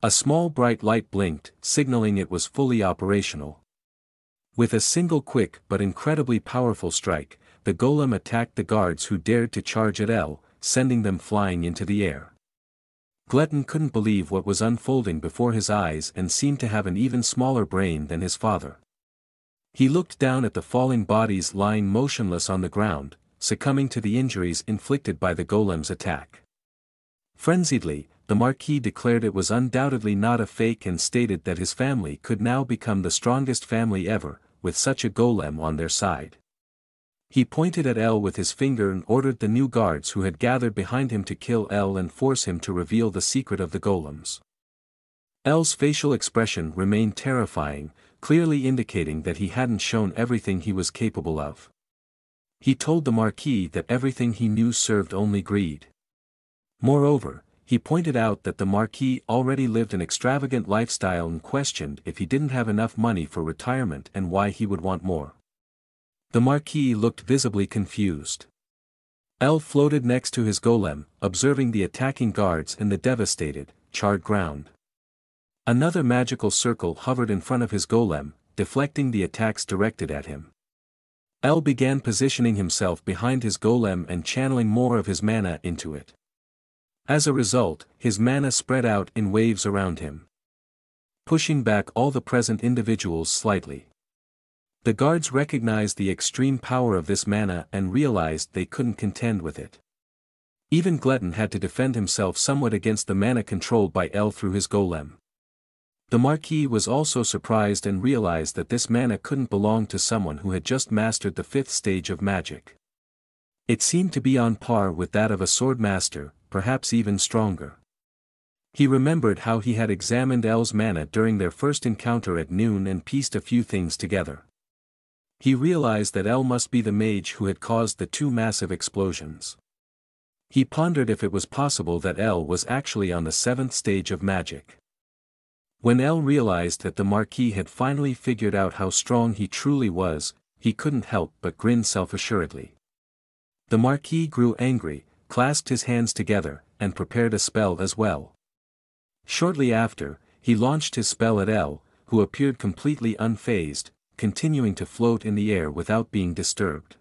A small bright light blinked, signaling it was fully operational. With a single quick but incredibly powerful strike, the golem attacked the guards who dared to charge at El, sending them flying into the air. Gletton couldn't believe what was unfolding before his eyes and seemed to have an even smaller brain than his father. He looked down at the falling bodies lying motionless on the ground, succumbing to the injuries inflicted by the golem's attack. Frenziedly, the Marquis declared it was undoubtedly not a fake and stated that his family could now become the strongest family ever, with such a golem on their side. He pointed at El with his finger and ordered the new guards who had gathered behind him to kill El and force him to reveal the secret of the golems. El's facial expression remained terrifying, clearly indicating that he hadn't shown everything he was capable of. He told the Marquis that everything he knew served only greed. Moreover, he pointed out that the Marquis already lived an extravagant lifestyle and questioned if he didn't have enough money for retirement and why he would want more. The Marquis looked visibly confused. El floated next to his golem, observing the attacking guards in the devastated, charred ground. Another magical circle hovered in front of his golem, deflecting the attacks directed at him. El began positioning himself behind his golem and channeling more of his mana into it. As a result, his mana spread out in waves around him, pushing back all the present individuals slightly. The guards recognized the extreme power of this mana and realized they couldn't contend with it. Even Gletton had to defend himself somewhat against the mana controlled by El through his golem. The Marquis was also surprised and realized that this mana couldn't belong to someone who had just mastered the 5th stage of magic. It seemed to be on par with that of a sword master, perhaps even stronger. He remembered how he had examined El's mana during their first encounter at noon and pieced a few things together. He realized that El must be the mage who had caused the 2 massive explosions. He pondered if it was possible that El was actually on the 7th stage of magic. When El realized that the Marquis had finally figured out how strong he truly was, he couldn't help but grin self-assuredly. The Marquis grew angry, clasped his hands together, and prepared a spell as well. Shortly after, he launched his spell at El, who appeared completely unfazed, continuing to float in the air without being disturbed.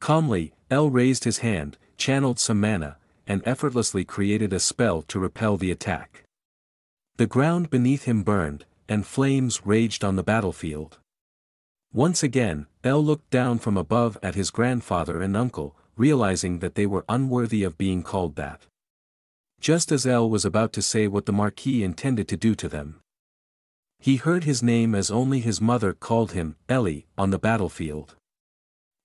Calmly, El raised his hand, channeled some mana, and effortlessly created a spell to repel the attack. The ground beneath him burned, and flames raged on the battlefield. Once again, El looked down from above at his grandfather and uncle, realizing that they were unworthy of being called that. Just as El was about to say what the Marquis intended to do to them, he heard his name as only his mother called him, Ellie, on the battlefield.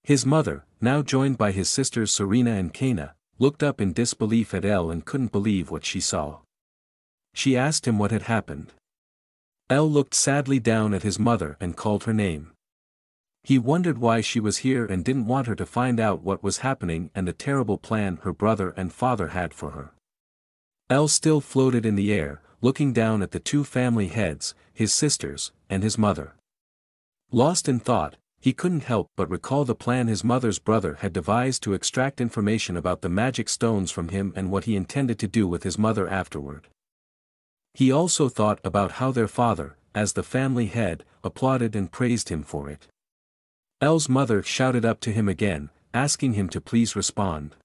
His mother, now joined by his sisters Serena and Kaina, looked up in disbelief at El and couldn't believe what she saw. She asked him what had happened. El looked sadly down at his mother and called her name. He wondered why she was here and didn't want her to find out what was happening and the terrible plan her brother and father had for her. El still floated in the air, looking down at the 2 family heads, his sisters, and his mother. Lost in thought, he couldn't help but recall the plan his mother's brother had devised to extract information about the magic stones from him and what he intended to do with his mother afterward. He also thought about how their father, as the family head, applauded and praised him for it. El's mother shouted up to him again, asking him to please respond.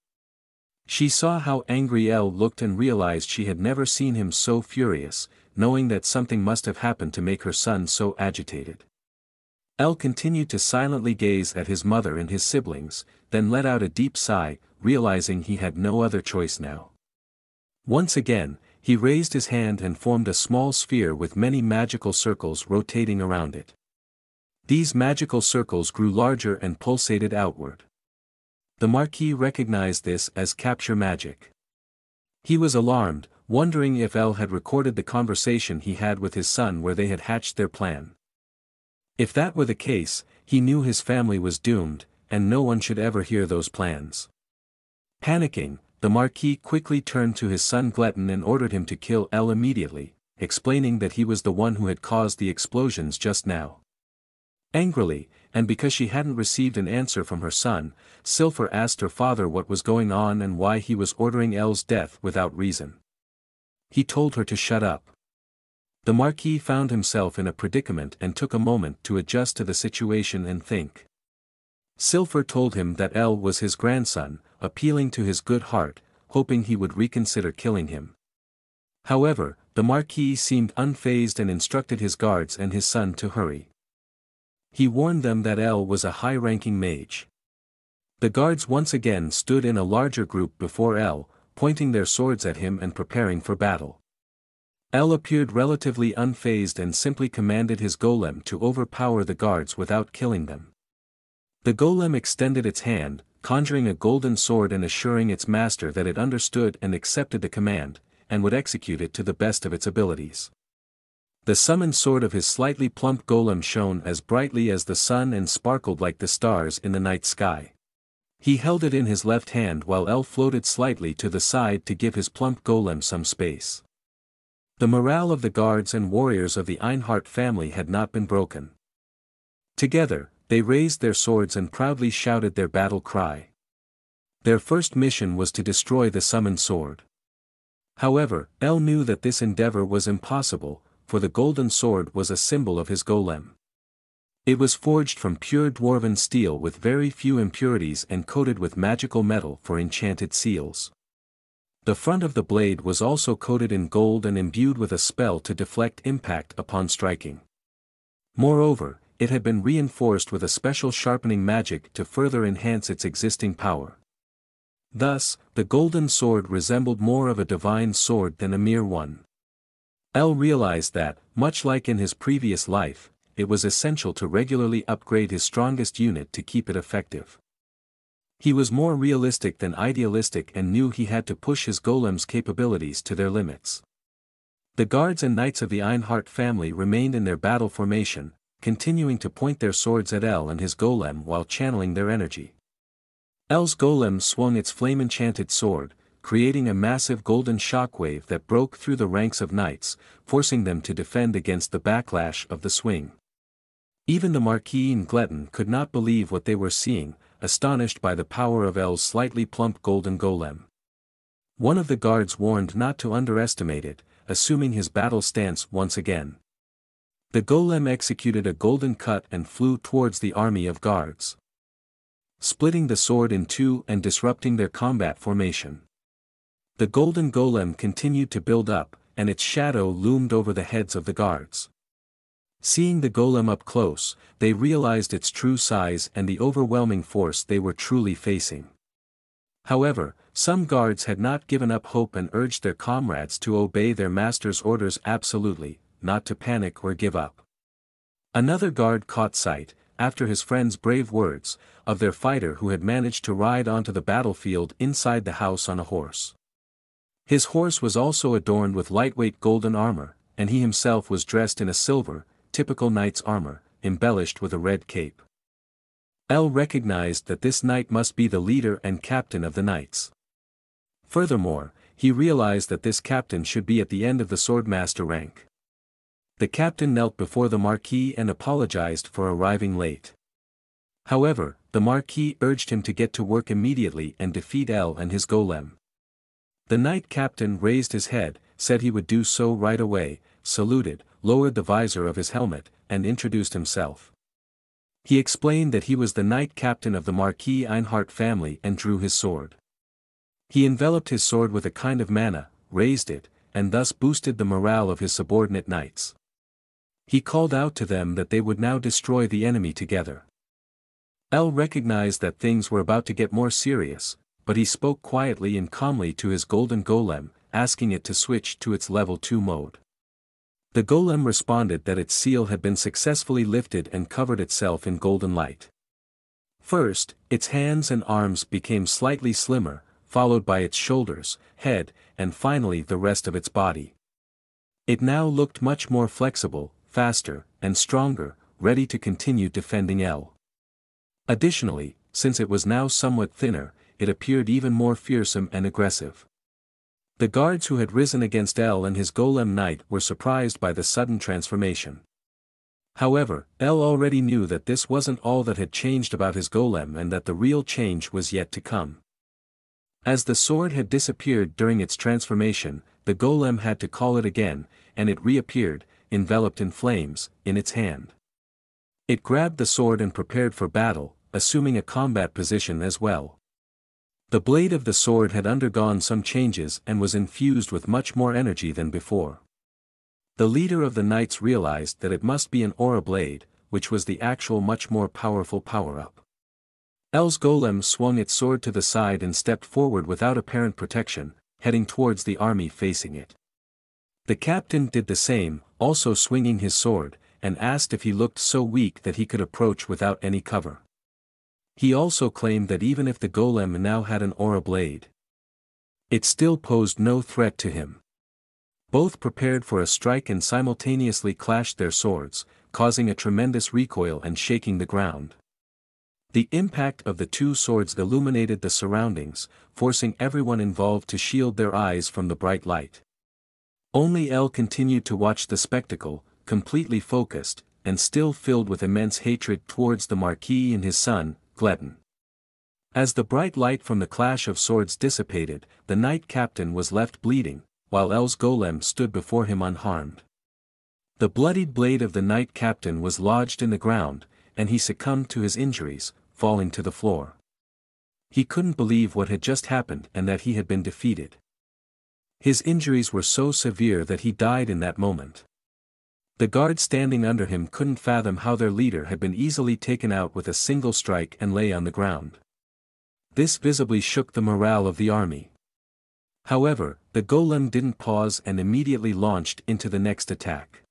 She saw how angry El looked and realized she had never seen him so furious, knowing that something must have happened to make her son so agitated. El continued to silently gaze at his mother and his siblings, then let out a deep sigh, realizing he had no other choice now. Once again, he raised his hand and formed a small sphere with many magical circles rotating around it. These magical circles grew larger and pulsated outward. The Marquis recognized this as capture magic. He was alarmed, wondering if El had recorded the conversation he had with his son where they had hatched their plan. If that were the case, he knew his family was doomed, and no one should ever hear those plans. Panicking, the Marquis quickly turned to his son Gletton and ordered him to kill El immediately, explaining that he was the one who had caused the explosions just now. Angrily, and because she hadn't received an answer from her son, Cilfir asked her father what was going on and why he was ordering El's death without reason. He told her to shut up. The Marquis found himself in a predicament and took a moment to adjust to the situation and think. Cilfir told him that El was his grandson, appealing to his good heart, hoping he would reconsider killing him. However, the Marquis seemed unfazed and instructed his guards and his son to hurry. He warned them that El was a high-ranking mage. The guards once again stood in a larger group before El, pointing their swords at him and preparing for battle. El appeared relatively unfazed and simply commanded his golem to overpower the guards without killing them. The golem extended its hand, conjuring a golden sword and assuring its master that it understood and accepted the command, and would execute it to the best of its abilities. The summoned sword of his slightly plump golem shone as brightly as the sun and sparkled like the stars in the night sky. He held it in his left hand while El floated slightly to the side to give his plump golem some space. The morale of the guards and warriors of the Ainhart family had not been broken. Together, they raised their swords and proudly shouted their battle cry. Their first mission was to destroy the summoned sword. However, El knew that this endeavor was impossible, for the golden sword was a symbol of his golem. It was forged from pure dwarven steel with very few impurities and coated with magical metal for enchanted seals. The front of the blade was also coated in gold and imbued with a spell to deflect impact upon striking. Moreover, it had been reinforced with a special sharpening magic to further enhance its existing power. Thus, the golden sword resembled more of a divine sword than a mere one. El realized that, much like in his previous life, it was essential to regularly upgrade his strongest unit to keep it effective. He was more realistic than idealistic and knew he had to push his golem's capabilities to their limits. The guards and knights of the Ainhart family remained in their battle formation, continuing to point their swords at El and his golem while channeling their energy. El's golem swung its flame-enchanted sword, creating a massive golden shockwave that broke through the ranks of knights, forcing them to defend against the backlash of the swing. Even the Marquis and Gletton could not believe what they were seeing, astonished by the power of El's slightly plump golden golem. One of the guards warned not to underestimate it, assuming his battle stance once again. The golem executed a golden cut and flew towards the army of guards, splitting the sword in two and disrupting their combat formation. The golden golem continued to build up, and its shadow loomed over the heads of the guards. Seeing the golem up close, they realized its true size and the overwhelming force they were truly facing. However, some guards had not given up hope and urged their comrades to obey their master's orders absolutely, not to panic or give up. Another guard caught sight, after his friend's brave words, of their fighter who had managed to ride onto the battlefield inside the house on a horse. His horse was also adorned with lightweight golden armor, and he himself was dressed in a silver, typical knight's armor, embellished with a red cape. El recognized that this knight must be the leader and captain of the knights. Furthermore, he realized that this captain should be at the end of the swordmaster rank. The captain knelt before the Marquis and apologized for arriving late. However, the Marquis urged him to get to work immediately and defeat El and his golem. The knight captain raised his head, said he would do so right away, saluted, lowered the visor of his helmet, and introduced himself. He explained that he was the knight captain of the Marquis Ainhart family and drew his sword. He enveloped his sword with a kind of mana, raised it, and thus boosted the morale of his subordinate knights. He called out to them that they would now destroy the enemy together. El recognized that things were about to get more serious, but he spoke quietly and calmly to his golden golem, asking it to switch to its level 2 mode. The golem responded that its seal had been successfully lifted and covered itself in golden light. First, its hands and arms became slightly slimmer, followed by its shoulders, head, and finally the rest of its body. It now looked much more flexible, faster, and stronger, ready to continue defending El. Additionally, since it was now somewhat thinner, it appeared even more fearsome and aggressive. The guards who had risen against El and his golem knight were surprised by the sudden transformation. However, El already knew that this wasn't all that had changed about his golem and that the real change was yet to come. As the sword had disappeared during its transformation, the golem had to call it again, and it reappeared, enveloped in flames, in its hand. It grabbed the sword and prepared for battle, assuming a combat position as well. The blade of the sword had undergone some changes and was infused with much more energy than before. The leader of the knights realized that it must be an aura blade, which was the actual much more powerful power-up. L's golem swung its sword to the side and stepped forward without apparent protection, heading towards the army facing it. The captain did the same, also swinging his sword, and asked if he looked so weak that he could approach without any cover. He also claimed that even if the golem now had an aura blade, it still posed no threat to him. Both prepared for a strike and simultaneously clashed their swords, causing a tremendous recoil and shaking the ground. The impact of the two swords illuminated the surroundings, forcing everyone involved to shield their eyes from the bright light. Only L continued to watch the spectacle, completely focused, and still filled with immense hatred towards the Marquis and his son, Gledon. As the bright light from the clash of swords dissipated, the knight captain was left bleeding, while L's golem stood before him unharmed. The bloodied blade of the knight captain was lodged in the ground, and he succumbed to his injuries, falling to the floor. He couldn't believe what had just happened and that he had been defeated. His injuries were so severe that he died in that moment. The guard standing under him couldn't fathom how their leader had been easily taken out with a single strike and lay on the ground. This visibly shook the morale of the army. However, the golem didn't pause and immediately launched into the next attack.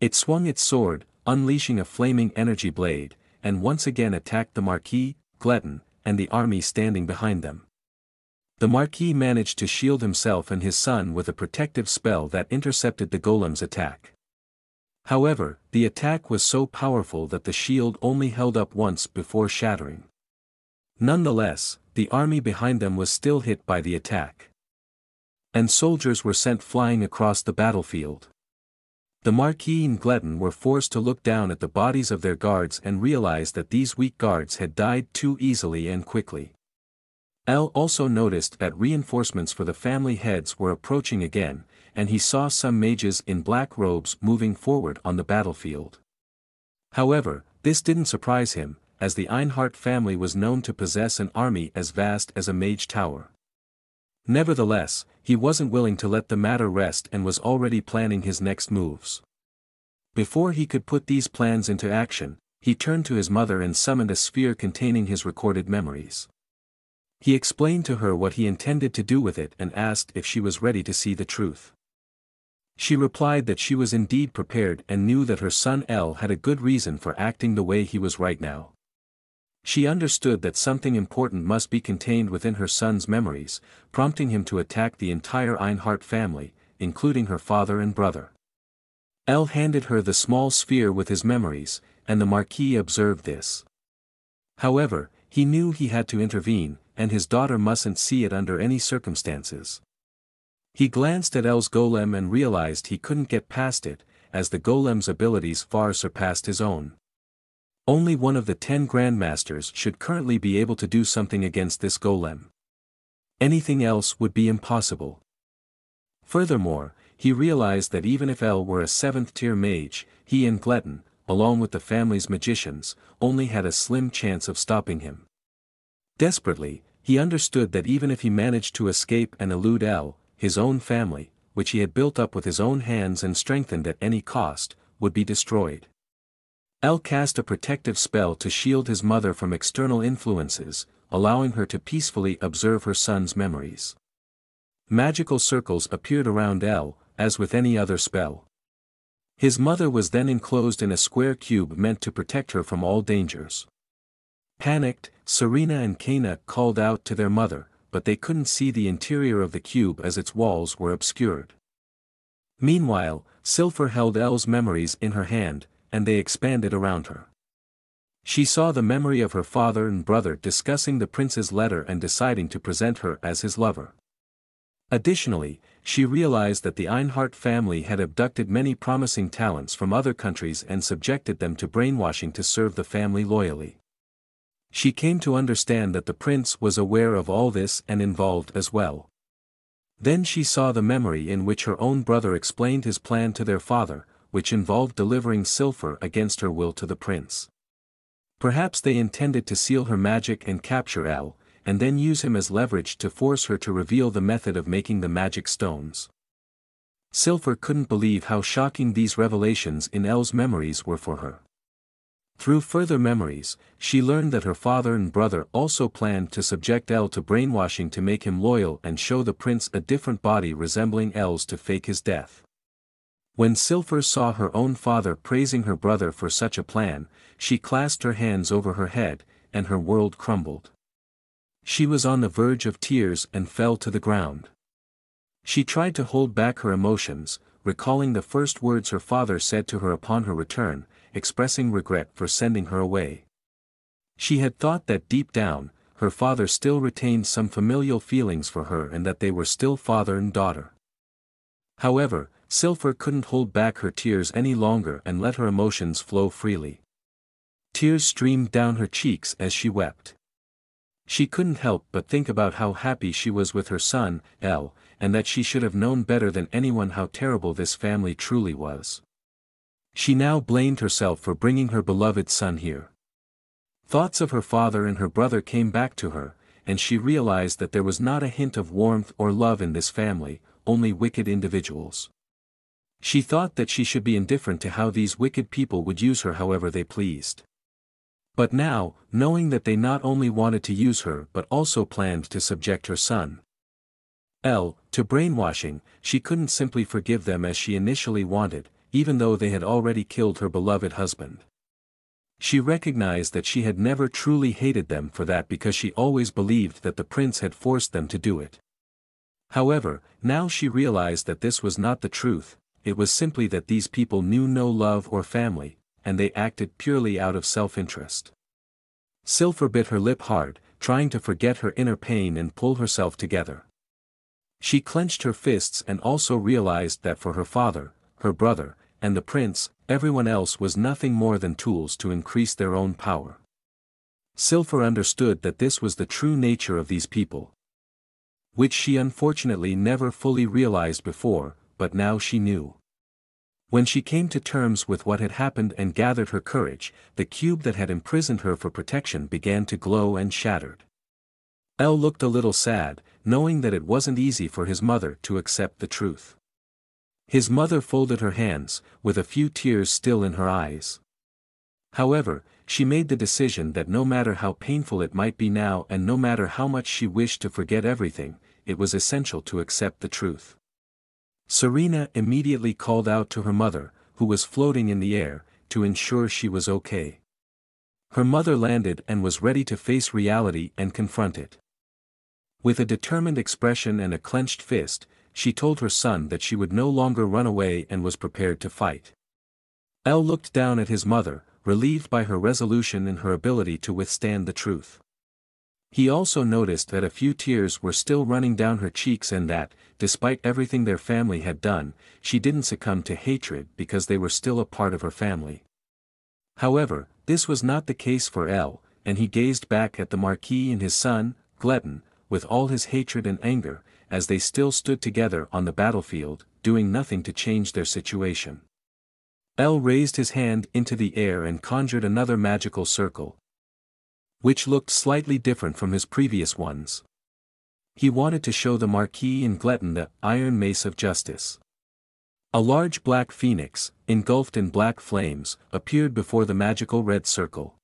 It swung its sword, unleashing a flaming energy blade, and once again attacked the Marquis, Gledon, and the army standing behind them. The Marquis managed to shield himself and his son with a protective spell that intercepted the golem's attack. However, the attack was so powerful that the shield only held up once before shattering. Nonetheless, the army behind them was still hit by the attack, and soldiers were sent flying across the battlefield. The Marquis and Gledon were forced to look down at the bodies of their guards and realize that these weak guards had died too easily and quickly. L also noticed that reinforcements for the family heads were approaching again, and he saw some mages in black robes moving forward on the battlefield. However, this didn't surprise him, as the Ainhart family was known to possess an army as vast as a mage tower. Nevertheless, he wasn't willing to let the matter rest and was already planning his next moves. Before he could put these plans into action, he turned to his mother and summoned a sphere containing his recorded memories. He explained to her what he intended to do with it and asked if she was ready to see the truth. She replied that she was indeed prepared and knew that her son L had a good reason for acting the way he was right now. She understood that something important must be contained within her son's memories, prompting him to attack the entire Ainhart family, including her father and brother. L handed her the small sphere with his memories, and the Marquis observed this. However, he knew he had to intervene, and his daughter mustn't see it under any circumstances. He glanced at L's golem and realized he couldn't get past it, as the golem's abilities far surpassed his own. Only one of the 10 grandmasters should currently be able to do something against this golem. Anything else would be impossible. Furthermore, he realized that even if L were a 7th-tier mage, he and Gledon, along with the family's magicians, only had a slim chance of stopping him. Desperately, he understood that even if he managed to escape and elude L, his own family, which he had built up with his own hands and strengthened at any cost, would be destroyed. L cast a protective spell to shield his mother from external influences, allowing her to peacefully observe her son's memories. Magical circles appeared around L, as with any other spell. His mother was then enclosed in a square cube meant to protect her from all dangers. Panicked, Serena and Kaina called out to their mother, but they couldn't see the interior of the cube as its walls were obscured. Meanwhile, Cilfir held L's memories in her hand, and they expanded around her. She saw the memory of her father and brother discussing the prince's letter and deciding to present her as his lover. Additionally, she realized that the Ainhart family had abducted many promising talents from other countries and subjected them to brainwashing to serve the family loyally. She came to understand that the prince was aware of all this and involved as well. Then she saw the memory in which her own brother explained his plan to their father, which involved delivering Cilfir against her will to the prince. Perhaps they intended to seal her magic and capture El, and then use him as leverage to force her to reveal the method of making the magic stones. Cilfir couldn't believe how shocking these revelations in El's memories were for her. Through further memories, she learned that her father and brother also planned to subject El to brainwashing to make him loyal and show the prince a different body resembling El's to fake his death. When Cilfir saw her own father praising her brother for such a plan, she clasped her hands over her head, and her world crumbled. She was on the verge of tears and fell to the ground. She tried to hold back her emotions, recalling the first words her father said to her upon her return, expressing regret for sending her away. She had thought that deep down, her father still retained some familial feelings for her and that they were still father and daughter. However, Cilfir couldn't hold back her tears any longer and let her emotions flow freely. Tears streamed down her cheeks as she wept. She couldn't help but think about how happy she was with her son, El, and that she should have known better than anyone how terrible this family truly was. She now blamed herself for bringing her beloved son here. Thoughts of her father and her brother came back to her, and she realized that there was not a hint of warmth or love in this family, only wicked individuals. She thought that she should be indifferent to how these wicked people would use her however they pleased. But now, knowing that they not only wanted to use her but also planned to subject her son, El, to brainwashing, she couldn't simply forgive them as she initially wanted, even though they had already killed her beloved husband. She recognized that she had never truly hated them for that because she always believed that the prince had forced them to do it. However, now she realized that this was not the truth, it was simply that these people knew no love or family, and they acted purely out of self-interest. Cilfir bit her lip hard, trying to forget her inner pain and pull herself together. She clenched her fists and also realized that for her father, her brother, and the prince, everyone else was nothing more than tools to increase their own power. Cilfir understood that this was the true nature of these people, which she unfortunately never fully realized before, but now she knew. When she came to terms with what had happened and gathered her courage, the cube that had imprisoned her for protection began to glow and shattered. El looked a little sad, knowing that it wasn't easy for his mother to accept the truth. His mother folded her hands, with a few tears still in her eyes. However, she made the decision that no matter how painful it might be now and no matter how much she wished to forget everything, it was essential to accept the truth. Serena immediately called out to her mother, who was floating in the air, to ensure she was okay. Her mother landed and was ready to face reality and confront it. With a determined expression and a clenched fist, she told her son that she would no longer run away and was prepared to fight. El looked down at his mother, relieved by her resolution and her ability to withstand the truth. He also noticed that a few tears were still running down her cheeks and that, despite everything their family had done, she didn't succumb to hatred because they were still a part of her family. However, this was not the case for El, and he gazed back at the Marquis and his son, Gletton, with all his hatred and anger, as they still stood together on the battlefield, doing nothing to change their situation. El raised his hand into the air and conjured another magical circle, which looked slightly different from his previous ones. He wanted to show the Marquis and Gletton the Iron Mace of Justice. A large black phoenix, engulfed in black flames, appeared before the magical red circle.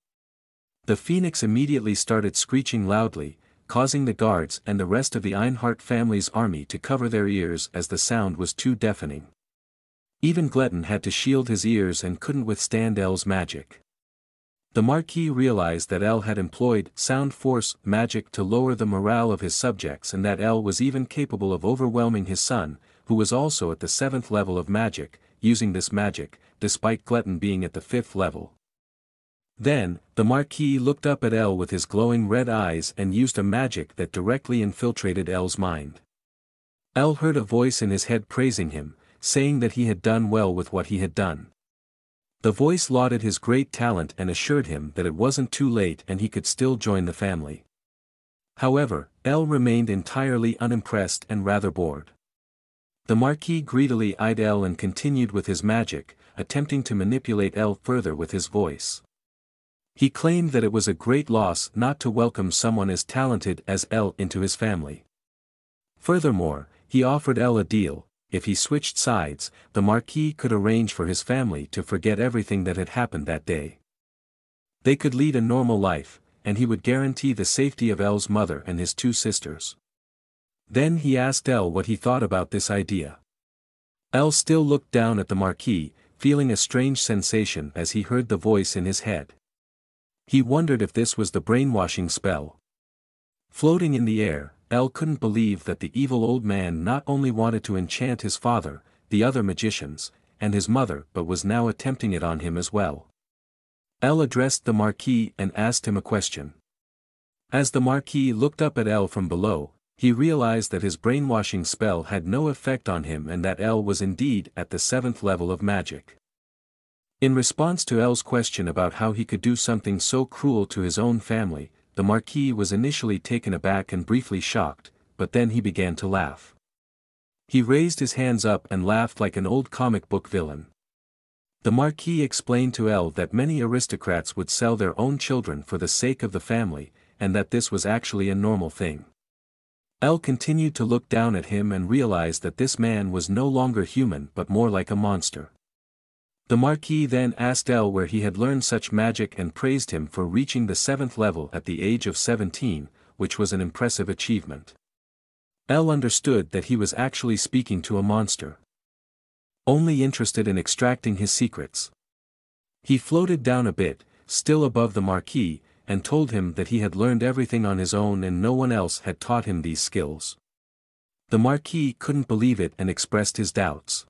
The phoenix immediately started screeching loudly, causing the guards and the rest of the Ainhart family's army to cover their ears as the sound was too deafening. Even Gletton had to shield his ears and couldn't withstand El's magic. The Marquis realized that El had employed sound force magic to lower the morale of his subjects and that El was even capable of overwhelming his son, who was also at the 7th level of magic, using this magic, despite Gletton being at the 5th level. Then, the Marquis looked up at El with his glowing red eyes and used a magic that directly infiltrated El's mind. El heard a voice in his head praising him, saying that he had done well with what he had done. The voice lauded his great talent and assured him that it wasn't too late and he could still join the family. However, El remained entirely unimpressed and rather bored. The Marquis greedily eyed El and continued with his magic, attempting to manipulate El further with his voice. He claimed that it was a great loss not to welcome someone as talented as El into his family. Furthermore, he offered El a deal: if he switched sides, the Marquis could arrange for his family to forget everything that had happened that day. They could lead a normal life, and he would guarantee the safety of El's mother and his two sisters. Then he asked El what he thought about this idea. El still looked down at the Marquis, feeling a strange sensation as he heard the voice in his head. He wondered if this was the brainwashing spell. Floating in the air, El couldn't believe that the evil old man not only wanted to enchant his father, the other magicians, and his mother but was now attempting it on him as well. El addressed the Marquis and asked him a question. As the Marquis looked up at El from below, he realized that his brainwashing spell had no effect on him and that El was indeed at the 7th level of magic. In response to El's question about how he could do something so cruel to his own family, the Marquis was initially taken aback and briefly shocked, but then he began to laugh. He raised his hands up and laughed like an old comic book villain. The Marquis explained to El that many aristocrats would sell their own children for the sake of the family, and that this was actually a normal thing. El continued to look down at him and realized that this man was no longer human but more like a monster. The Marquis then asked El where he had learned such magic and praised him for reaching the 7th level at the age of 17, which was an impressive achievement. El understood that he was actually speaking to a monster, only interested in extracting his secrets. He floated down a bit, still above the Marquis, and told him that he had learned everything on his own and no one else had taught him these skills. The Marquis couldn't believe it and expressed his doubts.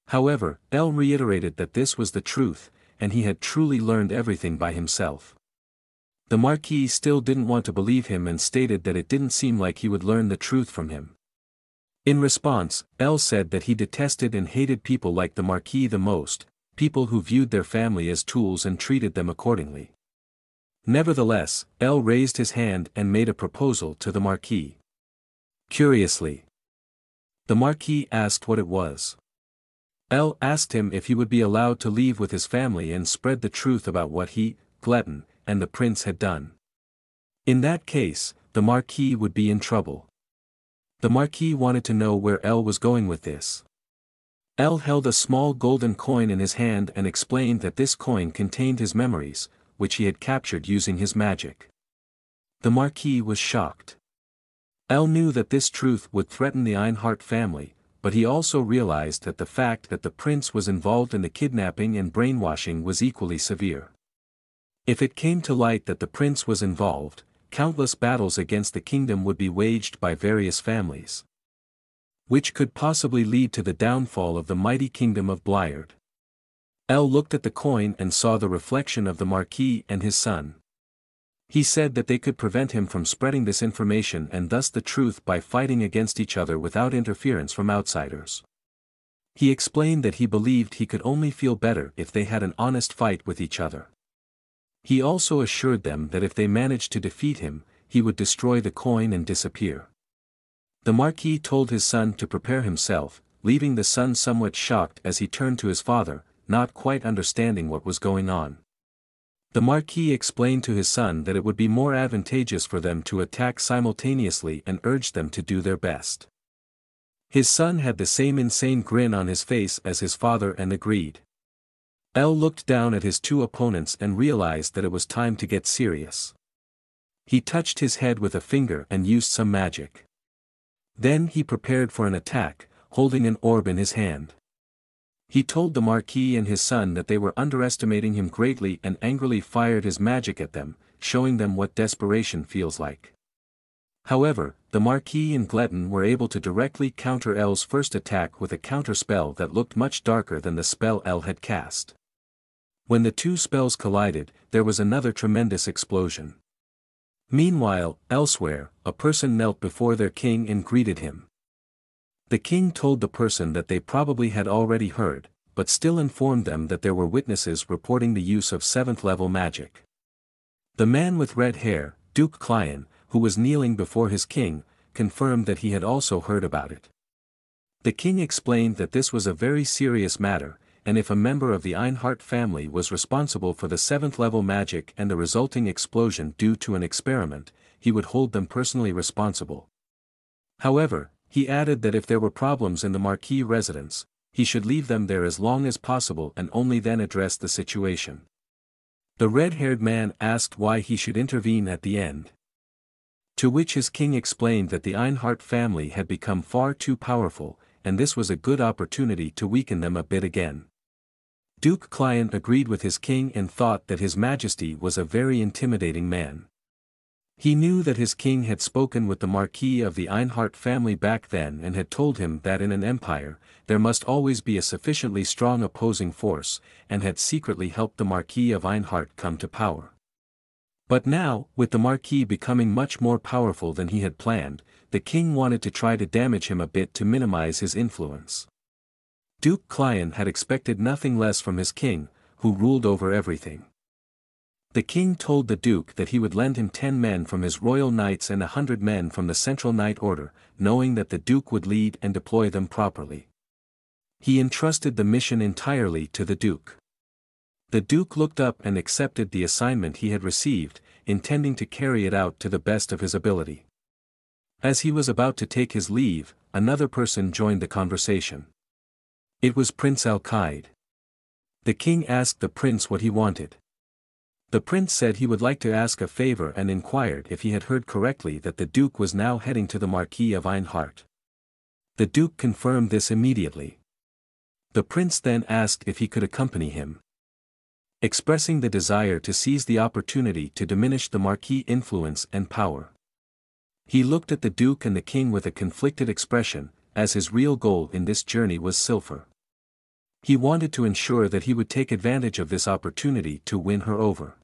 However, El reiterated that this was the truth, and he had truly learned everything by himself. The Marquis still didn't want to believe him and stated that it didn't seem like he would learn the truth from him. In response, El said that he detested and hated people like the Marquis the most, people who viewed their family as tools and treated them accordingly. Nevertheless, El raised his hand and made a proposal to the Marquis. Curiously, the Marquis asked what it was. El asked him if he would be allowed to leave with his family and spread the truth about what he, Glutton, and the prince had done. In that case, the Marquis would be in trouble. The Marquis wanted to know where El was going with this. El held a small golden coin in his hand and explained that this coin contained his memories, which he had captured using his magic. The Marquis was shocked. El knew that this truth would threaten the Ainhart family, but he also realized that the fact that the prince was involved in the kidnapping and brainwashing was equally severe. If it came to light that the prince was involved, countless battles against the kingdom would be waged by various families, which could possibly lead to the downfall of the mighty kingdom of Bliard. El looked at the coin and saw the reflection of the Marquis and his son. He said that they could prevent him from spreading this information and thus the truth by fighting against each other without interference from outsiders. He explained that he believed he could only feel better if they had an honest fight with each other. He also assured them that if they managed to defeat him, he would destroy the coin and disappear. The Marquis told his son to prepare himself, leaving the son somewhat shocked as he turned to his father, not quite understanding what was going on. The Marquis explained to his son that it would be more advantageous for them to attack simultaneously and urged them to do their best. His son had the same insane grin on his face as his father and agreed. El looked down at his two opponents and realized that it was time to get serious. He touched his head with a finger and used some magic. Then he prepared for an attack, holding an orb in his hand. He told the Marquis and his son that they were underestimating him greatly and angrily fired his magic at them, showing them what desperation feels like. However, the Marquis and Glutton were able to directly counter El's first attack with a counterspell that looked much darker than the spell El had cast. When the two spells collided, there was another tremendous explosion. Meanwhile, elsewhere, a person knelt before their king and greeted him. The king told the person that they probably had already heard, but still informed them that there were witnesses reporting the use of 7th level magic. The man with red hair, Duke Clion, who was kneeling before his king, confirmed that he had also heard about it. The king explained that this was a very serious matter, and if a member of the Ainhart family was responsible for the 7th level magic and the resulting explosion due to an experiment, he would hold them personally responsible. However, he added that if there were problems in the Marquis residence, he should leave them there as long as possible and only then address the situation. The red-haired man asked why he should intervene at the end. To which his king explained that the Ainhart family had become far too powerful, and this was a good opportunity to weaken them a bit again. Duke Client agreed with his king and thought that His Majesty was a very intimidating man. He knew that his king had spoken with the Marquis of the Ainhart family back then and had told him that in an empire, there must always be a sufficiently strong opposing force, and had secretly helped the Marquis of Ainhart come to power. But now, with the Marquis becoming much more powerful than he had planned, the king wanted to try to damage him a bit to minimize his influence. Duke Client had expected nothing less from his king, who ruled over everything. The king told the duke that he would lend him 10 men from his royal knights and 100 men from the Central Knight Order, knowing that the duke would lead and deploy them properly. He entrusted the mission entirely to the duke. The duke looked up and accepted the assignment he had received, intending to carry it out to the best of his ability. As he was about to take his leave, another person joined the conversation. It was Prince Al-Qaid. The king asked the prince what he wanted. The prince said he would like to ask a favor and inquired if he had heard correctly that the duke was now heading to the Marquis of Ainhart. The duke confirmed this immediately. The prince then asked if he could accompany him, expressing the desire to seize the opportunity to diminish the Marquis' influence and power. He looked at the duke and the king with a conflicted expression, as his real goal in this journey was Cilfir. He wanted to ensure that he would take advantage of this opportunity to win her over.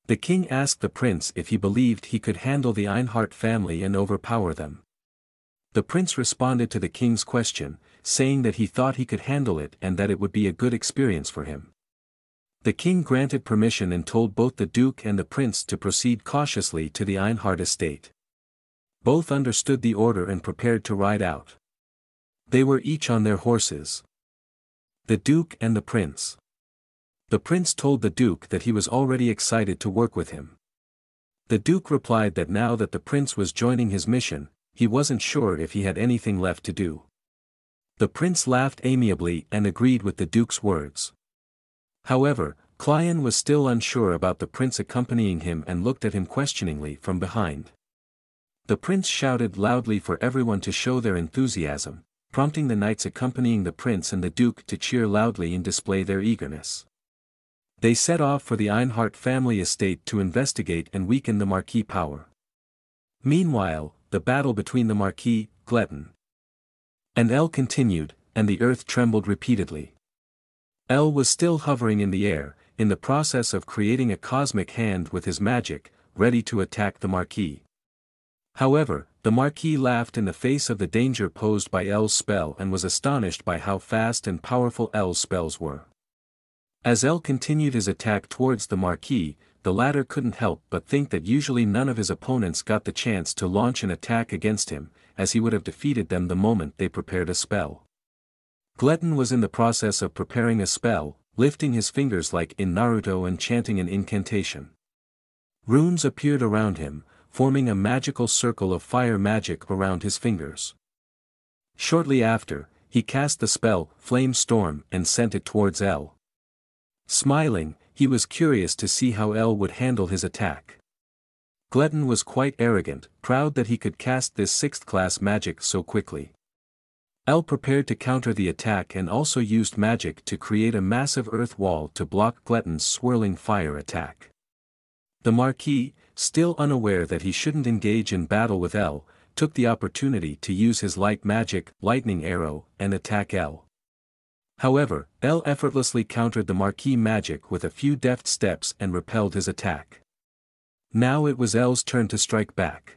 The king asked the prince if he believed he could handle the Ainhart family and overpower them. The prince responded to the king's question, saying that he thought he could handle it and that it would be a good experience for him. The king granted permission and told both the duke and the prince to proceed cautiously to the Ainhart estate. Both understood the order and prepared to ride out. They were each on their horses. The duke and the prince. The prince told the duke that he was already excited to work with him. The duke replied that now that the prince was joining his mission, he wasn't sure if he had anything left to do. The prince laughed amiably and agreed with the duke's words. However, Client was still unsure about the prince accompanying him and looked at him questioningly from behind. The prince shouted loudly for everyone to show their enthusiasm, prompting the knights accompanying the prince and the duke to cheer loudly and display their eagerness. They set off for the Ainhart family estate to investigate and weaken the Marquis' power. Meanwhile, the battle between the Marquis, Gletton, and El continued, and the earth trembled repeatedly. El was still hovering in the air, in the process of creating a cosmic hand with his magic, ready to attack the Marquis. However, the Marquis laughed in the face of the danger posed by El's spell and was astonished by how fast and powerful El's spells were. As El continued his attack towards the Marquis, the latter couldn't help but think that usually none of his opponents got the chance to launch an attack against him, as he would have defeated them the moment they prepared a spell. Gletton was in the process of preparing a spell, lifting his fingers like in Naruto and chanting an incantation. Runes appeared around him, forming a magical circle of fire magic around his fingers. Shortly after, he cast the spell, Flame Storm, and sent it towards El. Smiling, he was curious to see how El would handle his attack. Gletton was quite arrogant, proud that he could cast this 6th-class magic so quickly. El prepared to counter the attack and also used magic to create a massive earth wall to block Gletton's swirling fire attack. The Marquis, still unaware that he shouldn't engage in battle with El, took the opportunity to use his light magic, Lightning Arrow, and attack El. However, El effortlessly countered the Marquis' magic with a few deft steps and repelled his attack. Now it was El's turn to strike back.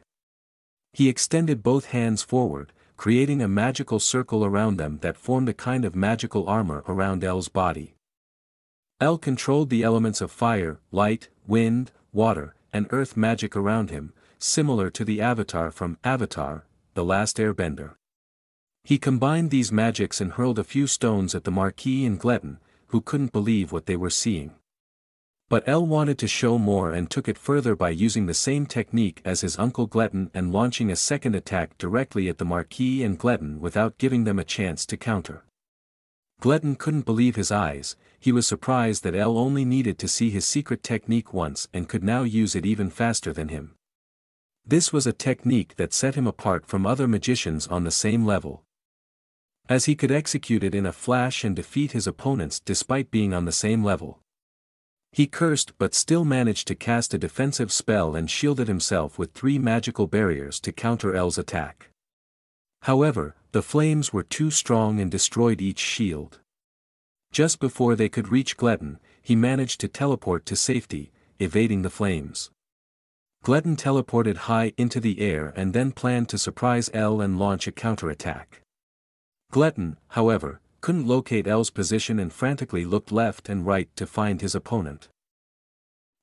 He extended both hands forward, creating a magical circle around them that formed a kind of magical armor around El's body. El controlled the elements of fire, light, wind, water, and earth magic around him, similar to the Avatar from Avatar, The Last Airbender. He combined these magics and hurled a few stones at the Marquis and Gletton, who couldn't believe what they were seeing. But El wanted to show more and took it further by using the same technique as his uncle Gletton and launching a second attack directly at the Marquis and Gletton without giving them a chance to counter. Gletton couldn't believe his eyes. He was surprised that El only needed to see his secret technique once and could now use it even faster than him. This was a technique that set him apart from other magicians on the same level, as he could execute it in a flash and defeat his opponents despite being on the same level. He cursed but still managed to cast a defensive spell and shielded himself with 3 magical barriers to counter El's attack. However, the flames were too strong and destroyed each shield. Just before they could reach Gletton, he managed to teleport to safety, evading the flames. Gletton teleported high into the air and then planned to surprise El and launch a counterattack. Gletton, however, couldn't locate El's position and frantically looked left and right to find his opponent.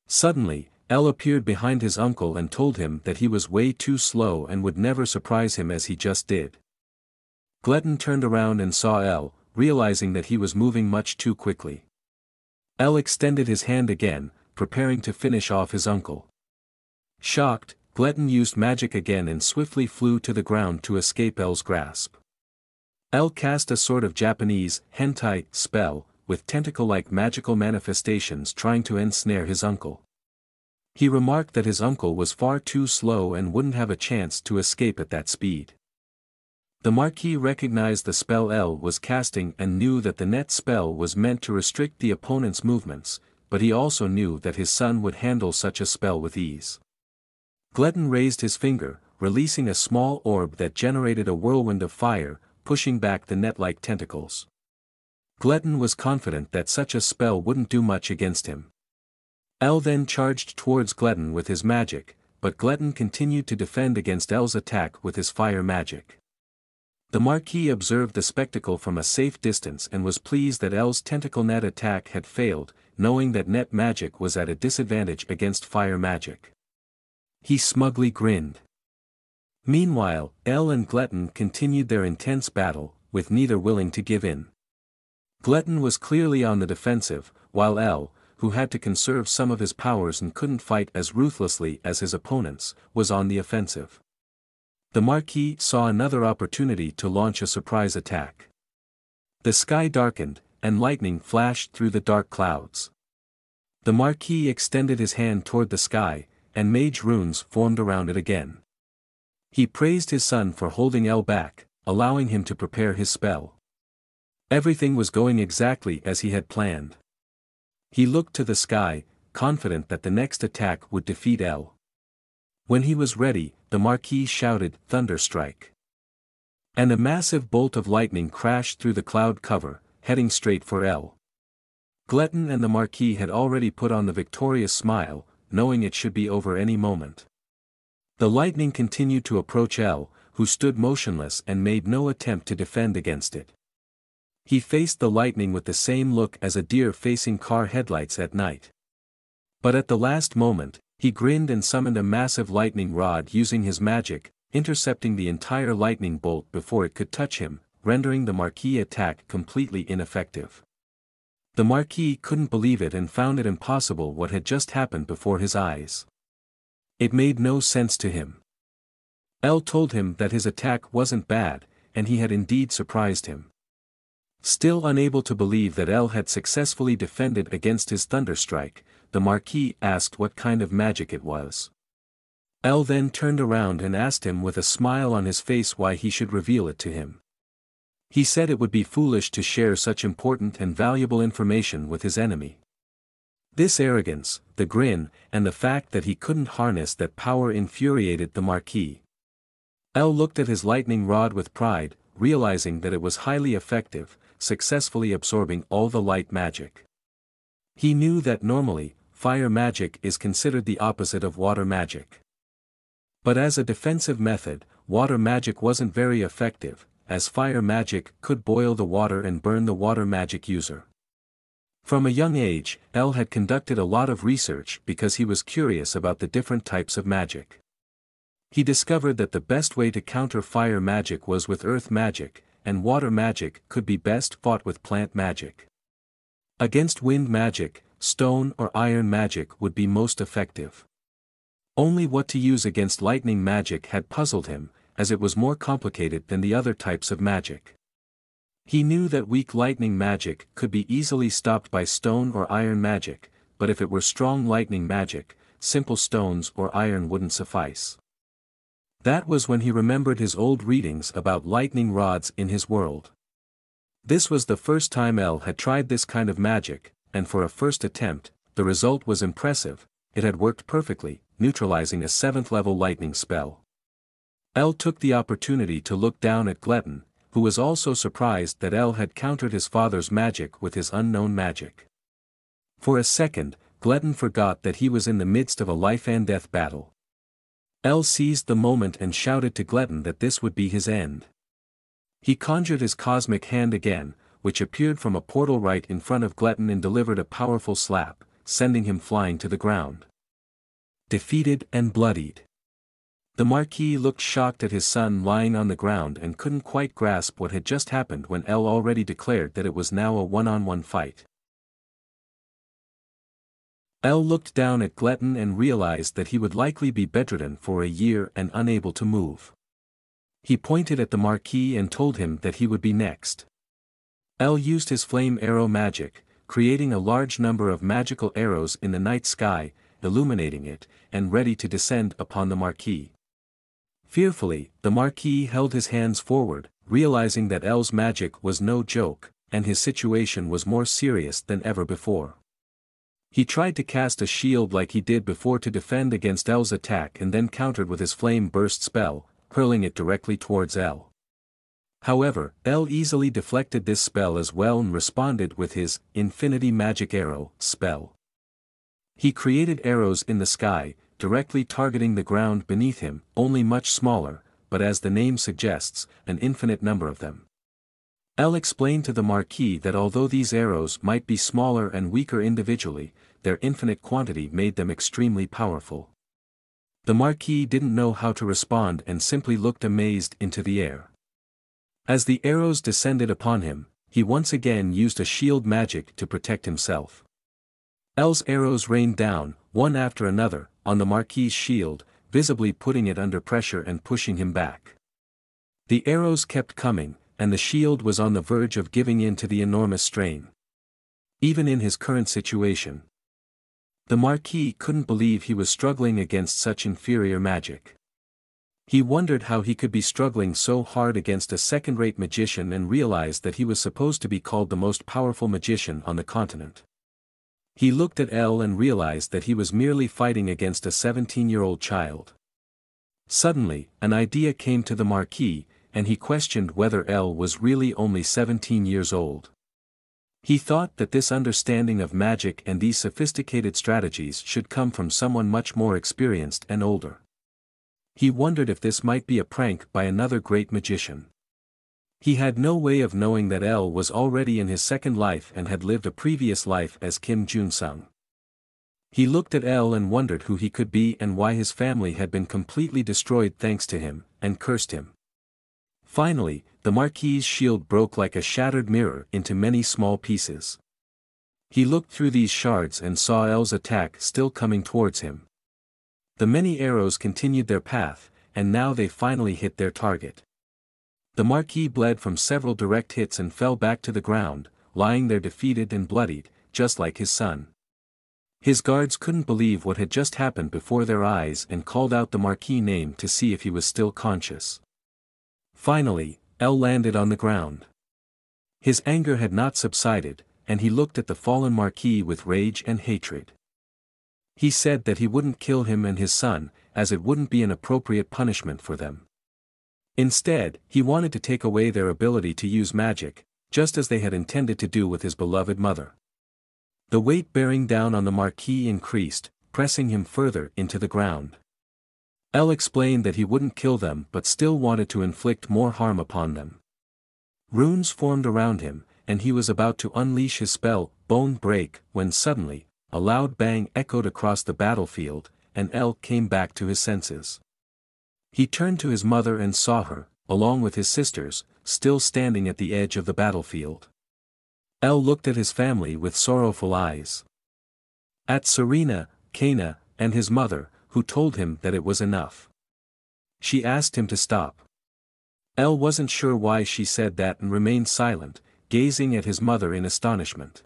Suddenly, El appeared behind his uncle and told him that he was way too slow and would never surprise him as he just did. Gletton turned around and saw El, realizing that he was moving much too quickly. El extended his hand again, preparing to finish off his uncle. Shocked, Gletton used magic again and swiftly flew to the ground to escape El's grasp. El cast a sort of Japanese hentai spell, with tentacle-like magical manifestations trying to ensnare his uncle. He remarked that his uncle was far too slow and wouldn't have a chance to escape at that speed. The Marquis recognized the spell El was casting and knew that the net spell was meant to restrict the opponent's movements, but he also knew that his son would handle such a spell with ease. Gletton raised his finger, releasing a small orb that generated a whirlwind of fire, pushing back the net-like tentacles. Gletton was confident that such a spell wouldn't do much against him. El then charged towards Gletton with his magic, but Gletton continued to defend against El's attack with his fire magic. The Marquis observed the spectacle from a safe distance and was pleased that El's tentacle net attack had failed, knowing that net magic was at a disadvantage against fire magic. He smugly grinned. Meanwhile, El and Gletton continued their intense battle, with neither willing to give in. Gletton was clearly on the defensive, while El, who had to conserve some of his powers and couldn't fight as ruthlessly as his opponents, was on the offensive. The Marquis saw another opportunity to launch a surprise attack. The sky darkened, and lightning flashed through the dark clouds. The Marquis extended his hand toward the sky, and mage runes formed around it again. He praised his son for holding El back, allowing him to prepare his spell. Everything was going exactly as he had planned. He looked to the sky, confident that the next attack would defeat El. When he was ready, the Marquis shouted, "Thunderstrike!" And a massive bolt of lightning crashed through the cloud cover, heading straight for El. Gletton and the Marquis had already put on the victorious smile, knowing it should be over any moment. The lightning continued to approach El, who stood motionless and made no attempt to defend against it. He faced the lightning with the same look as a deer facing car headlights at night. But at the last moment, he grinned and summoned a massive lightning rod using his magic, intercepting the entire lightning bolt before it could touch him, rendering the Marquis' attack completely ineffective. The Marquis couldn't believe it and found it impossible what had just happened before his eyes. It made no sense to him. El told him that his attack wasn't bad, and he had indeed surprised him. Still unable to believe that El had successfully defended against his thunderstrike, the Marquis asked what kind of magic it was. El then turned around and asked him with a smile on his face why he should reveal it to him. He said it would be foolish to share such important and valuable information with his enemy. This arrogance, the grin, and the fact that he couldn't harness that power infuriated the Marquis. El looked at his lightning rod with pride, realizing that it was highly effective, successfully absorbing all the light magic. He knew that normally, fire magic is considered the opposite of water magic. But as a defensive method, water magic wasn't very effective, as fire magic could boil the water and burn the water magic user. From a young age, El had conducted a lot of research because he was curious about the different types of magic. He discovered that the best way to counter fire magic was with earth magic, and water magic could be best fought with plant magic. Against wind magic, stone or iron magic would be most effective. Only what to use against lightning magic had puzzled him, as it was more complicated than the other types of magic. He knew that weak lightning magic could be easily stopped by stone or iron magic, but if it were strong lightning magic, simple stones or iron wouldn't suffice. That was when he remembered his old readings about lightning rods in his world. This was the first time El had tried this kind of magic, and for a first attempt, the result was impressive. It had worked perfectly, neutralizing a 7th-level lightning spell. El took the opportunity to look down at Gletton, who was also surprised that El had countered his father's magic with his unknown magic. For a second, Gletton forgot that he was in the midst of a life-and-death battle. El seized the moment and shouted to Gletton that this would be his end. He conjured his cosmic hand again, which appeared from a portal right in front of Gletton and delivered a powerful slap, sending him flying to the ground. Defeated and bloodied. The Marquis looked shocked at his son lying on the ground and couldn't quite grasp what had just happened when El already declared that it was now a one-on-one fight. El looked down at Gletton and realized that he would likely be bedridden for a year and unable to move. He pointed at the Marquis and told him that he would be next. El used his flame arrow magic, creating a large number of magical arrows in the night sky, illuminating it, and ready to descend upon the Marquis. Fearfully, the Marquis held his hands forward, realizing that El's magic was no joke, and his situation was more serious than ever before. He tried to cast a shield like he did before to defend against El's attack and then countered with his flame burst spell, hurling it directly towards El. However, El easily deflected this spell as well and responded with his Infinity Magic Arrow spell. He created arrows in the sky, directly targeting the ground beneath him, only much smaller, but as the name suggests, an infinite number of them. El explained to the Marquis that although these arrows might be smaller and weaker individually, their infinite quantity made them extremely powerful. The Marquis didn't know how to respond and simply looked amazed into the air. As the arrows descended upon him, he once again used a shield magic to protect himself. El's arrows rained down, one after another, on the Marquis's shield, visibly putting it under pressure and pushing him back. The arrows kept coming, and the shield was on the verge of giving in to the enormous strain. Even in his current situation, the Marquis couldn't believe he was struggling against such inferior magic. He wondered how he could be struggling so hard against a second-rate magician and realized that he was supposed to be called the most powerful magician on the continent. He looked at El and realized that he was merely fighting against a 17-year-old child. Suddenly, an idea came to the Marquis, and he questioned whether El was really only 17 years old. He thought that this understanding of magic and these sophisticated strategies should come from someone much more experienced and older. He wondered if this might be a prank by another great magician. He had no way of knowing that El was already in his second life and had lived a previous life as Kim Junsung. He looked at El and wondered who he could be and why his family had been completely destroyed thanks to him, and cursed him. Finally, the Marquis's shield broke like a shattered mirror into many small pieces. He looked through these shards and saw El's attack still coming towards him. The many arrows continued their path, and now they finally hit their target. The Marquis bled from several direct hits and fell back to the ground, lying there defeated and bloodied, just like his son. His guards couldn't believe what had just happened before their eyes and called out the Marquis' name to see if he was still conscious. Finally, El landed on the ground. His anger had not subsided, and he looked at the fallen Marquis with rage and hatred. He said that he wouldn't kill him and his son, as it wouldn't be an appropriate punishment for them. Instead, he wanted to take away their ability to use magic, just as they had intended to do with his beloved mother. The weight bearing down on the Marquis increased, pressing him further into the ground. El explained that he wouldn't kill them but still wanted to inflict more harm upon them. Runes formed around him, and he was about to unleash his spell, Bone Break, when suddenly, a loud bang echoed across the battlefield, and El came back to his senses. He turned to his mother and saw her, along with his sisters, still standing at the edge of the battlefield. L looked at his family with sorrowful eyes. At Serena, Kaina, and his mother, who told him that it was enough. She asked him to stop. L wasn't sure why she said that and remained silent, gazing at his mother in astonishment.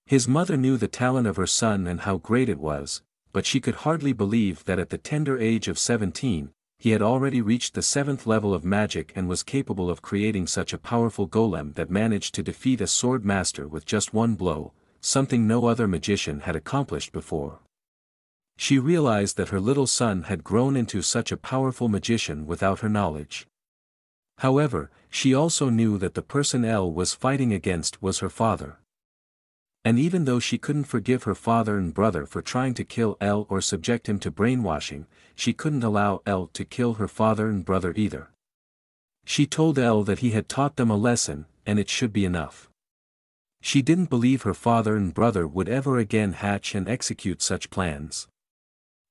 His mother knew the talent of her son and how great it was, but she could hardly believe that at the tender age of 17, he had already reached the 7th level of magic and was capable of creating such a powerful golem that managed to defeat a sword master with just one blow, something no other magician had accomplished before. She realized that her little son had grown into such a powerful magician without her knowledge. However, she also knew that the person L was fighting against was her father. And even though she couldn't forgive her father and brother for trying to kill L or subject him to brainwashing, she couldn't allow L to kill her father and brother either. She told L that he had taught them a lesson, and it should be enough. She didn't believe her father and brother would ever again hatch and execute such plans.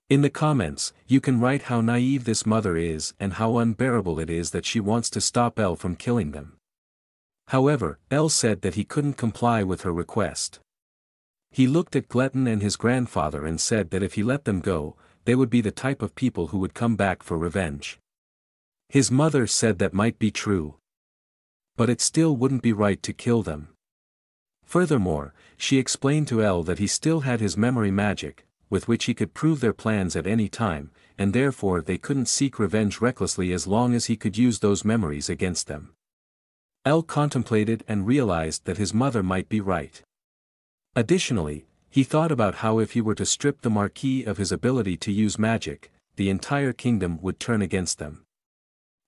In the comments, you can write how naive this mother is and how unbearable it is that she wants to stop L from killing them. However, L said that he couldn't comply with her request. He looked at Gletton and his grandfather and said that if he let them go, they would be the type of people who would come back for revenge. His mother said that might be true. But it still wouldn't be right to kill them. Furthermore, she explained to L that he still had his memory magic, with which he could prove their plans at any time, and therefore they couldn't seek revenge recklessly as long as he could use those memories against them. L contemplated and realized that his mother might be right. Additionally, he thought about how if he were to strip the Marquis of his ability to use magic, the entire kingdom would turn against them.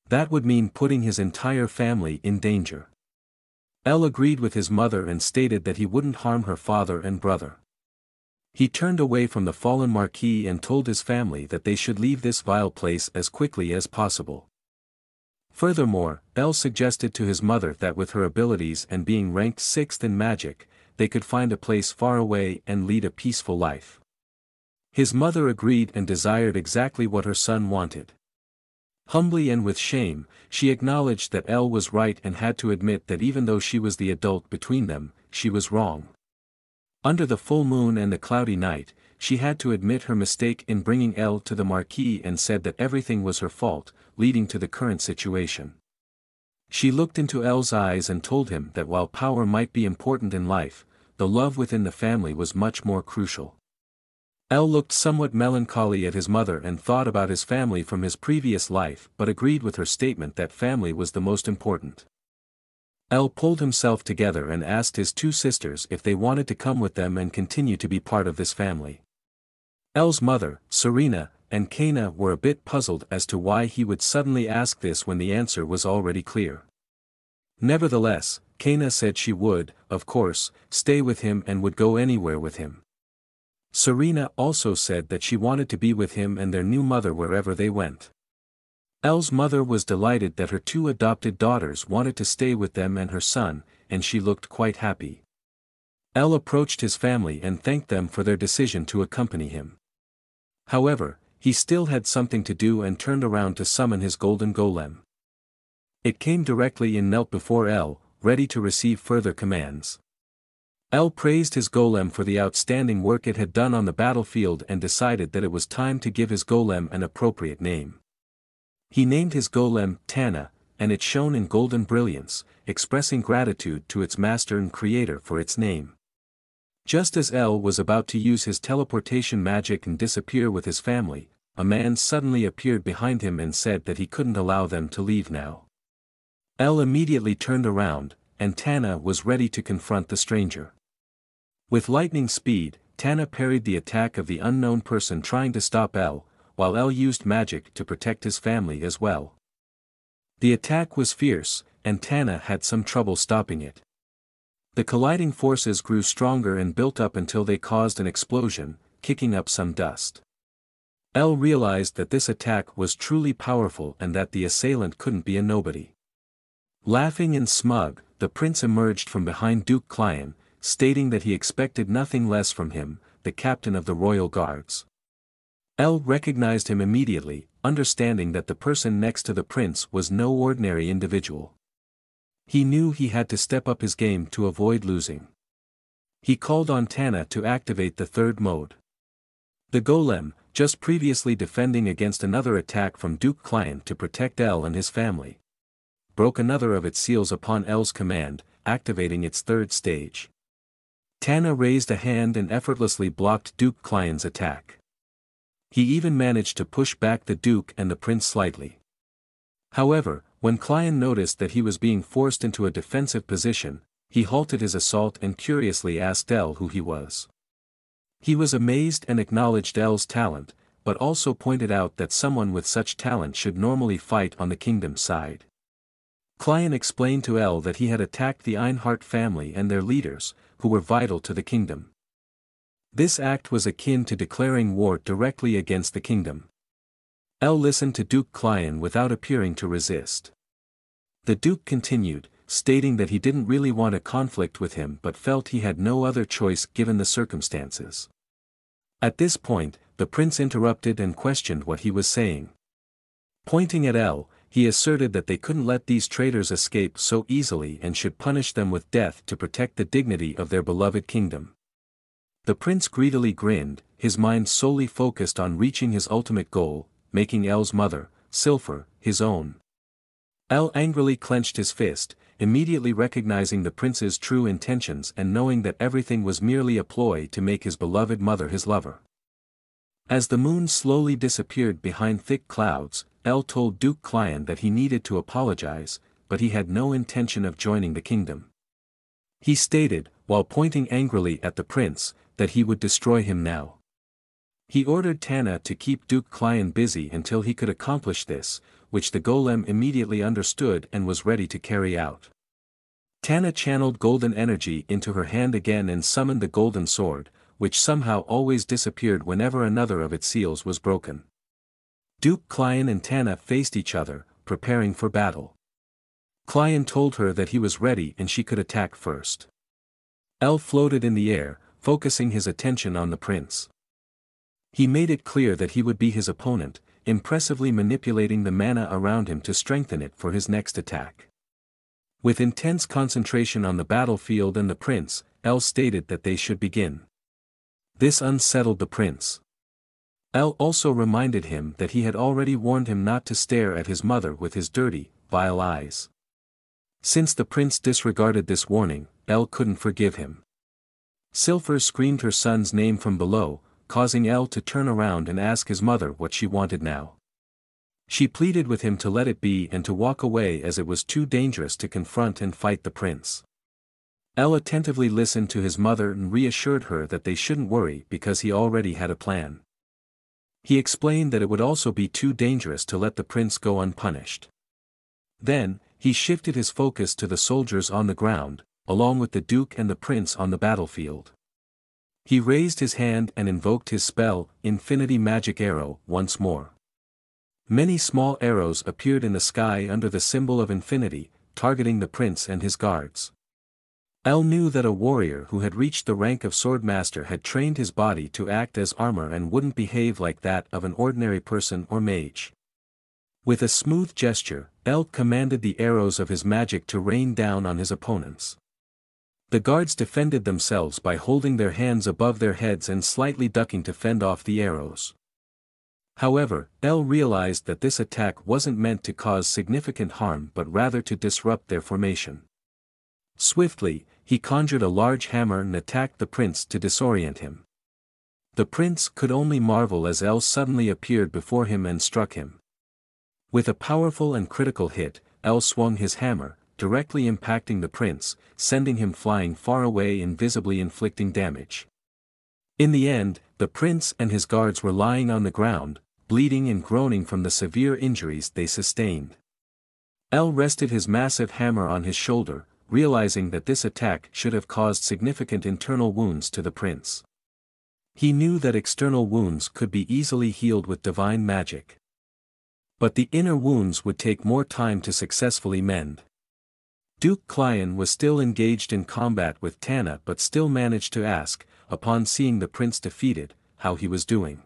That would mean putting his entire family in danger. L agreed with his mother and stated that he wouldn't harm her father and brother. He turned away from the fallen Marquis and told his family that they should leave this vile place as quickly as possible. Furthermore, L suggested to his mother that with her abilities and being ranked 6th in magic, they could find a place far away and lead a peaceful life. His mother agreed and desired exactly what her son wanted. Humbly and with shame, she acknowledged that L was right and had to admit that even though she was the adult between them, she was wrong. Under the full moon and the cloudy night, she had to admit her mistake in bringing L to the Marquis and said that everything was her fault, leading to the current situation. She looked into L's eyes and told him that while power might be important in life, the love within the family was much more crucial. L looked somewhat melancholy at his mother and thought about his family from his previous life but agreed with her statement that family was the most important. L pulled himself together and asked his 2 sisters if they wanted to come with them and continue to be part of this family. L's mother, Serena, and Kaina were a bit puzzled as to why he would suddenly ask this when the answer was already clear. Nevertheless, Kaina said she would, of course, stay with him and would go anywhere with him. Serena also said that she wanted to be with him and their new mother wherever they went. L's mother was delighted that her 2 adopted daughters wanted to stay with them and her son, and she looked quite happy. L approached his family and thanked them for their decision to accompany him. However, he still had something to do and turned around to summon his golden golem. It came directly and knelt before L, ready to receive further commands. L praised his golem for the outstanding work it had done on the battlefield and decided that it was time to give his golem an appropriate name. He named his golem Tana, and it shone in golden brilliance, expressing gratitude to its master and creator for its name. Just as L was about to use his teleportation magic and disappear with his family, a man suddenly appeared behind him and said that he couldn't allow them to leave now. L immediately turned around, and Tana was ready to confront the stranger. With lightning speed, Tana parried the attack of the unknown person trying to stop L, while L used magic to protect his family as well. The attack was fierce, and Tana had some trouble stopping it. The colliding forces grew stronger and built up until they caused an explosion, kicking up some dust. L realized that this attack was truly powerful and that the assailant couldn't be a nobody. Laughing and smug, the prince emerged from behind Duke Clion, stating that he expected nothing less from him, the captain of the royal guards. L recognized him immediately, understanding that the person next to the prince was no ordinary individual. He knew he had to step up his game to avoid losing. He called on Tana to activate the third mode. The golem, just previously defending against another attack from Duke Client to protect L and his family, broke another of its seals upon L's command, activating its third stage. Tana raised a hand and effortlessly blocked Duke Client's attack. He even managed to push back the Duke and the Prince slightly. However, when Client noticed that he was being forced into a defensive position, he halted his assault and curiously asked L who he was. He was amazed and acknowledged L's talent, but also pointed out that someone with such talent should normally fight on the kingdom's side. Client explained to L that he had attacked the Ainhart family and their leaders, who were vital to the kingdom. This act was akin to declaring war directly against the kingdom. L listened to Duke Client without appearing to resist. The Duke continued, stating that he didn't really want a conflict with him but felt he had no other choice given the circumstances. At this point, the prince interrupted and questioned what he was saying. Pointing at L, he asserted that they couldn't let these traitors escape so easily and should punish them with death to protect the dignity of their beloved kingdom. The prince greedily grinned, his mind solely focused on reaching his ultimate goal, making L's mother, Cilfir, his own. L angrily clenched his fist, immediately recognizing the prince's true intentions and knowing that everything was merely a ploy to make his beloved mother his lover. As the moon slowly disappeared behind thick clouds, L told Duke Client that he needed to apologize, but he had no intention of joining the kingdom. He stated, while pointing angrily at the prince, that he would destroy him now. He ordered Tana to keep Duke Client busy until he could accomplish this, which the golem immediately understood and was ready to carry out. Tana channeled golden energy into her hand again and summoned the golden sword, which somehow always disappeared whenever another of its seals was broken. Duke Client and Tana faced each other, preparing for battle. Client told her that he was ready and she could attack first. L floated in the air, focusing his attention on the prince. He made it clear that he would be his opponent, impressively manipulating the mana around him to strengthen it for his next attack. With intense concentration on the battlefield and the prince, L stated that they should begin. This unsettled the prince. L also reminded him that he had already warned him not to stare at his mother with his dirty, vile eyes. Since the prince disregarded this warning, L couldn't forgive him. Cilfir screamed her son's name from below, causing L to turn around and ask his mother what she wanted now. She pleaded with him to let it be and to walk away as it was too dangerous to confront and fight the prince. L attentively listened to his mother and reassured her that they shouldn't worry because he already had a plan. He explained that it would also be too dangerous to let the prince go unpunished. Then, he shifted his focus to the soldiers on the ground, along with the Duke and the prince on the battlefield. He raised his hand and invoked his spell, Infinity Magic Arrow, once more. Many small arrows appeared in the sky under the symbol of infinity, targeting the prince and his guards. L knew that a warrior who had reached the rank of swordmaster had trained his body to act as armor and wouldn't behave like that of an ordinary person or mage. With a smooth gesture, L commanded the arrows of his magic to rain down on his opponents. The guards defended themselves by holding their hands above their heads and slightly ducking to fend off the arrows. However, L realized that this attack wasn't meant to cause significant harm but rather to disrupt their formation. Swiftly, he conjured a large hammer and attacked the prince to disorient him. The prince could only marvel as L suddenly appeared before him and struck him. With a powerful and critical hit, L swung his hammer, directly impacting the prince, sending him flying far away and visibly inflicting damage. In the end, the prince and his guards were lying on the ground, bleeding and groaning from the severe injuries they sustained. L rested his massive hammer on his shoulder, realizing that this attack should have caused significant internal wounds to the prince. He knew that external wounds could be easily healed with divine magic. But the inner wounds would take more time to successfully mend. Duke Client was still engaged in combat with Tana but still managed to ask, upon seeing the prince defeated, how he was doing.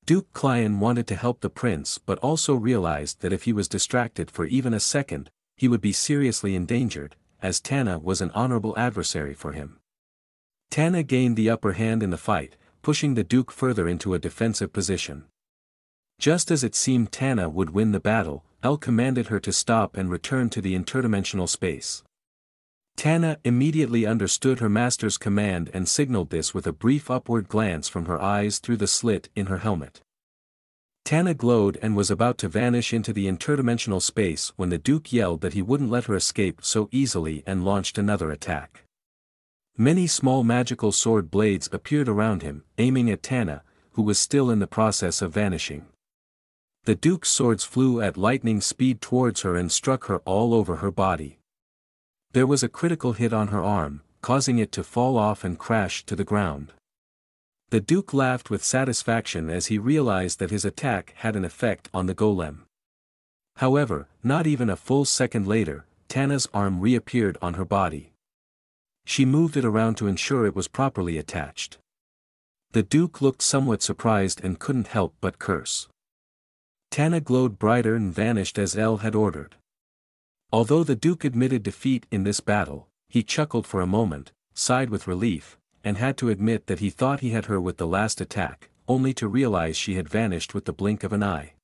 Duke Client wanted to help the prince but also realized that if he was distracted for even a second, he would be seriously endangered, as Tana was an honorable adversary for him. Tana gained the upper hand in the fight, pushing the Duke further into a defensive position. Just as it seemed Tana would win the battle, El commanded her to stop and return to the interdimensional space. Tana immediately understood her master's command and signaled this with a brief upward glance from her eyes through the slit in her helmet. Tana glowed and was about to vanish into the interdimensional space when the Duke yelled that he wouldn't let her escape so easily and launched another attack. Many small magical sword blades appeared around him, aiming at Tana, who was still in the process of vanishing. The Duke's swords flew at lightning speed towards her and struck her all over her body. There was a critical hit on her arm, causing it to fall off and crash to the ground. The Duke laughed with satisfaction as he realized that his attack had an effect on the golem. However, not even a full second later, Tana's arm reappeared on her body. She moved it around to ensure it was properly attached. The Duke looked somewhat surprised and couldn't help but curse. Tana glowed brighter and vanished as El had ordered. Although the Duke admitted defeat in this battle, he chuckled for a moment, sighed with relief, and had to admit that he thought he had her with the last attack, only to realize she had vanished with the blink of an eye.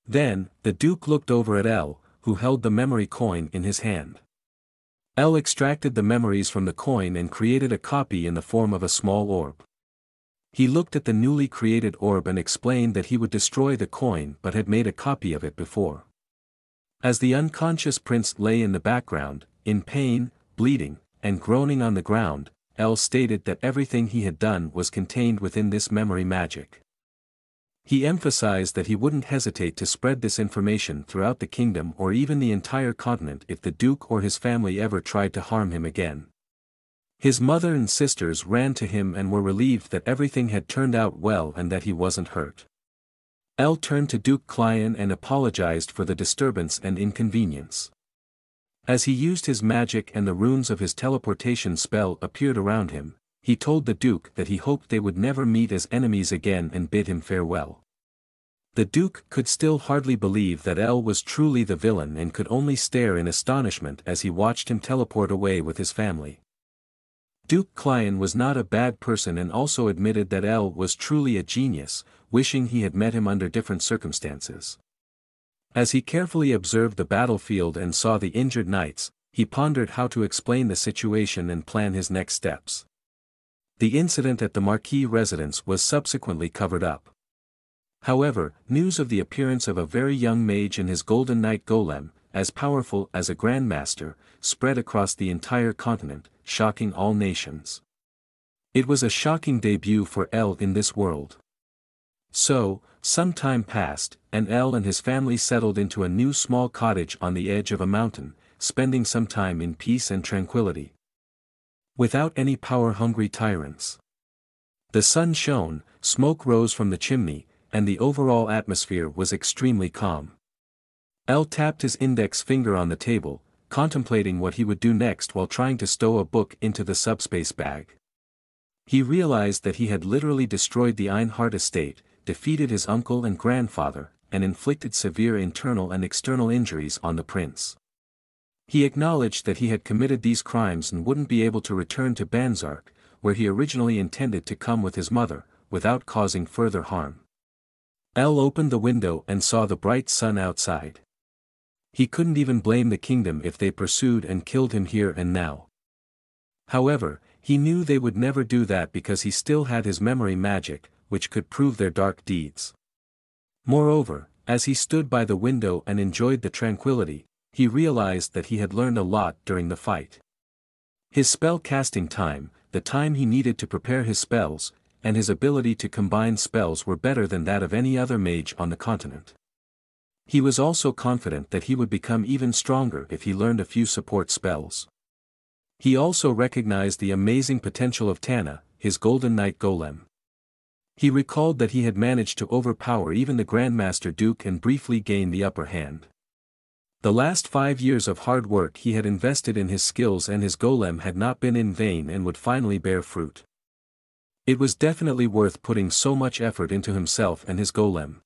Then, the Duke looked over at El, who held the memory coin in his hand. El extracted the memories from the coin and created a copy in the form of a small orb. He looked at the newly created orb and explained that he would destroy the coin but had made a copy of it before. As the unconscious prince lay in the background, in pain, bleeding, and groaning on the ground, El stated that everything he had done was contained within this memory magic. He emphasized that he wouldn't hesitate to spread this information throughout the kingdom or even the entire continent if the Duke or his family ever tried to harm him again. His mother and sisters ran to him and were relieved that everything had turned out well and that he wasn't hurt. El turned to Duke Clion and apologized for the disturbance and inconvenience. As he used his magic and the runes of his teleportation spell appeared around him, he told the Duke that he hoped they would never meet as enemies again and bid him farewell. The Duke could still hardly believe that El was truly the villain and could only stare in astonishment as he watched him teleport away with his family. Duke Clion was not a bad person and also admitted that El was truly a genius, wishing he had met him under different circumstances. As he carefully observed the battlefield and saw the injured knights, he pondered how to explain the situation and plan his next steps. The incident at the Marquis residence was subsequently covered up. However, news of the appearance of a very young mage and his golden knight golem, as powerful as a grandmaster, spread across the entire continent, shocking all nations. It was a shocking debut for El in this world. So, some time passed, and El and his family settled into a new small cottage on the edge of a mountain, spending some time in peace and tranquility. Without any power-hungry tyrants. The sun shone, smoke rose from the chimney, and the overall atmosphere was extremely calm. El tapped his index finger on the table, contemplating what he would do next while trying to stow a book into the subspace bag. He realized that he had literally destroyed the Ainhart estate, defeated his uncle and grandfather, and inflicted severe internal and external injuries on the prince. He acknowledged that he had committed these crimes and wouldn't be able to return to Banzark, where he originally intended to come with his mother, without causing further harm. El opened the window and saw the bright sun outside. He couldn't even blame the kingdom if they pursued and killed him here and now. However, he knew they would never do that because he still had his memory magic, which could prove their dark deeds. Moreover, as he stood by the window and enjoyed the tranquility, he realized that he had learned a lot during the fight. His spell casting time, the time he needed to prepare his spells, and his ability to combine spells were better than that of any other mage on the continent. He was also confident that he would become even stronger if he learned a few support spells. He also recognized the amazing potential of Tana, his golden knight golem. He recalled that he had managed to overpower even the Grandmaster Duke and briefly gain the upper hand. The last 5 years of hard work he had invested in his skills and his golem had not been in vain and would finally bear fruit. It was definitely worth putting so much effort into himself and his golem.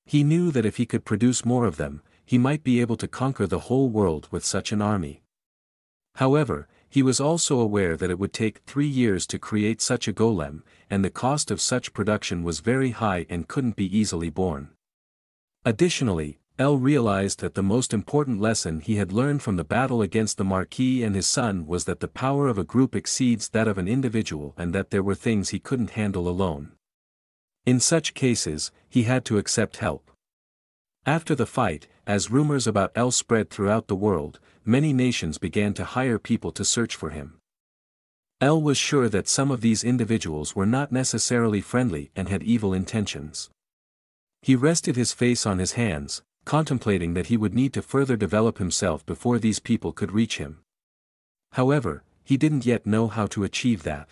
He knew that if he could produce more of them, he might be able to conquer the whole world with such an army. However, he was also aware that it would take 3 years to create such a golem, and the cost of such production was very high and couldn't be easily borne. Additionally, El realized that the most important lesson he had learned from the battle against the Marquis and his son was that the power of a group exceeds that of an individual and that there were things he couldn't handle alone. In such cases, he had to accept help. After the fight, as rumors about El spread throughout the world, many nations began to hire people to search for him. El was sure that some of these individuals were not necessarily friendly and had evil intentions. He rested his face on his hands, contemplating that he would need to further develop himself before these people could reach him. However, he didn't yet know how to achieve that.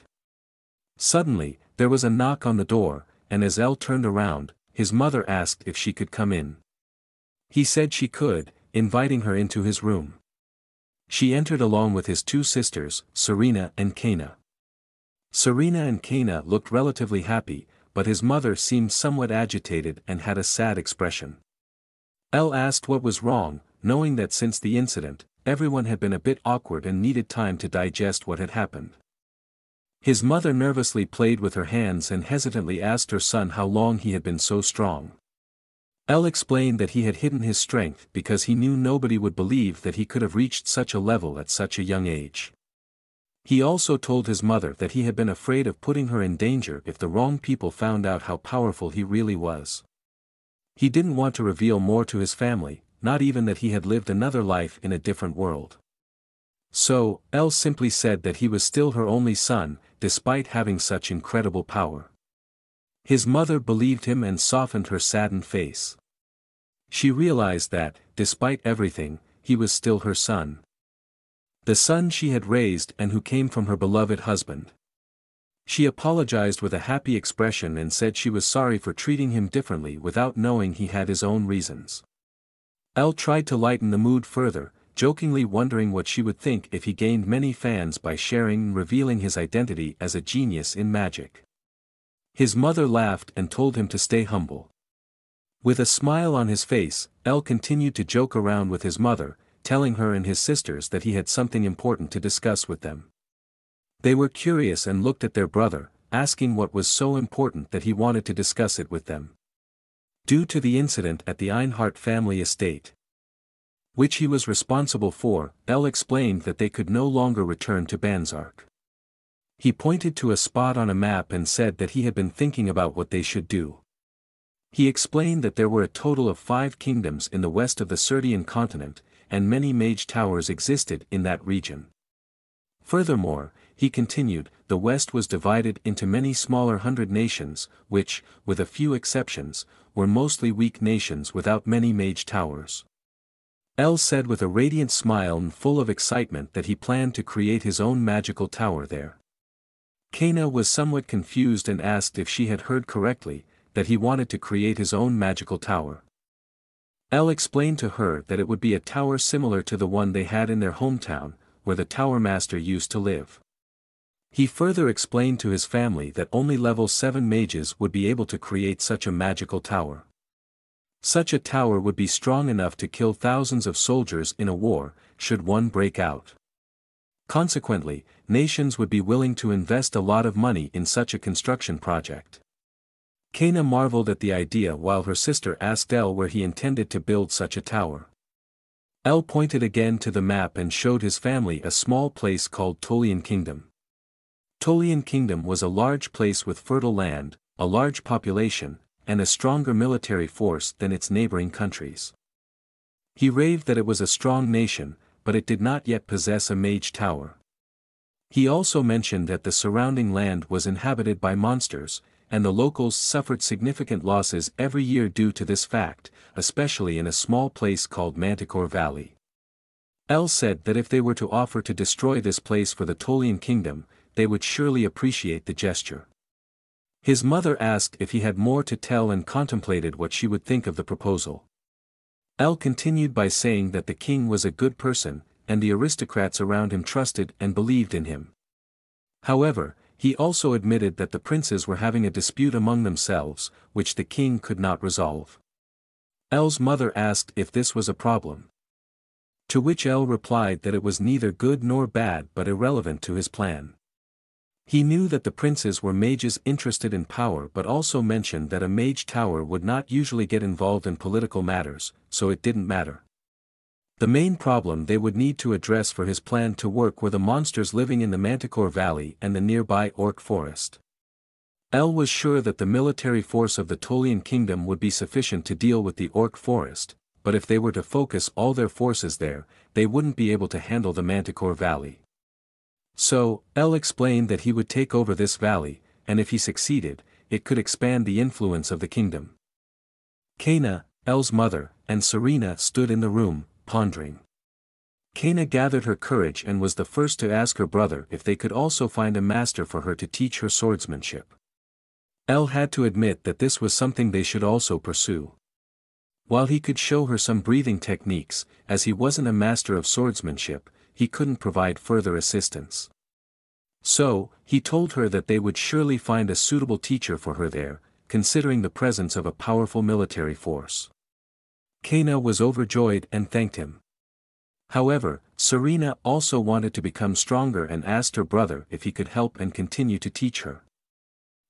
Suddenly, there was a knock on the door, and as El turned around, his mother asked if she could come in. He said she could, inviting her into his room. She entered along with his 2 sisters, Serena and Kaina. Serena and Kaina looked relatively happy, but his mother seemed somewhat agitated and had a sad expression. El asked what was wrong, knowing that since the incident, everyone had been a bit awkward and needed time to digest what had happened. His mother nervously played with her hands and hesitantly asked her son how long he had been so strong. El explained that he had hidden his strength because he knew nobody would believe that he could have reached such a level at such a young age. He also told his mother that he had been afraid of putting her in danger if the wrong people found out how powerful he really was. He didn't want to reveal more to his family, not even that he had lived another life in a different world. So, El simply said that he was still her only son, despite having such incredible power. His mother believed him and softened her saddened face. She realized that, despite everything, he was still her son. The son she had raised and who came from her beloved husband. She apologized with a happy expression and said she was sorry for treating him differently without knowing he had his own reasons. El tried to lighten the mood further, jokingly wondering what she would think if he gained many fans by sharing and revealing his identity as a genius in magic. His mother laughed and told him to stay humble. With a smile on his face, El continued to joke around with his mother, telling her and his sisters that he had something important to discuss with them. They were curious and looked at their brother, asking what was so important that he wanted to discuss it with them. Due to the incident at the Ainhart family estate, which he was responsible for, El explained that they could no longer return to Banzark. He pointed to a spot on a map and said that he had been thinking about what they should do. He explained that there were a total of 5 kingdoms in the west of the Serdian continent, and many mage towers existed in that region. Furthermore, he continued, the West was divided into many smaller 100 nations, which, with a few exceptions, were mostly weak nations without many mage towers. El said with a radiant smile and full of excitement that he planned to create his own magical tower there. Kaina was somewhat confused and asked if she had heard correctly, that he wanted to create his own magical tower. El explained to her that it would be a tower similar to the one they had in their hometown, where the tower master used to live. He further explained to his family that only level 7 mages would be able to create such a magical tower. Such a tower would be strong enough to kill thousands of soldiers in a war, should one break out. Consequently, nations would be willing to invest a lot of money in such a construction project. Kaina marveled at the idea while her sister asked El where he intended to build such a tower. El pointed again to the map and showed his family a small place called Tolian Kingdom. Tolian Kingdom was a large place with fertile land, a large population, and a stronger military force than its neighboring countries. He raved that it was a strong nation, but it did not yet possess a mage tower. He also mentioned that the surrounding land was inhabited by monsters, and the locals suffered significant losses every year due to this fact, especially in a small place called Manticore Valley. El said that if they were to offer to destroy this place for the Tolian Kingdom, they would surely appreciate the gesture. His mother asked if he had more to tell and contemplated what she would think of the proposal. El continued by saying that the king was a good person, and the aristocrats around him trusted and believed in him. However, he also admitted that the princes were having a dispute among themselves, which the king could not resolve. L's mother asked if this was a problem. To which L replied that it was neither good nor bad but irrelevant to his plan. He knew that the princes were mages interested in power but also mentioned that a mage tower would not usually get involved in political matters, so it didn't matter. The main problem they would need to address for his plan to work were the monsters living in the Manticore Valley and the nearby orc forest. L was sure that the military force of the Tolian Kingdom would be sufficient to deal with the orc forest, but if they were to focus all their forces there, they wouldn't be able to handle the Manticore Valley. So, L explained that he would take over this valley, and if he succeeded, it could expand the influence of the kingdom. Kaina, L's mother, and Serena stood in the room, pondering. Kaina gathered her courage and was the first to ask her brother if they could also find a master for her to teach her swordsmanship. L had to admit that this was something they should also pursue. While he could show her some breathing techniques, as he wasn't a master of swordsmanship, he couldn't provide further assistance. So, he told her that they would surely find a suitable teacher for her there, considering the presence of a powerful military force. Kaina was overjoyed and thanked him. However, Serena also wanted to become stronger and asked her brother if he could help and continue to teach her.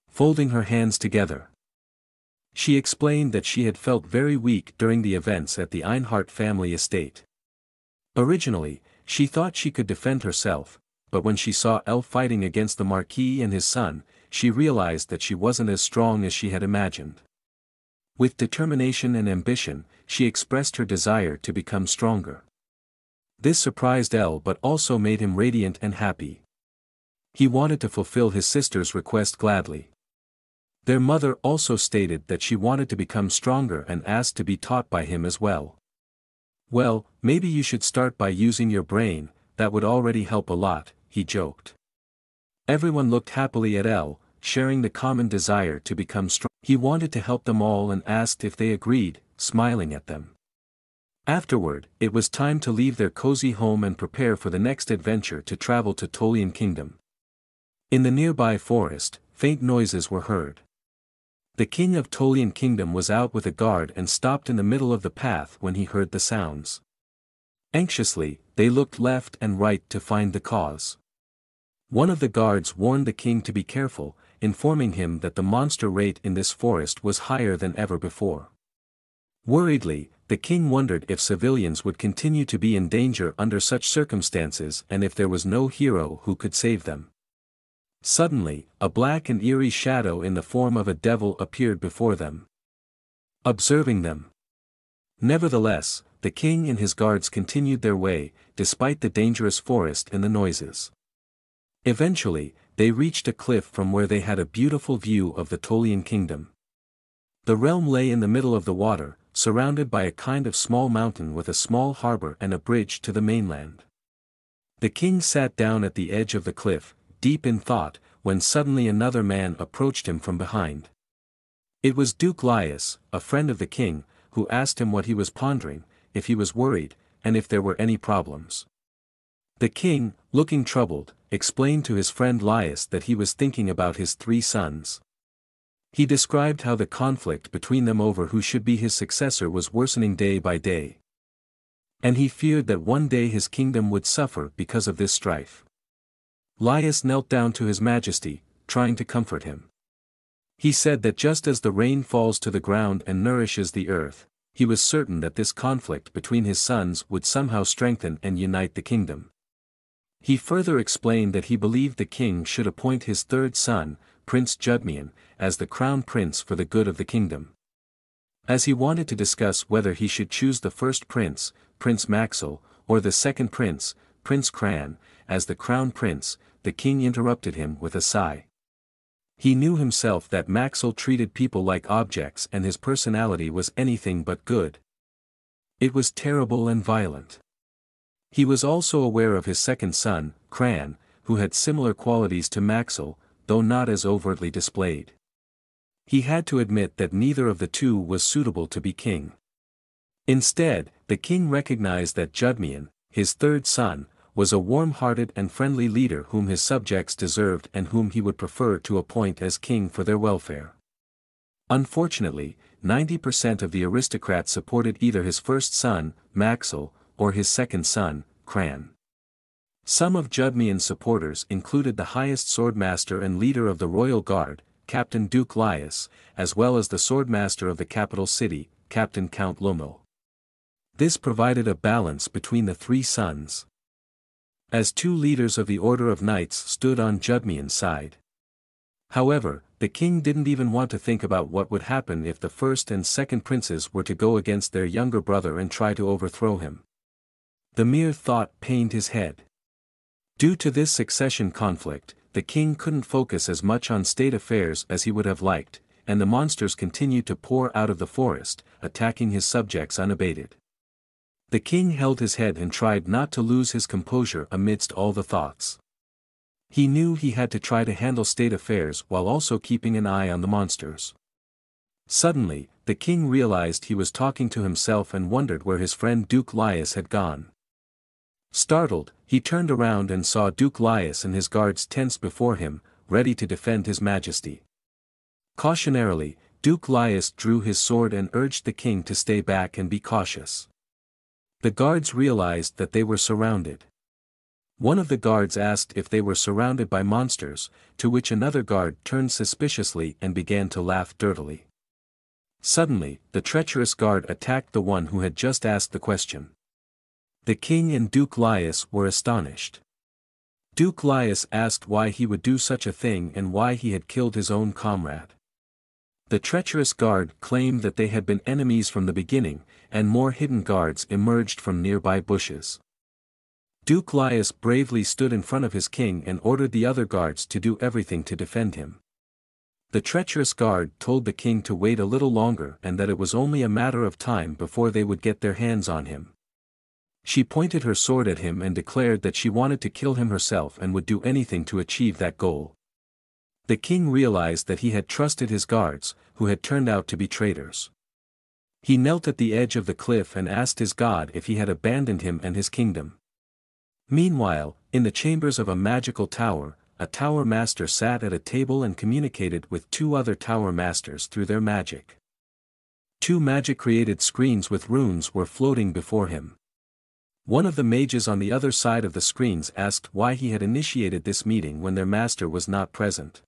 Folding her hands together, she explained that she had felt very weak during the events at the Ainhart family estate. Originally, she thought she could defend herself, but when she saw L fighting against the Marquis and his son, she realized that she wasn't as strong as she had imagined. With determination and ambition, she expressed her desire to become stronger. This surprised L but also made him radiant and happy. He wanted to fulfill his sister's request gladly. Their mother also stated that she wanted to become stronger and asked to be taught by him as well. Well, maybe you should start by using your brain, that would already help a lot, he joked. Everyone looked happily at L, sharing the common desire to become strong. He wanted to help them all and asked if they agreed, smiling at them. Afterward, it was time to leave their cozy home and prepare for the next adventure to travel to Tolian Kingdom. In the nearby forest, faint noises were heard. The king of Tolian Kingdom was out with a guard and stopped in the middle of the path when he heard the sounds. Anxiously, they looked left and right to find the cause. One of the guards warned the king to be careful, informing him that the monster rate in this forest was higher than ever before. Worriedly, the king wondered if civilians would continue to be in danger under such circumstances and if there was no hero who could save them. Suddenly, a black and eerie shadow in the form of a devil appeared before them, observing them. Nevertheless, the king and his guards continued their way, despite the dangerous forest and the noises. Eventually, they reached a cliff from where they had a beautiful view of the Tolian Kingdom. The realm lay in the middle of the water, surrounded by a kind of small mountain with a small harbor and a bridge to the mainland. The king sat down at the edge of the cliff, deep in thought, when suddenly another man approached him from behind. It was Duke Laius, a friend of the king, who asked him what he was pondering, if he was worried, and if there were any problems. The king, looking troubled, explained to his friend Laius that he was thinking about his 3 sons. He described how the conflict between them over who should be his successor was worsening day by day. And he feared that one day his kingdom would suffer because of this strife. Laius knelt down to his majesty, trying to comfort him. He said that just as the rain falls to the ground and nourishes the earth, he was certain that this conflict between his sons would somehow strengthen and unite the kingdom. He further explained that he believed the king should appoint his 3rd son, Prince Judmian, as the crown prince for the good of the kingdom. As he wanted to discuss whether he should choose the first prince, Prince Maxil, or the second prince, Prince Cran, as the crown prince, the king interrupted him with a sigh. He knew himself that Maxil treated people like objects and his personality was anything but good. It was terrible and violent. He was also aware of his second son, Cran, who had similar qualities to Maxil, though not as overtly displayed. He had to admit that neither of the two was suitable to be king. Instead, the king recognized that Judmian, his 3rd son, was a warm-hearted and friendly leader whom his subjects deserved and whom he would prefer to appoint as king for their welfare. Unfortunately, 90% of the aristocrats supported either his first son, Maxwell, or his second son, Cran. Some of Judmian's supporters included the highest swordmaster and leader of the royal guard, Captain Duke Lias, as well as the swordmaster of the capital city, Captain Count Lomo. This provided a balance between the three sons. As two leaders of the Order of Knights stood on Judmian's side. However, the king didn't even want to think about what would happen if the first and second princes were to go against their younger brother and try to overthrow him. The mere thought pained his head. Due to this succession conflict, the king couldn't focus as much on state affairs as he would have liked, and the monsters continued to pour out of the forest, attacking his subjects unabated. The king held his head and tried not to lose his composure amidst all the thoughts. He knew he had to try to handle state affairs while also keeping an eye on the monsters. Suddenly, the king realized he was talking to himself and wondered where his friend Duke Lias had gone. Startled, he turned around and saw Duke Lias and his guards tensed before him, ready to defend his majesty. Cautionarily, Duke Lias drew his sword and urged the king to stay back and be cautious. The guards realized that they were surrounded. One of the guards asked if they were surrounded by monsters, to which another guard turned suspiciously and began to laugh dirtily. Suddenly, the treacherous guard attacked the one who had just asked the question. The king and Duke Lias were astonished. Duke Lias asked why he would do such a thing and why he had killed his own comrade. The treacherous guard claimed that they had been enemies from the beginning, and more hidden guards emerged from nearby bushes. Duke Lias bravely stood in front of his king and ordered the other guards to do everything to defend him. The treacherous guard told the king to wait a little longer and that it was only a matter of time before they would get their hands on him. She pointed her sword at him and declared that she wanted to kill him herself and would do anything to achieve that goal. The king realized that he had trusted his guards, who had turned out to be traitors. He knelt at the edge of the cliff and asked his god if he had abandoned him and his kingdom. Meanwhile, in the chambers of a magical tower, a tower master sat at a table and communicated with two other tower masters through their magic. Two magic-created screens with runes were floating before him. One of the mages on the other side of the screens asked why he had initiated this meeting when their master was not present.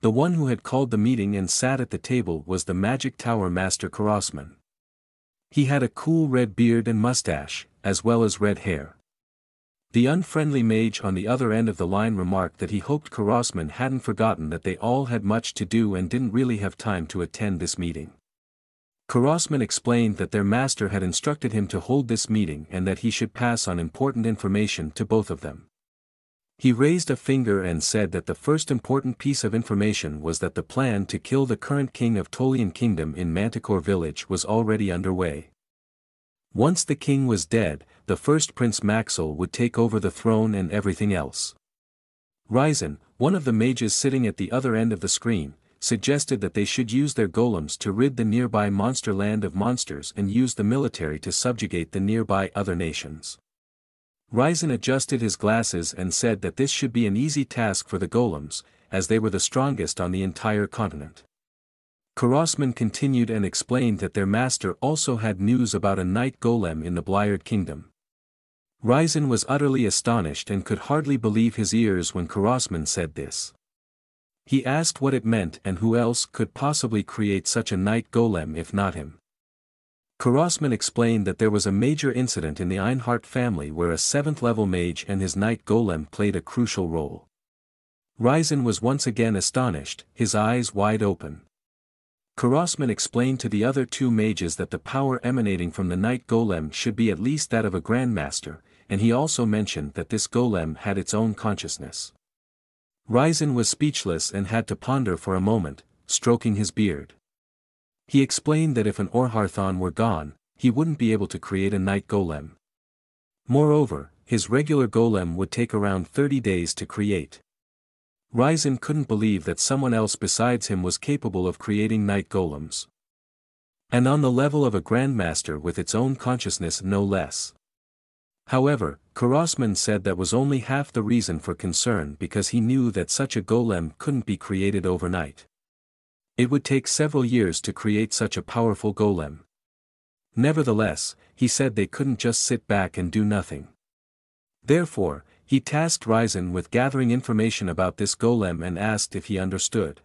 The one who had called the meeting and sat at the table was the magic tower master Karosman. He had a cool red beard and mustache, as well as red hair. The unfriendly mage on the other end of the line remarked that he hoped Karosman hadn't forgotten that they all had much to do and didn't really have time to attend this meeting. Karosman explained that their master had instructed him to hold this meeting and that he should pass on important information to both of them. He raised a finger and said that the first important piece of information was that the plan to kill the current king of Tolian Kingdom in Manticore Village was already underway. Once the king was dead, the first Prince Maxwell would take over the throne and everything else. Ryzen, one of the mages sitting at the other end of the screen, suggested that they should use their golems to rid the nearby monster land of monsters and use the military to subjugate the nearby other nations. Ryzen adjusted his glasses and said that this should be an easy task for the golems, as they were the strongest on the entire continent. Karosman continued and explained that their master also had news about a night golem in the Bliard Kingdom. Ryzen was utterly astonished and could hardly believe his ears when Karosman said this. He asked what it meant and who else could possibly create such a night golem if not him. Karosman explained that there was a major incident in the Ainhart family where a 7th-level mage and his night golem played a crucial role. Ryzen was once again astonished, his eyes wide open. Karosman explained to the other two mages that the power emanating from the night golem should be at least that of a grandmaster, and he also mentioned that this golem had its own consciousness. Ryzen was speechless and had to ponder for a moment, stroking his beard. He explained that if an Orharthon were gone, he wouldn't be able to create a night golem. Moreover, his regular golem would take around 30 days to create. Ryzen couldn't believe that someone else besides him was capable of creating night golems. And on the level of a grandmaster with its own consciousness no less. However, Karosman said that was only half the reason for concern because he knew that such a golem couldn't be created overnight. It would take several years to create such a powerful golem. Nevertheless, he said they couldn't just sit back and do nothing. Therefore, he tasked Ryzen with gathering information about this golem and asked if he understood.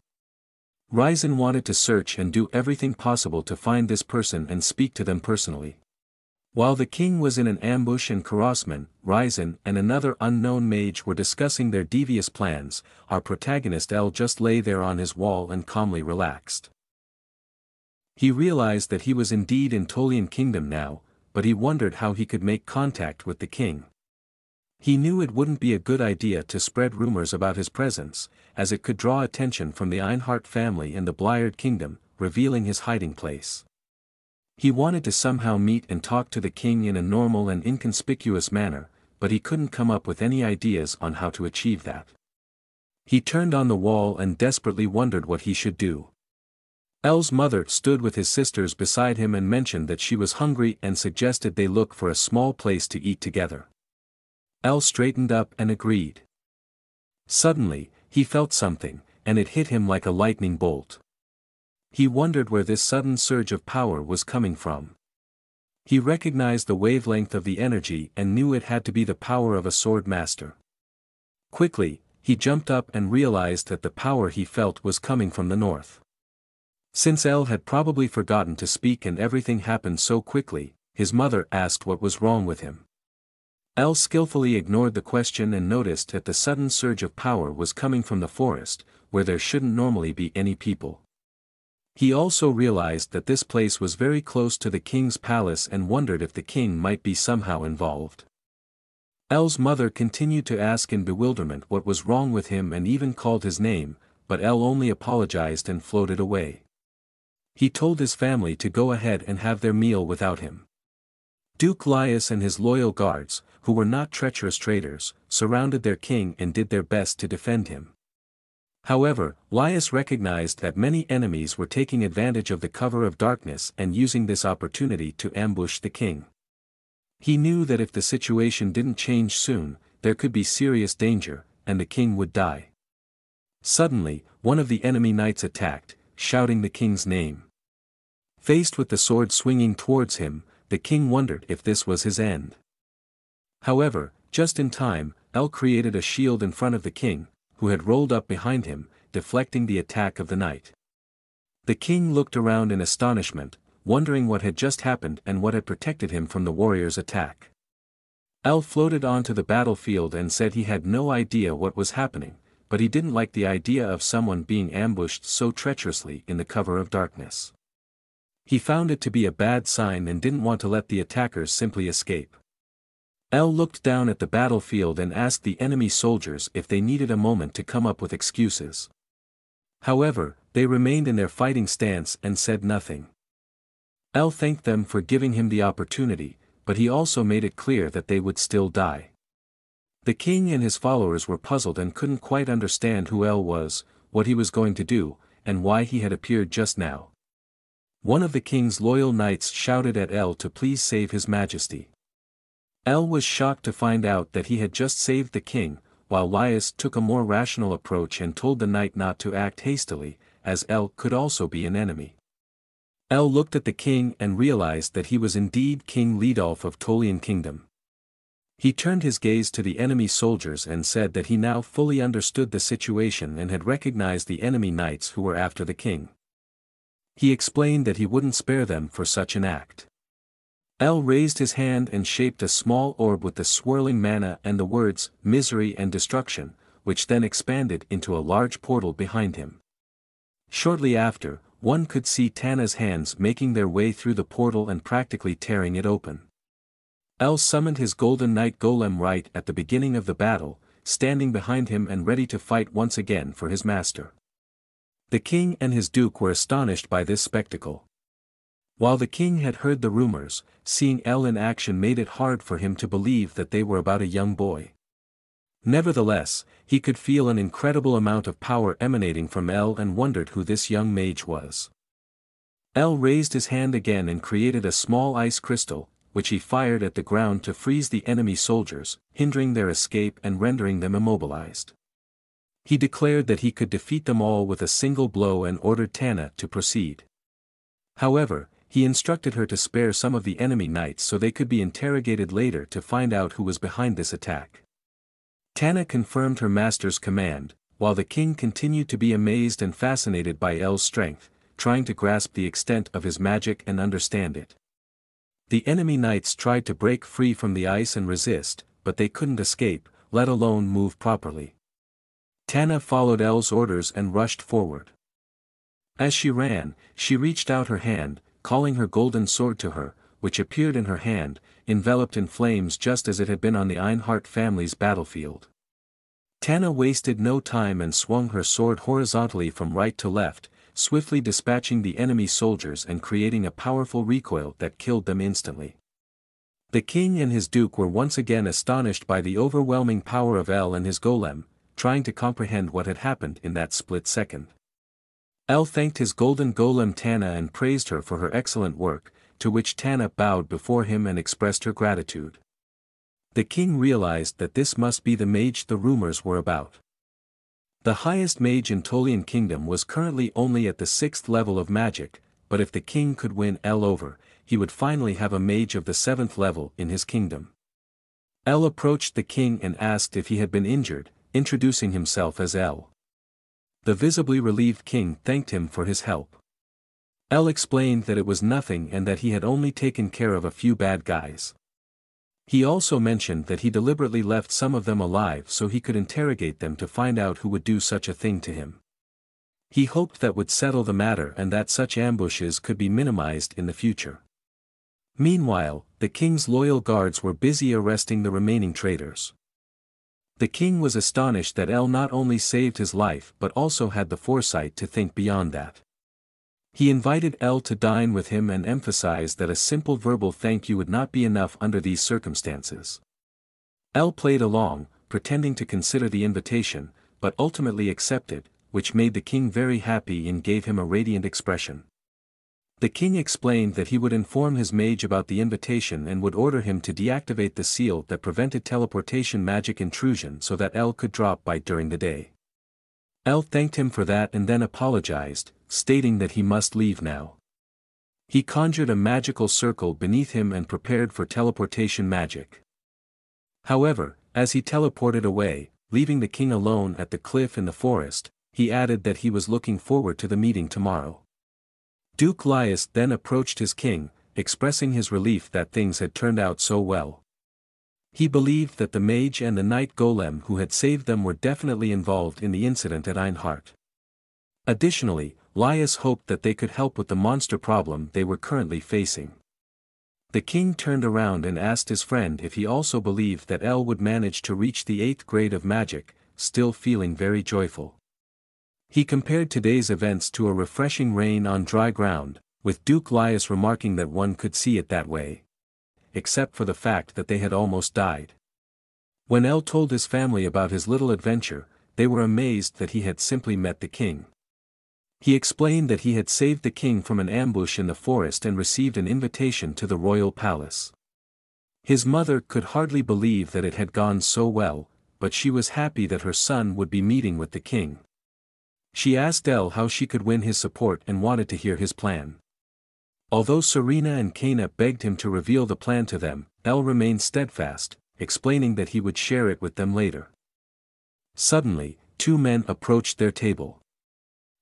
Ryzen wanted to search and do everything possible to find this person and speak to them personally. While the king was in an ambush and Karosman, Ryzen and another unknown mage were discussing their devious plans, our protagonist L just lay there on his wall and calmly relaxed. He realized that he was indeed in Tolian Kingdom now, but he wondered how he could make contact with the king. He knew it wouldn't be a good idea to spread rumors about his presence, as it could draw attention from the Ainhart family and the Blired Kingdom, revealing his hiding place. He wanted to somehow meet and talk to the king in a normal and inconspicuous manner, but he couldn't come up with any ideas on how to achieve that. He turned on the wall and desperately wondered what he should do. L's mother stood with his sisters beside him and mentioned that she was hungry and suggested they look for a small place to eat together. L straightened up and agreed. Suddenly, he felt something, and it hit him like a lightning bolt. He wondered where this sudden surge of power was coming from. He recognized the wavelength of the energy and knew it had to be the power of a sword master. Quickly, he jumped up and realized that the power he felt was coming from the north. Since L had probably forgotten to speak and everything happened so quickly, his mother asked what was wrong with him. L skillfully ignored the question and noticed that the sudden surge of power was coming from the forest, where there shouldn't normally be any people. He also realized that this place was very close to the king's palace and wondered if the king might be somehow involved. L's mother continued to ask in bewilderment what was wrong with him and even called his name, but L only apologized and floated away. He told his family to go ahead and have their meal without him. Duke Laius and his loyal guards, who were not treacherous traitors, surrounded their king and did their best to defend him. However, Laius recognized that many enemies were taking advantage of the cover of darkness and using this opportunity to ambush the king. He knew that if the situation didn't change soon, there could be serious danger, and the king would die. Suddenly, one of the enemy knights attacked, shouting the king's name. Faced with the sword swinging towards him, the king wondered if this was his end. However, just in time, L created a shield in front of the king, who had rolled up behind him, deflecting the attack of the knight. The king looked around in astonishment, wondering what had just happened and what had protected him from the warrior's attack. L floated onto the battlefield and said he had no idea what was happening, but he didn't like the idea of someone being ambushed so treacherously in the cover of darkness. He found it to be a bad sign and didn't want to let the attackers simply escape. L looked down at the battlefield and asked the enemy soldiers if they needed a moment to come up with excuses. However, they remained in their fighting stance and said nothing. L thanked them for giving him the opportunity, but he also made it clear that they would still die. The king and his followers were puzzled and couldn't quite understand who L was, what he was going to do, and why he had appeared just now. One of the king's loyal knights shouted at L to please save his majesty. L was shocked to find out that he had just saved the king, while Laius took a more rational approach and told the knight not to act hastily, as L could also be an enemy. L looked at the king and realized that he was indeed King Lidolf of Tolian Kingdom. He turned his gaze to the enemy soldiers and said that he now fully understood the situation and had recognized the enemy knights who were after the king. He explained that he wouldn't spare them for such an act. L raised his hand and shaped a small orb with the swirling mana and the words, misery and destruction, which then expanded into a large portal behind him. Shortly after, one could see Tana's hands making their way through the portal and practically tearing it open. L summoned his golden knight golem right at the beginning of the battle, standing behind him and ready to fight once again for his master. The king and his duke were astonished by this spectacle. While the king had heard the rumors, seeing L in action made it hard for him to believe that they were about a young boy. Nevertheless, he could feel an incredible amount of power emanating from L and wondered who this young mage was. L raised his hand again and created a small ice crystal, which he fired at the ground to freeze the enemy soldiers, hindering their escape and rendering them immobilized. He declared that he could defeat them all with a single blow and ordered Tana to proceed. However, he instructed her to spare some of the enemy knights so they could be interrogated later to find out who was behind this attack. Tana confirmed her master's command, while the king continued to be amazed and fascinated by L's strength, trying to grasp the extent of his magic and understand it. The enemy knights tried to break free from the ice and resist, but they couldn't escape, let alone move properly. Tana followed L's orders and rushed forward. As she ran, she reached out her hand, calling her golden sword to her, which appeared in her hand, enveloped in flames just as it had been on the Ainhart family's battlefield. Tana wasted no time and swung her sword horizontally from right to left, swiftly dispatching the enemy soldiers and creating a powerful recoil that killed them instantly. The king and his duke were once again astonished by the overwhelming power of L and his golem, trying to comprehend what had happened in that split second. L thanked his golden golem Tana and praised her for her excellent work, to which Tana bowed before him and expressed her gratitude. The king realized that this must be the mage the rumors were about. The highest mage in Tolian Kingdom was currently only at the 6th level of magic, but if the king could win L over, he would finally have a mage of the 7th level in his kingdom. L approached the king and asked if he had been injured, introducing himself as L. The visibly relieved king thanked him for his help. L explained that it was nothing and that he had only taken care of a few bad guys. He also mentioned that he deliberately left some of them alive so he could interrogate them to find out who would do such a thing to him. He hoped that would settle the matter and that such ambushes could be minimized in the future. Meanwhile, the king's loyal guards were busy arresting the remaining traitors. The king was astonished that L not only saved his life but also had the foresight to think beyond that. He invited L to dine with him and emphasized that a simple verbal thank you would not be enough under these circumstances. L played along, pretending to consider the invitation, but ultimately accepted, which made the king very happy and gave him a radiant expression. The king explained that he would inform his mage about the invitation and would order him to deactivate the seal that prevented teleportation magic intrusion so that L could drop by during the day. L thanked him for that and then apologized, stating that he must leave now. He conjured a magical circle beneath him and prepared for teleportation magic. However, as he teleported away, leaving the king alone at the cliff in the forest, he added that he was looking forward to the meeting tomorrow. Duke Laius then approached his king, expressing his relief that things had turned out so well. He believed that the mage and the knight golem who had saved them were definitely involved in the incident at Ainhart. Additionally, Laius hoped that they could help with the monster problem they were currently facing. The king turned around and asked his friend if he also believed that L would manage to reach the 8th grade of magic, still feeling very joyful. He compared today's events to a refreshing rain on dry ground, with Duke Laius remarking that one could see it that way. Except for the fact that they had almost died. When L told his family about his little adventure, they were amazed that he had simply met the king. He explained that he had saved the king from an ambush in the forest and received an invitation to the royal palace. His mother could hardly believe that it had gone so well, but she was happy that her son would be meeting with the king. She asked L how she could win his support and wanted to hear his plan. Although Serena and Kaina begged him to reveal the plan to them, L remained steadfast, explaining that he would share it with them later. Suddenly, 2 men approached their table.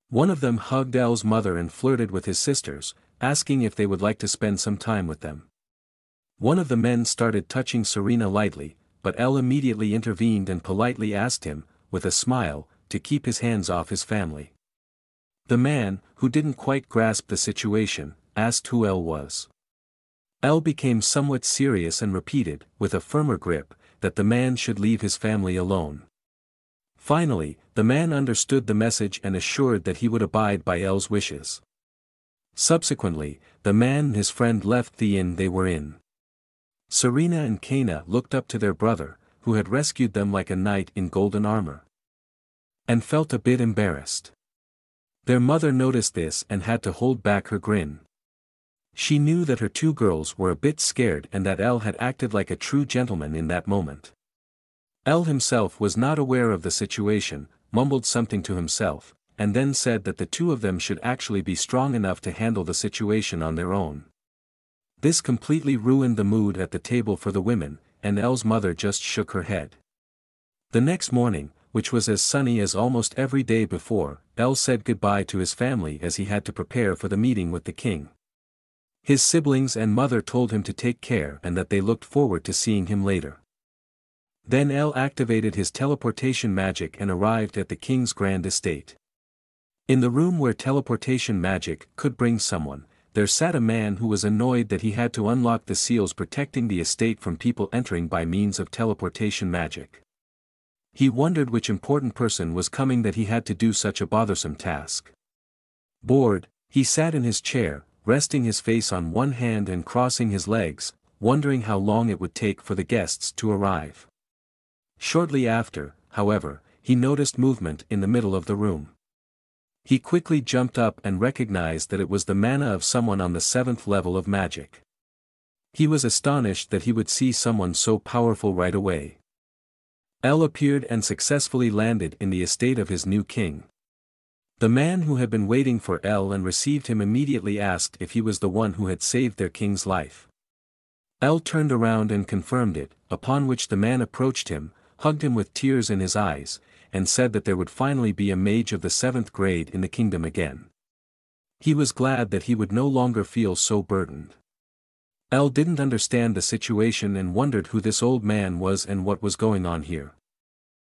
One of them hugged L's mother and flirted with his sisters, asking if they would like to spend some time with them. One of the men started touching Serena lightly, but L immediately intervened and politely asked him, with a smile, to keep his hands off his family. The man, who didn't quite grasp the situation, asked who L was. L became somewhat serious and repeated, with a firmer grip, that the man should leave his family alone. Finally, the man understood the message and assured that he would abide by L's wishes. Subsequently, the man and his friend left the inn they were in. Serena and Kaina looked up to their brother, who had rescued them like a knight in golden armor, and felt a bit embarrassed. Their mother noticed this and had to hold back her grin. She knew that her 2 girls were a bit scared and that L had acted like a true gentleman in that moment. L himself was not aware of the situation, mumbled something to himself, and then said that the two of them should actually be strong enough to handle the situation on their own. This completely ruined the mood at the table for the women, and Elle's mother just shook her head. The next morning, which was as sunny as almost every day before, Elle said goodbye to his family as he had to prepare for the meeting with the king. His siblings and mother told him to take care and that they looked forward to seeing him later. Then Elle activated his teleportation magic and arrived at the king's grand estate. In the room where teleportation magic could bring someone, there sat a man who was annoyed that he had to unlock the seals protecting the estate from people entering by means of teleportation magic. He wondered which important person was coming that he had to do such a bothersome task. Bored, he sat in his chair, resting his face on one hand and crossing his legs, wondering how long it would take for the guests to arrive. Shortly after, however, he noticed movement in the middle of the room. He quickly jumped up and recognized that it was the mana of someone on the 7th level of magic. He was astonished that he would see someone so powerful right away. Elle appeared and successfully landed in the estate of his new king. The man who had been waiting for Elle and received him immediately asked if he was the one who had saved their king's life. Elle turned around and confirmed it, upon which the man approached him, hugged him with tears in his eyes, and said that there would finally be a mage of the 7th grade in the kingdom again. He was glad that he would no longer feel so burdened. Elle didn't understand the situation and wondered who this old man was and what was going on here.